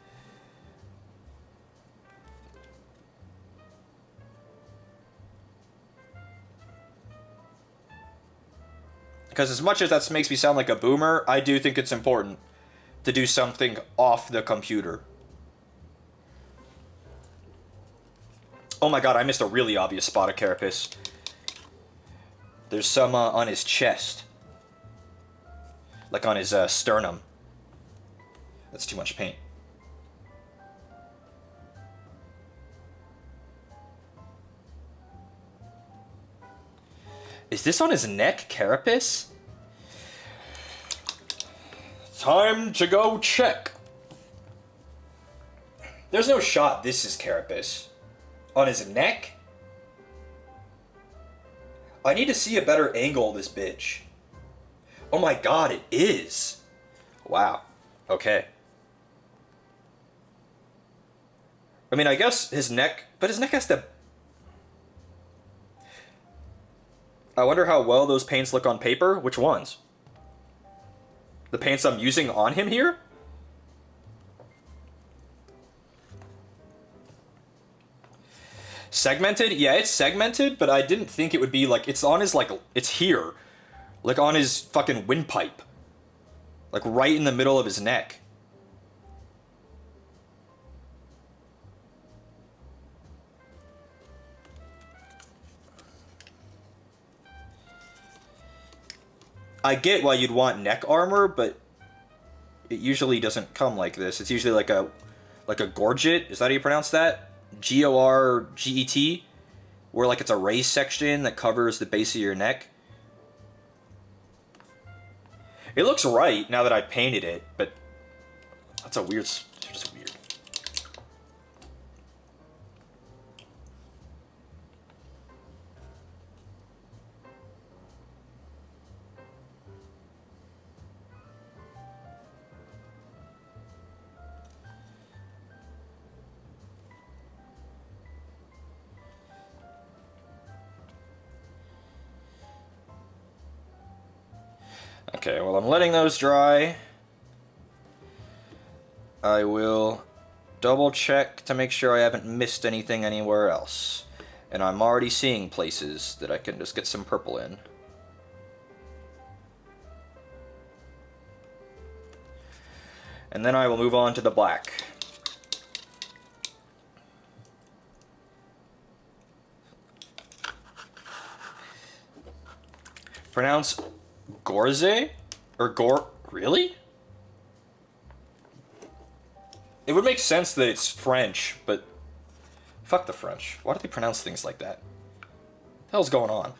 Because as much as that makes me sound like a boomer, I do think it's important to do something off the computer. Oh my god, I missed a really obvious spot of Carapace. There's some on his chest. Like on his sternum. That's too much paint. Is this on his neck, Carapace? Time to go check. There's no shot this is Carapace. On his neck? I need to see a better angle of this bitch. Oh my god, it is. Wow. Okay. I mean, I guess his neck... But his neck has to... I wonder how well those paints look on paper. Which ones? The paints I'm using on him here? Segmented? Yeah, it's segmented, but I didn't think it would be like... It's on his, like... It's here. Like on his fucking windpipe. Like right in the middle of his neck. I get why you'd want neck armor, but it usually doesn't come like this. It's usually like a gorget. Is that how you pronounce that? Gorget, where like it's a raised section that covers the base of your neck. It looks right now that I painted it, but that's a weird. It's just weird. Okay, well, I'm letting those dry. I will double check to make sure I haven't missed anything anywhere else. And I'm already seeing places that I can just get some purple in. And then I will move on to the black. Pronounce Gorze? Or Gor... Really? It would make sense that it's French, but... Fuck the French. Why do they pronounce things like that? What the hell's going on?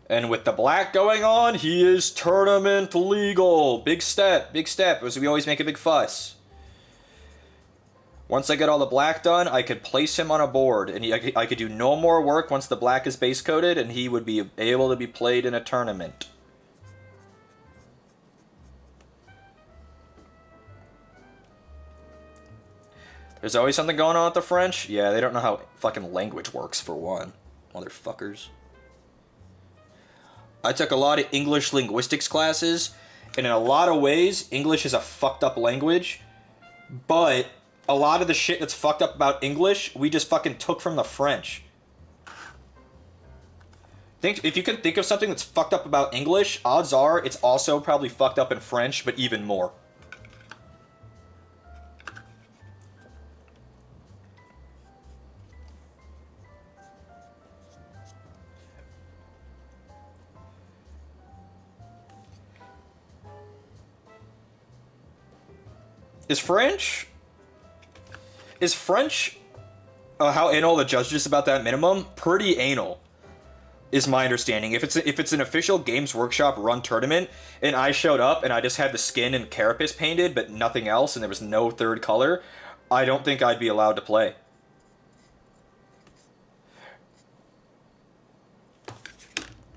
And with the black going on, he is tournament legal. Big step, big step. As we always make a big fuss. Once I get all the black done, I could place him on a board, and I could do no more work once the black is base coated, and he would be able to be played in a tournament. There's always something going on with the French. Yeah, they don't know how fucking language works, for one. Motherfuckers. I took a lot of English linguistics classes, and in a lot of ways, English is a fucked up language, but a lot of the shit that's fucked up about English, we just fucking took from the French. If you can think of something that's fucked up about English, odds are it's also probably fucked up in French, but even more. Is French how anal the judges about that minimum? Pretty anal, is my understanding. If it's an official Games Workshop run tournament, and I showed up and I just had the skin and carapace painted, but nothing else, and there was no third color, I don't think I'd be allowed to play.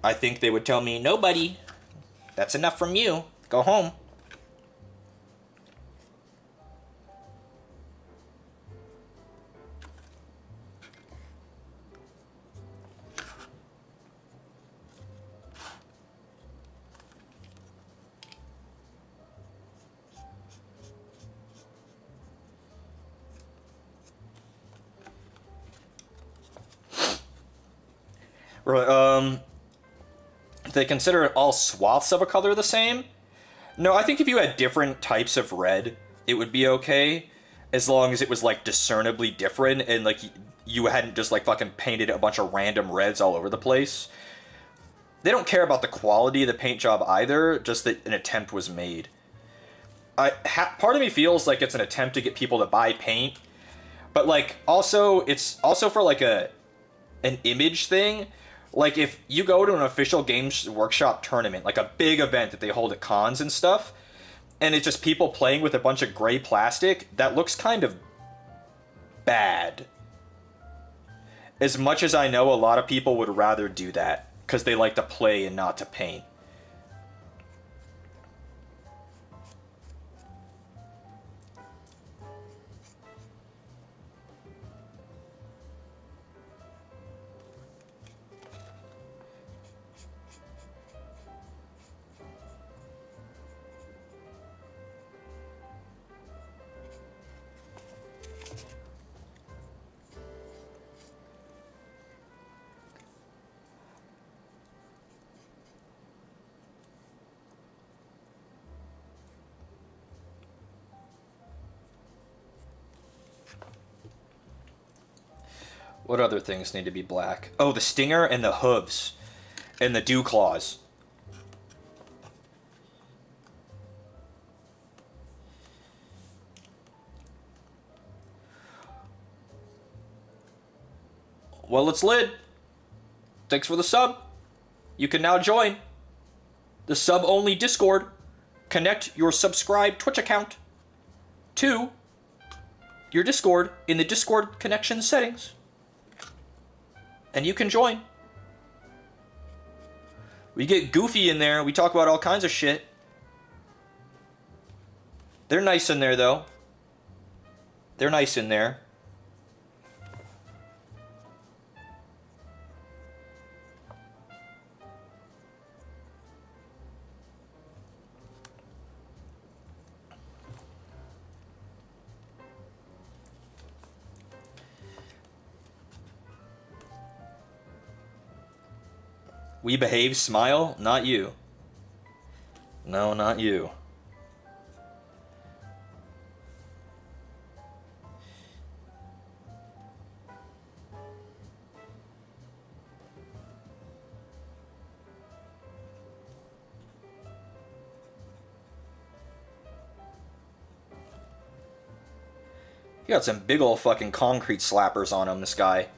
I think they would tell me, "No, buddy, that's enough from you. Go home." Right, they consider all swaths of a color the same? No, I think if you had different types of red, it would be okay, as long as it was, like, discernibly different, and, like, you hadn't just, like, fucking painted a bunch of random reds all over the place. They don't care about the quality of the paint job either, just that an attempt was made. Part of me feels like it's an attempt to get people to buy paint, but, like, also, it's also for, like, an image thing. Like, if you go to an official Games Workshop tournament, like a big event that they hold at cons and stuff, and it's just people playing with a bunch of gray plastic, that looks kind of bad. As much as I know a lot of people would rather do that, because they like to play and not to paint. What other things need to be black? Oh, the stinger and the hooves. And the dew claws. Well, it's lit. Thanks for the sub. You can now join the sub-only Discord. Connect your subscribed Twitch account to your Discord in the Discord connection settings. And you can join. We get goofy in there. We talk about all kinds of shit. They're nice in there, though. They're nice in there. We behave, smile, not you. No, not you. He got some big ol' fucking concrete slappers on him, this guy.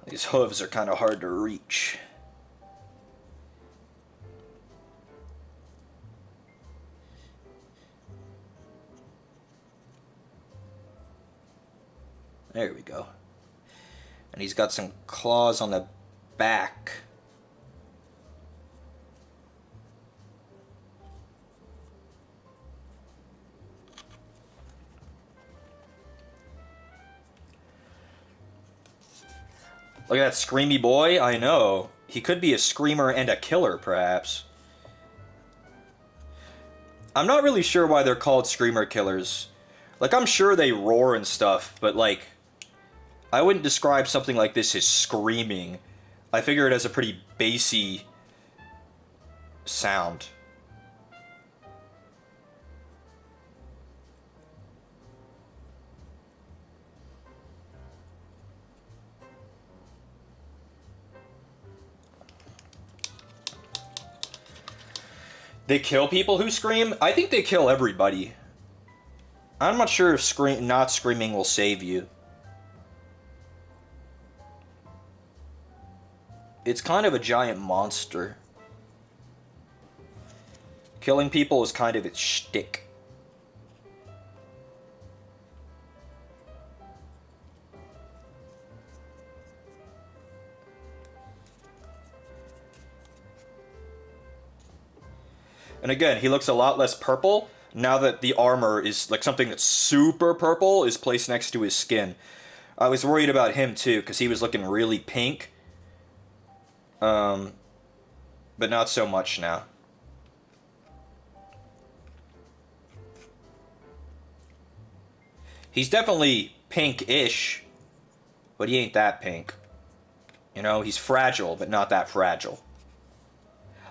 These hooves are kind of hard to reach. There we go. And he's got some claws on the back. Look at that screamy boy. I know. He could be a screamer and a killer, perhaps. I'm not really sure why they're called screamer killers. Like, I'm sure they roar and stuff, but, like, I wouldn't describe something like this as screaming. I figure it has a pretty bassy sound. They kill people who scream? I think they kill everybody. I'm not sure if not screaming will save you. It's kind of a giant monster. Killing people is kind of its shtick. And again, he looks a lot less purple now that the armor is like something that's super purple is placed next to his skin. I was worried about him too, because he was looking really pink. But not so much now. He's definitely pink-ish, but he ain't that pink. You know, he's fragile, but not that fragile.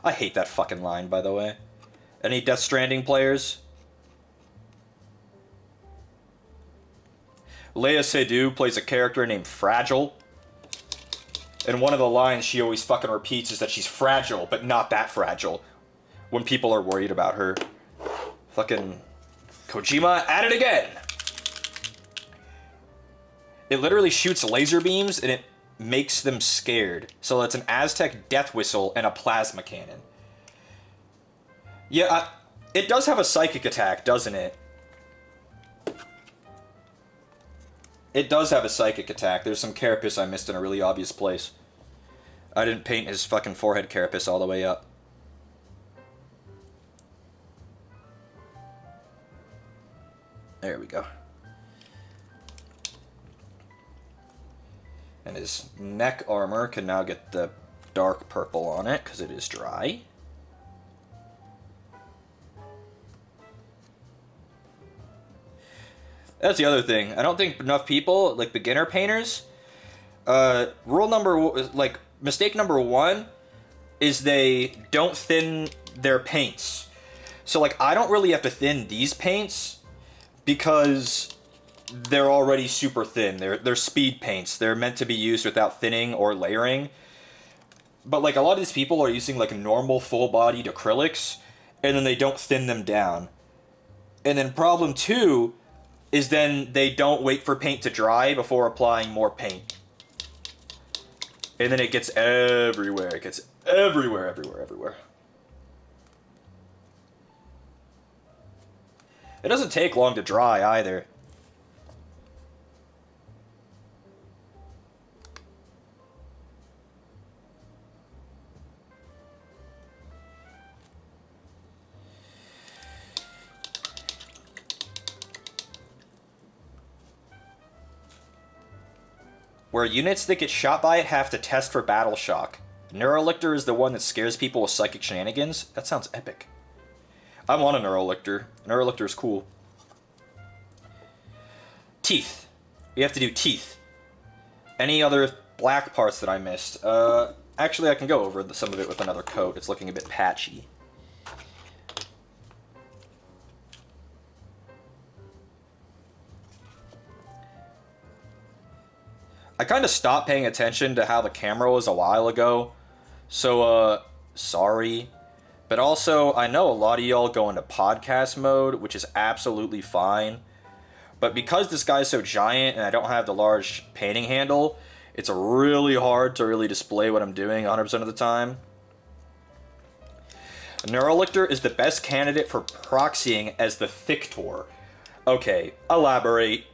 I hate that fucking line, by the way. Any Death Stranding players? Leia Seydoux plays a character named Fragile. And one of the lines she always fucking repeats is that she's fragile, but not that fragile. When people are worried about her. Fucking Kojima at it again! It literally shoots laser beams and it makes them scared. So it's an Aztec death whistle and a plasma cannon. Yeah, it does have a psychic attack, doesn't it? It does have a psychic attack. There's some carapace I missed in a really obvious place. I didn't paint his fucking forehead carapace all the way up. There we go. And his neck armor can now get the dark purple on it, because it is dry. That's the other thing. I don't think enough people, like beginner painters, mistake number one is they don't thin their paints. So, like, I don't really have to thin these paints because they're already super thin. They're speed paints. They're meant to be used without thinning or layering. But, like, a lot of these people are using, like, normal full-bodied acrylics, and then they don't thin them down. And then problem two is then they don't wait for paint to dry before applying more paint. And then it gets everywhere. It gets everywhere, everywhere, everywhere. It doesn't take long to dry either. Where units that get shot by it have to test for battle shock. Neurolictor is the one that scares people with psychic shenanigans. That sounds epic. I want a Neurolictor. Neurolictor is cool. Teeth. We have to do teeth. Any other black parts that I missed? Actually, I can go over some of it with another coat. It's looking a bit patchy. I kind of stopped paying attention to how the camera was a while ago, so, sorry. But also, I know a lot of y'all go into podcast mode, which is absolutely fine. But because this guy's so giant and I don't have the large painting handle, It's really hard to really display what I'm doing 100% of the time. Neurolictor is the best candidate for proxying as the Thictor. Okay, elaborate.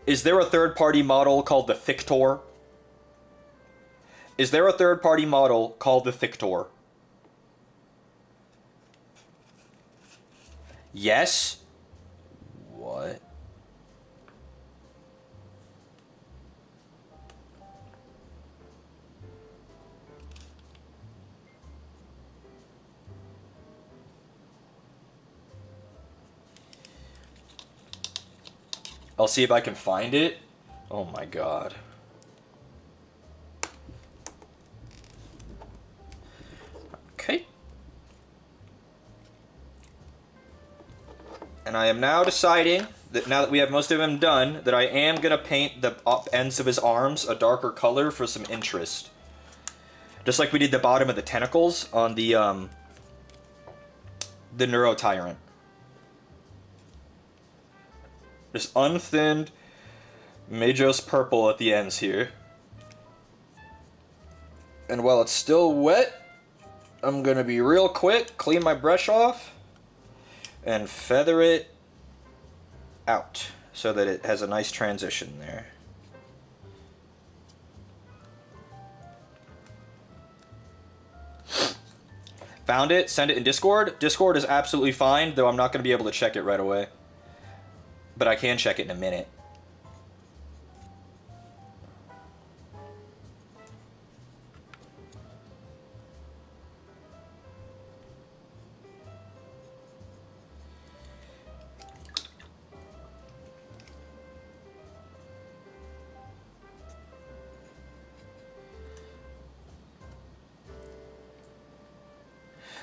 Is there a third-party model called the Thictor? Is there a third-party model called the Thictor? Yes? What? I'll see if I can find it. Oh my god. Okay. And I am now deciding that now that we have most of him done, that I am going to paint the up ends of his arms a darker color for some interest. Just like we did the bottom of the tentacles on the neurotyrant. Just unthinned Majos purple at the ends here. And while it's still wet, I'm gonna be real quick, clean my brush off, and feather it out so that it has a nice transition there. Found it, send it in Discord. Discord is absolutely fine, though I'm not gonna be able to check it right away. But I can check it in a minute.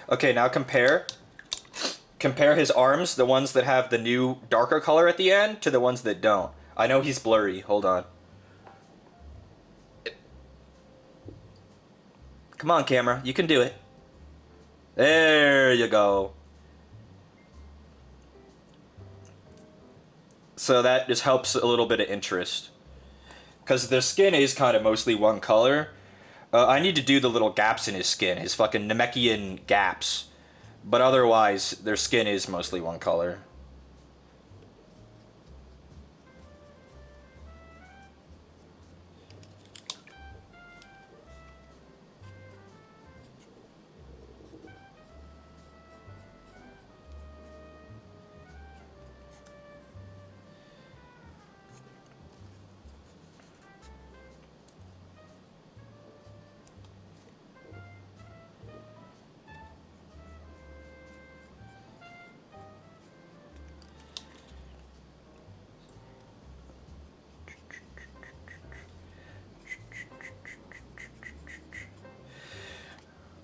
Okay, now compare. Compare his arms, the ones that have the new darker color at the end, to the ones that don't. I know he's blurry. Hold on. Come on, camera. You can do it. There you go. So that just helps a little bit of interest. Because their skin is kind of mostly one color. I need to do the little gaps in his skin. His fucking Namekian gaps. But otherwise, their skin is mostly one color.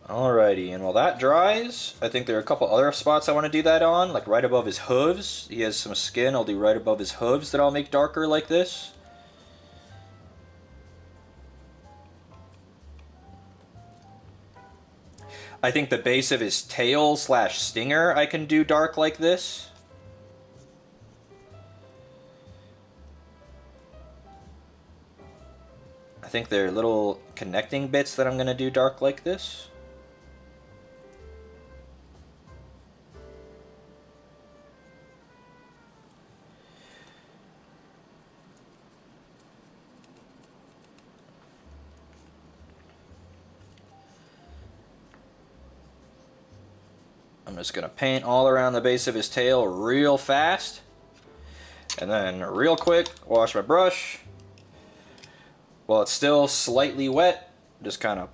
Alrighty, and while that dries, I think there are a couple other spots I want to do that on, like right above his hooves. He has some skin I'll do right above his hooves that I'll make darker like this. I think the base of his tail slash stinger I can do dark like this. I think there are little connecting bits that I'm going to do dark like this. I'm just going to paint all around the base of his tail real fast. And then real quick, wash my brush. While it's still slightly wet, just kind of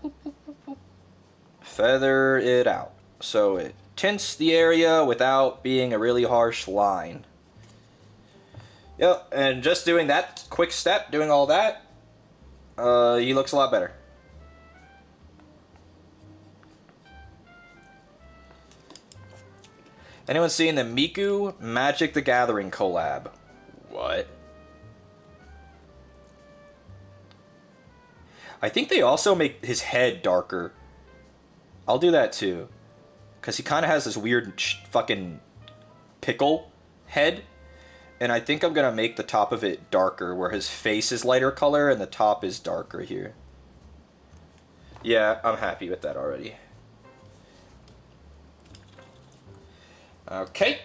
feather it out. So it tints the area without being a really harsh line. Yep, and just doing that quick step, doing all that, he looks a lot better. Anyone seen the Miku Magic the Gathering collab? What? I think they also make his head darker. I'll do that too. Because he kind of has this weird fucking pickle head. And I think I'm going to make the top of it darker, where his face is lighter color and the top is darker here. Yeah, I'm happy with that already. Okay.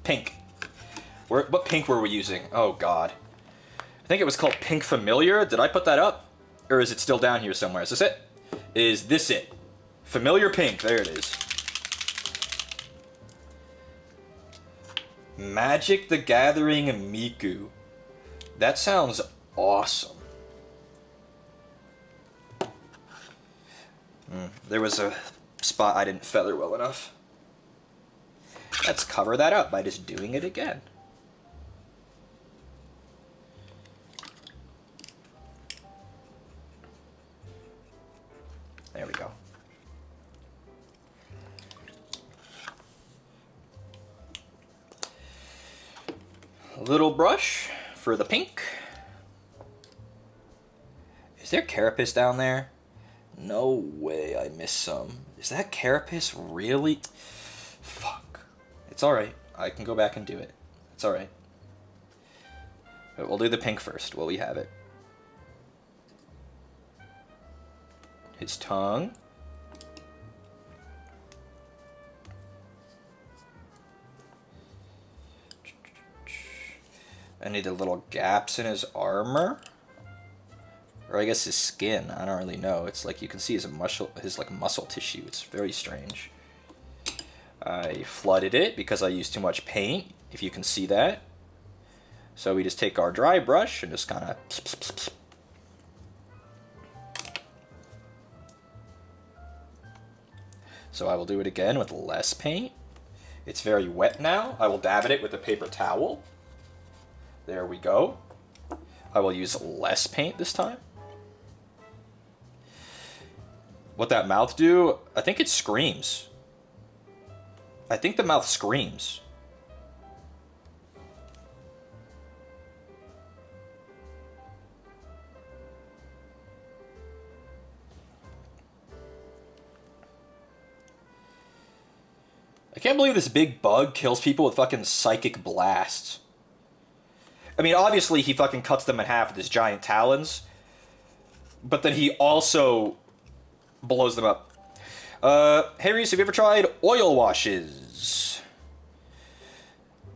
Pink. What pink were we using? Oh, God. I think it was called Pink Familiar. Did I put that up? Or is it still down here somewhere? Is this it? Is this it? Familiar Pink. There it is. Magic the Gathering Miku. That sounds awesome. There was a spot I didn't feather well enough. Let's cover that up by just doing it again. There we go. A little brush for the pink. Is there carapace down there? No way I missed some. Is that carapace really? Fuck. It's alright. I can go back and do it. It's alright. But we'll do the pink first while we have it. His tongue. I need the little gaps in his armor. Or I guess his skin. I don't really know. It's like you can see his muscle tissue. It's very strange. I flooded it because I used too much paint, if you can see that. So we just take our dry brush and just kind of... So I will do it again with less paint. It's very wet now. I will dab at it with a paper towel. There we go. I will use less paint this time. What that mouth do? I think it screams. I think the mouth screams. I can't believe this big bug kills people with fucking psychic blasts. I mean, obviously he fucking cuts them in half with his giant talons. But then he also blows them up. Hey Reese, have you ever tried oil washes?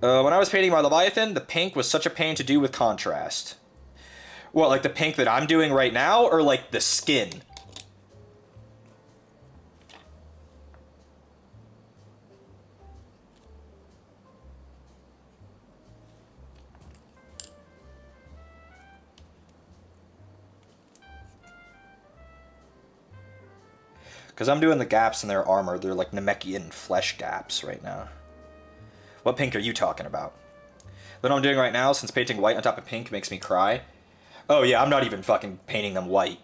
When I was painting my Leviathan, the pink was such a pain to do with contrast. What, like the pink that I'm doing right now, or like the skin? Because I'm doing the gaps in their armor. They're like Namekian flesh gaps right now. What pink are you talking about? What I'm doing right now, since painting white on top of pink makes me cry. Oh yeah, I'm not even fucking painting them white.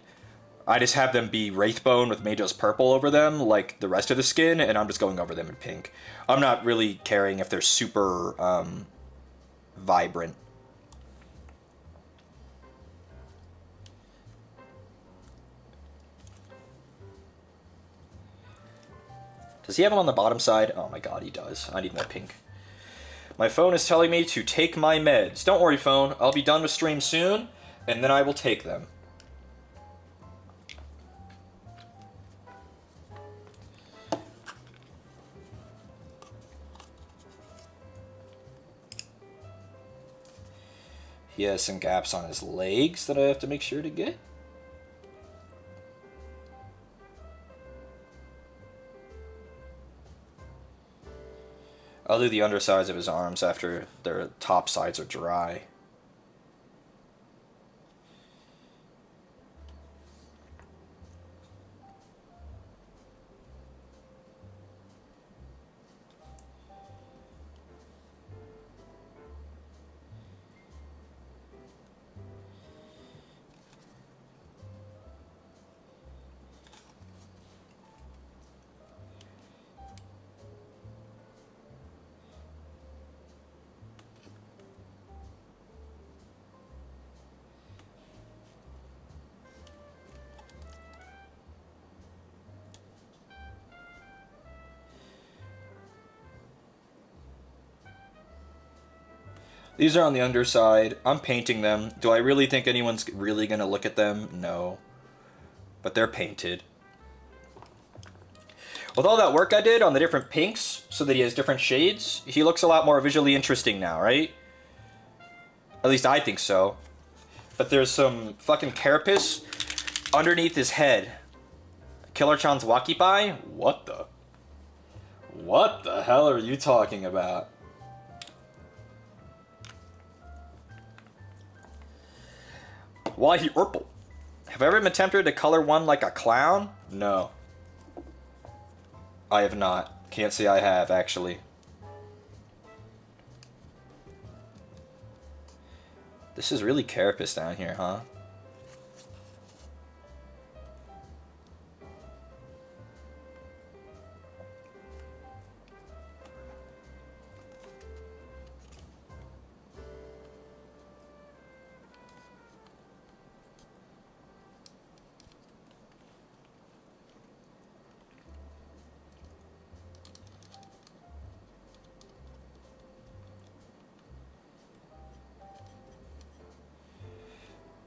I just have them be Wraithbone with Majo's purple over them, like the rest of the skin, and I'm just going over them in pink. I'm not really caring if they're super vibrant. Does he have them on the bottom side? Oh my god, he does. I need more pink. My phone is telling me to take my meds. Don't worry, phone. I'll be done with stream soon, and then I will take them. He has some gaps on his legs that I have to make sure to get. I'll do the undersides of his arms after their top sides are dry. These are on the underside. I'm painting them. Do I really think anyone's really going to look at them? No. But they're painted. With all that work I did on the different pinks, so that he has different shades, he looks a lot more visually interesting now, right? At least I think so. But there's some fucking carapace underneath his head. Killer-chan's Wakipai? What the? What the hell are you talking about? Why he purple? Have I ever been tempted to color one like a clown? No. I have not. Can't say I have, actually. This is really carapace down here, huh?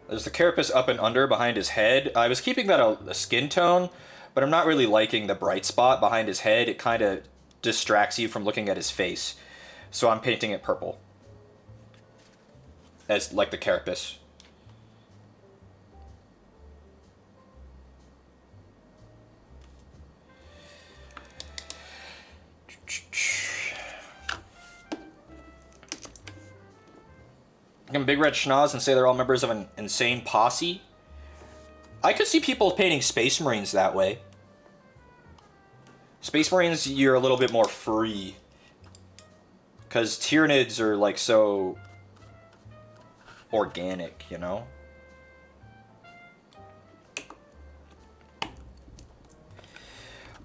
There's the carapace up and under behind his head. I was keeping that a skin tone, but I'm not really liking the bright spot behind his head. It kind of distracts you from looking at his face. So I'm painting it purple. As like the carapace. Become Big Red Schnoz and say they're all members of an insane posse. I could see people painting Space Marines that way. Space Marines, you're a little bit more free. Because Tyranids are like so organic, you know?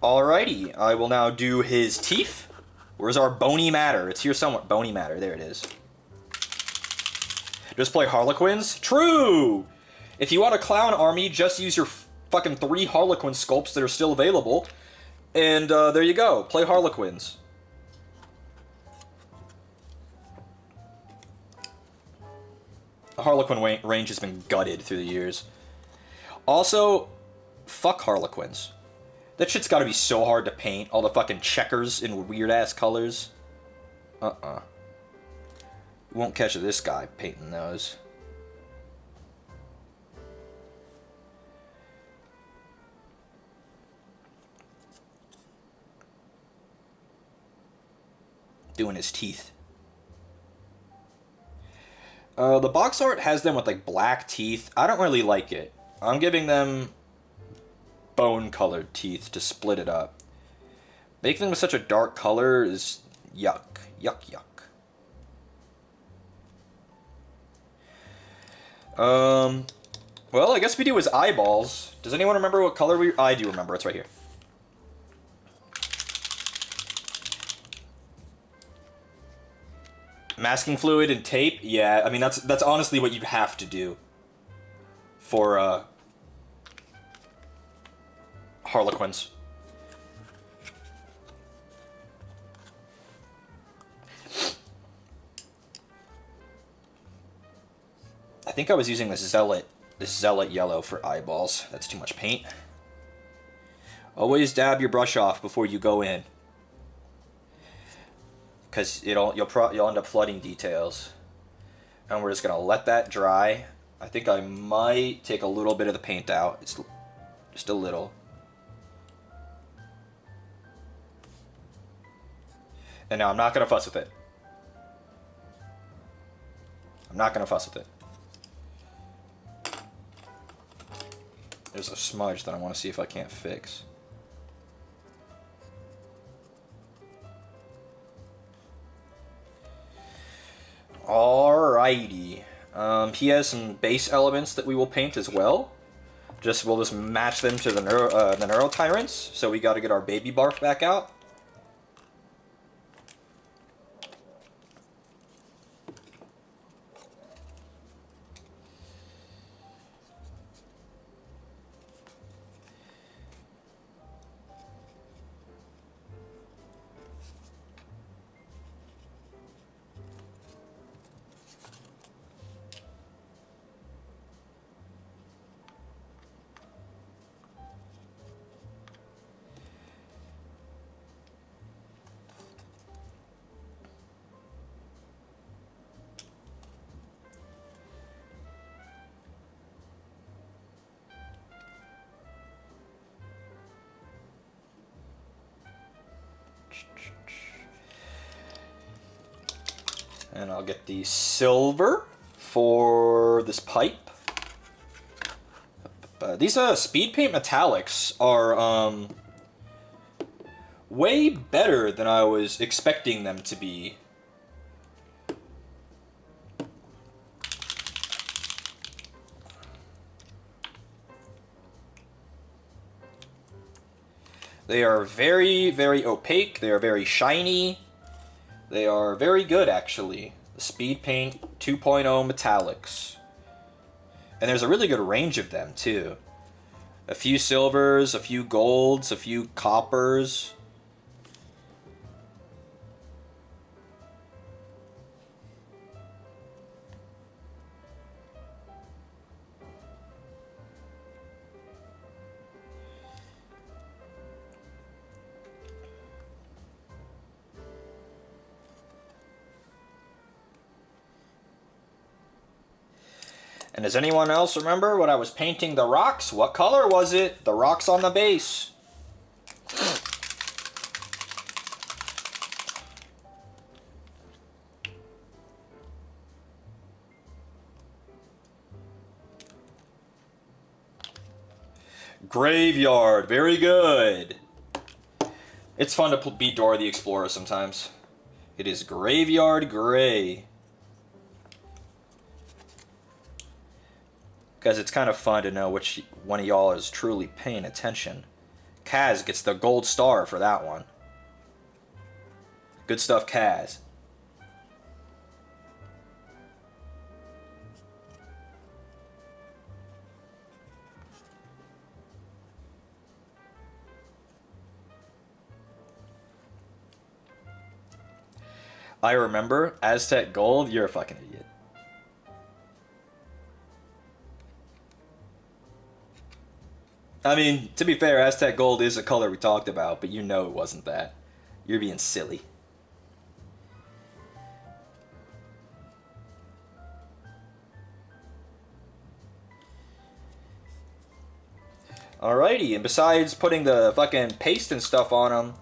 Alrighty, I will now do his teeth. Where's our bony matter? It's here somewhere. Bony matter, there it is. Just play Harlequins? True! If you want a clown army, just use your fucking 3 Harlequin sculpts that are still available. And there you go. Play Harlequins. The Harlequin range has been gutted through the years. Also, fuck Harlequins. That shit's gotta be so hard to paint. All the fucking checkers in weird-ass colors. Won't catch this guy painting those. Doing his teeth. The box art has them with like black teeth. I don't really like it. I'm giving them bone-colored teeth to split it up. Making them with such a dark color is yuck. Yuck, yuck. Well, I guess we do his eyeballs. Does anyone remember what color we... I do remember. It's right here. Masking fluid and tape? Yeah, I mean, that's honestly what you have to do for, Harlequins. I think I was using this zealot yellow for eyeballs. That's too much paint. Always dab your brush off before you go in, because you'll end up flooding details. And we're just gonna let that dry. I think I might take a little bit of the paint out. It's just a little. And now I'm not gonna fuss with it. I'm not gonna fuss with it. There's a smudge that I want to see if I can't fix. Alrighty. He has some base elements that we will paint as well. We'll just match them to the neurotyrants. So we got to get our baby barf back out. And I'll get the silver for this pipe. These speed paint metallics are way better than I was expecting them to be. They are very, very opaque. They are very shiny. They are very good, actually. The Speed Paint 2.0 Metallics. And there's a really good range of them, too. A few silvers, a few golds, a few coppers. And does anyone else remember when I was painting the rocks? What color was it? The rocks on the base. Graveyard, very good. It's fun to be Dora the Explorer sometimes. It is Graveyard Gray. Because it's kind of fun to know which one of y'all is truly paying attention. Kaz gets the gold star for that one. Good stuff, Kaz. I remember Aztec Gold. You're a fucking idiot. I mean, to be fair, Aztec Gold is a color we talked about, but you know it wasn't that. You're being silly. Alrighty, and besides putting the fucking paste and stuff on them,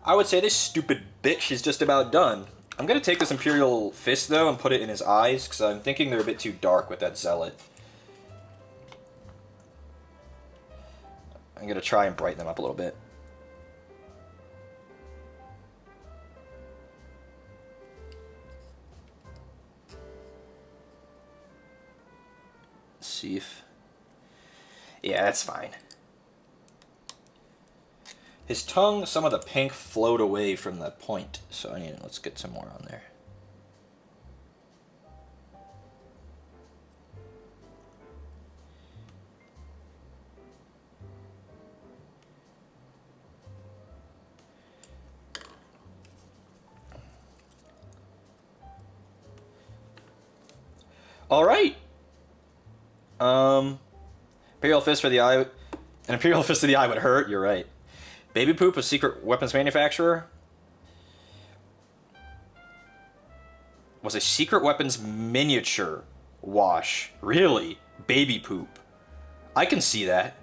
I would say this stupid bitch is just about done. I'm gonna take this Imperial Fist, though, and put it in his eyes, because I'm thinking they're a bit too dark with that Zealot. I'm going to try and brighten them up a little bit. Let's see if... Yeah, that's fine. His tongue, some of the pink flowed away from the point, so let's get some more on there. Alright. Imperial Fist for the eye. An Imperial Fist to the eye would hurt, you're right. Baby Poop, a secret weapons manufacturer. Was a secret weapons miniature wash. Really? Baby Poop. I can see that.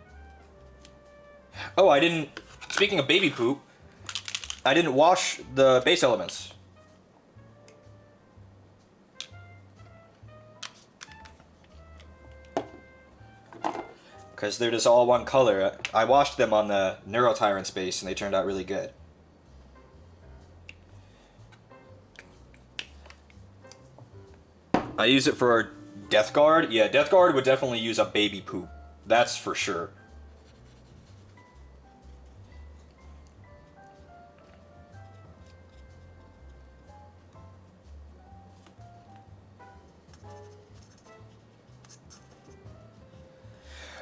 Oh, I didn't... Speaking of Baby Poop, I didn't wash the base elements. Because they're just all one color. I washed them on the neurotyrant space and they turned out really good. I use it for Death Guard. Yeah, Death Guard would definitely use a Baby Poop. That's for sure.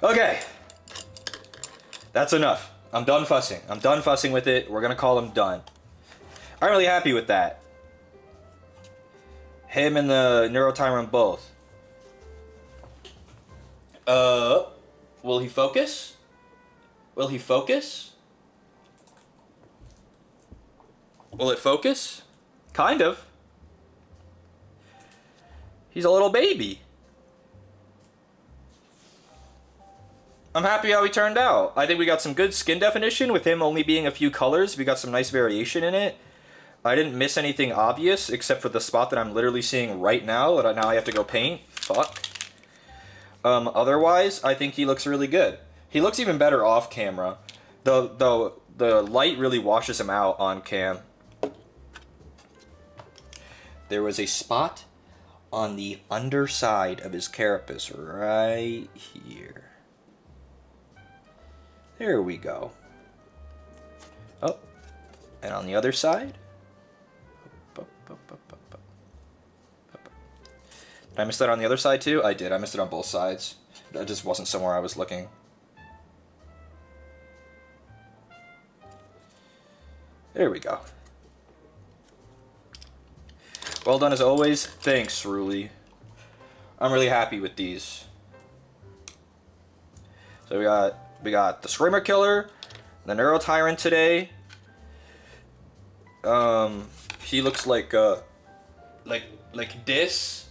Okay. That's enough. I'm done fussing. I'm done fussing with it. We're gonna call him done. I'm really happy with that. Him and the neurotyrant both. Will he focus? Will he focus? Will it focus? Kind of. He's a little baby. I'm happy how he turned out. I think we got some good skin definition with him only being a few colors. We got some nice variation in it. I didn't miss anything obvious except for the spot that I'm literally seeing right now that now I have to go paint. Fuck. Otherwise, I think he looks really good. He looks even better off camera. The light really washes him out on cam. There was a spot on the underside of his carapace right here. There we go. Oh, and on the other side. Did I miss that on the other side too? I did. I missed it on both sides. That just wasn't somewhere I was looking. There we go. Well done as always. Thanks, Ruli. I'm really happy with these. So we got the Screamer Killer, the Neurotyrant today. He looks like this.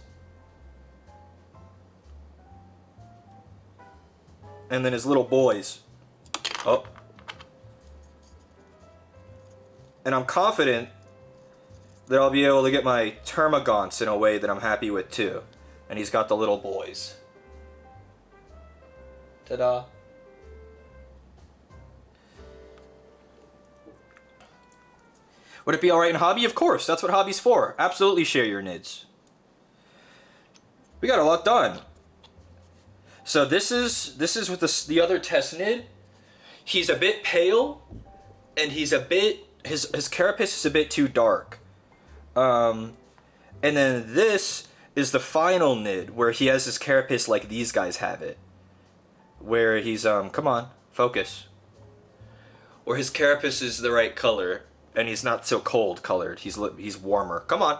And then his little boys. Oh. And I'm confident that I'll be able to get my Termagants in a way that I'm happy with too. And he's got the little boys. Ta-da. Would it be alright in hobby? Of course, that's what hobby's for. Absolutely share your nids. We got a lot done. So this is with the other test nid. He's a bit pale, and he's a bit his carapace is a bit too dark. And then this is the final nid where he has his carapace like these guys have it, where he's come on, focus. Where his carapace is the right color, and he's not so cold colored. He's warmer. Come on,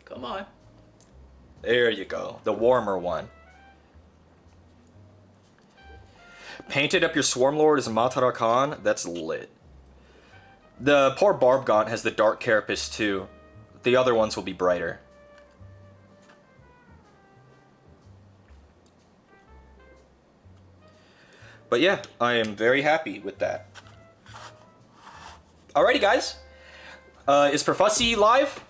come on. There you go, the warmer one. Painted up your Swarmlord as a Matara Khan. That's lit. The poor Barbgaunt has the dark carapace too. The other ones will be brighter. But yeah, I am very happy with that. Alrighty, guys. Is Profussi live?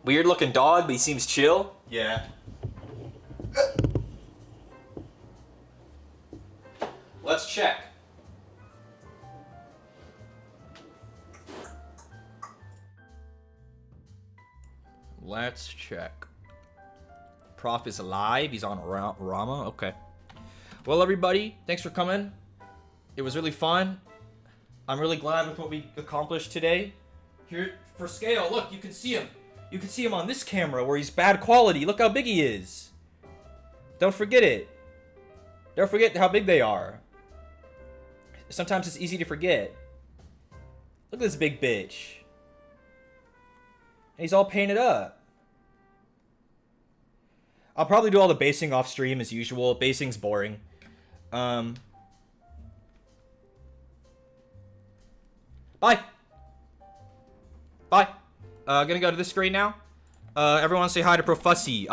Weird looking dog, but he seems chill. Yeah. Let's check. Let's check. Prof is alive. He's on Rama. Okay. Well, everybody, thanks for coming. It was really fun. I'm really glad with what we accomplished today. Here, for scale, look, you can see him. You can see him on this camera where he's bad quality. Look how big he is. Don't forget it. Don't forget how big they are. Sometimes it's easy to forget. Look at this big bitch. And he's all painted up. I'll probably do all the basing off stream as usual. Basing's boring. Bye. Bye. Gonna go to this screen now. Everyone say hi to Profussi.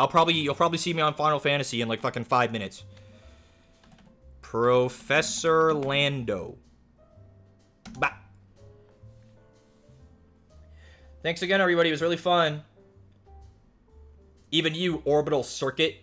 You'll probably see me on Final Fantasy in like fucking 5 minutes. Professor Lando. Bye. Thanks again, everybody. It was really fun. Even you, Orbital Circuit.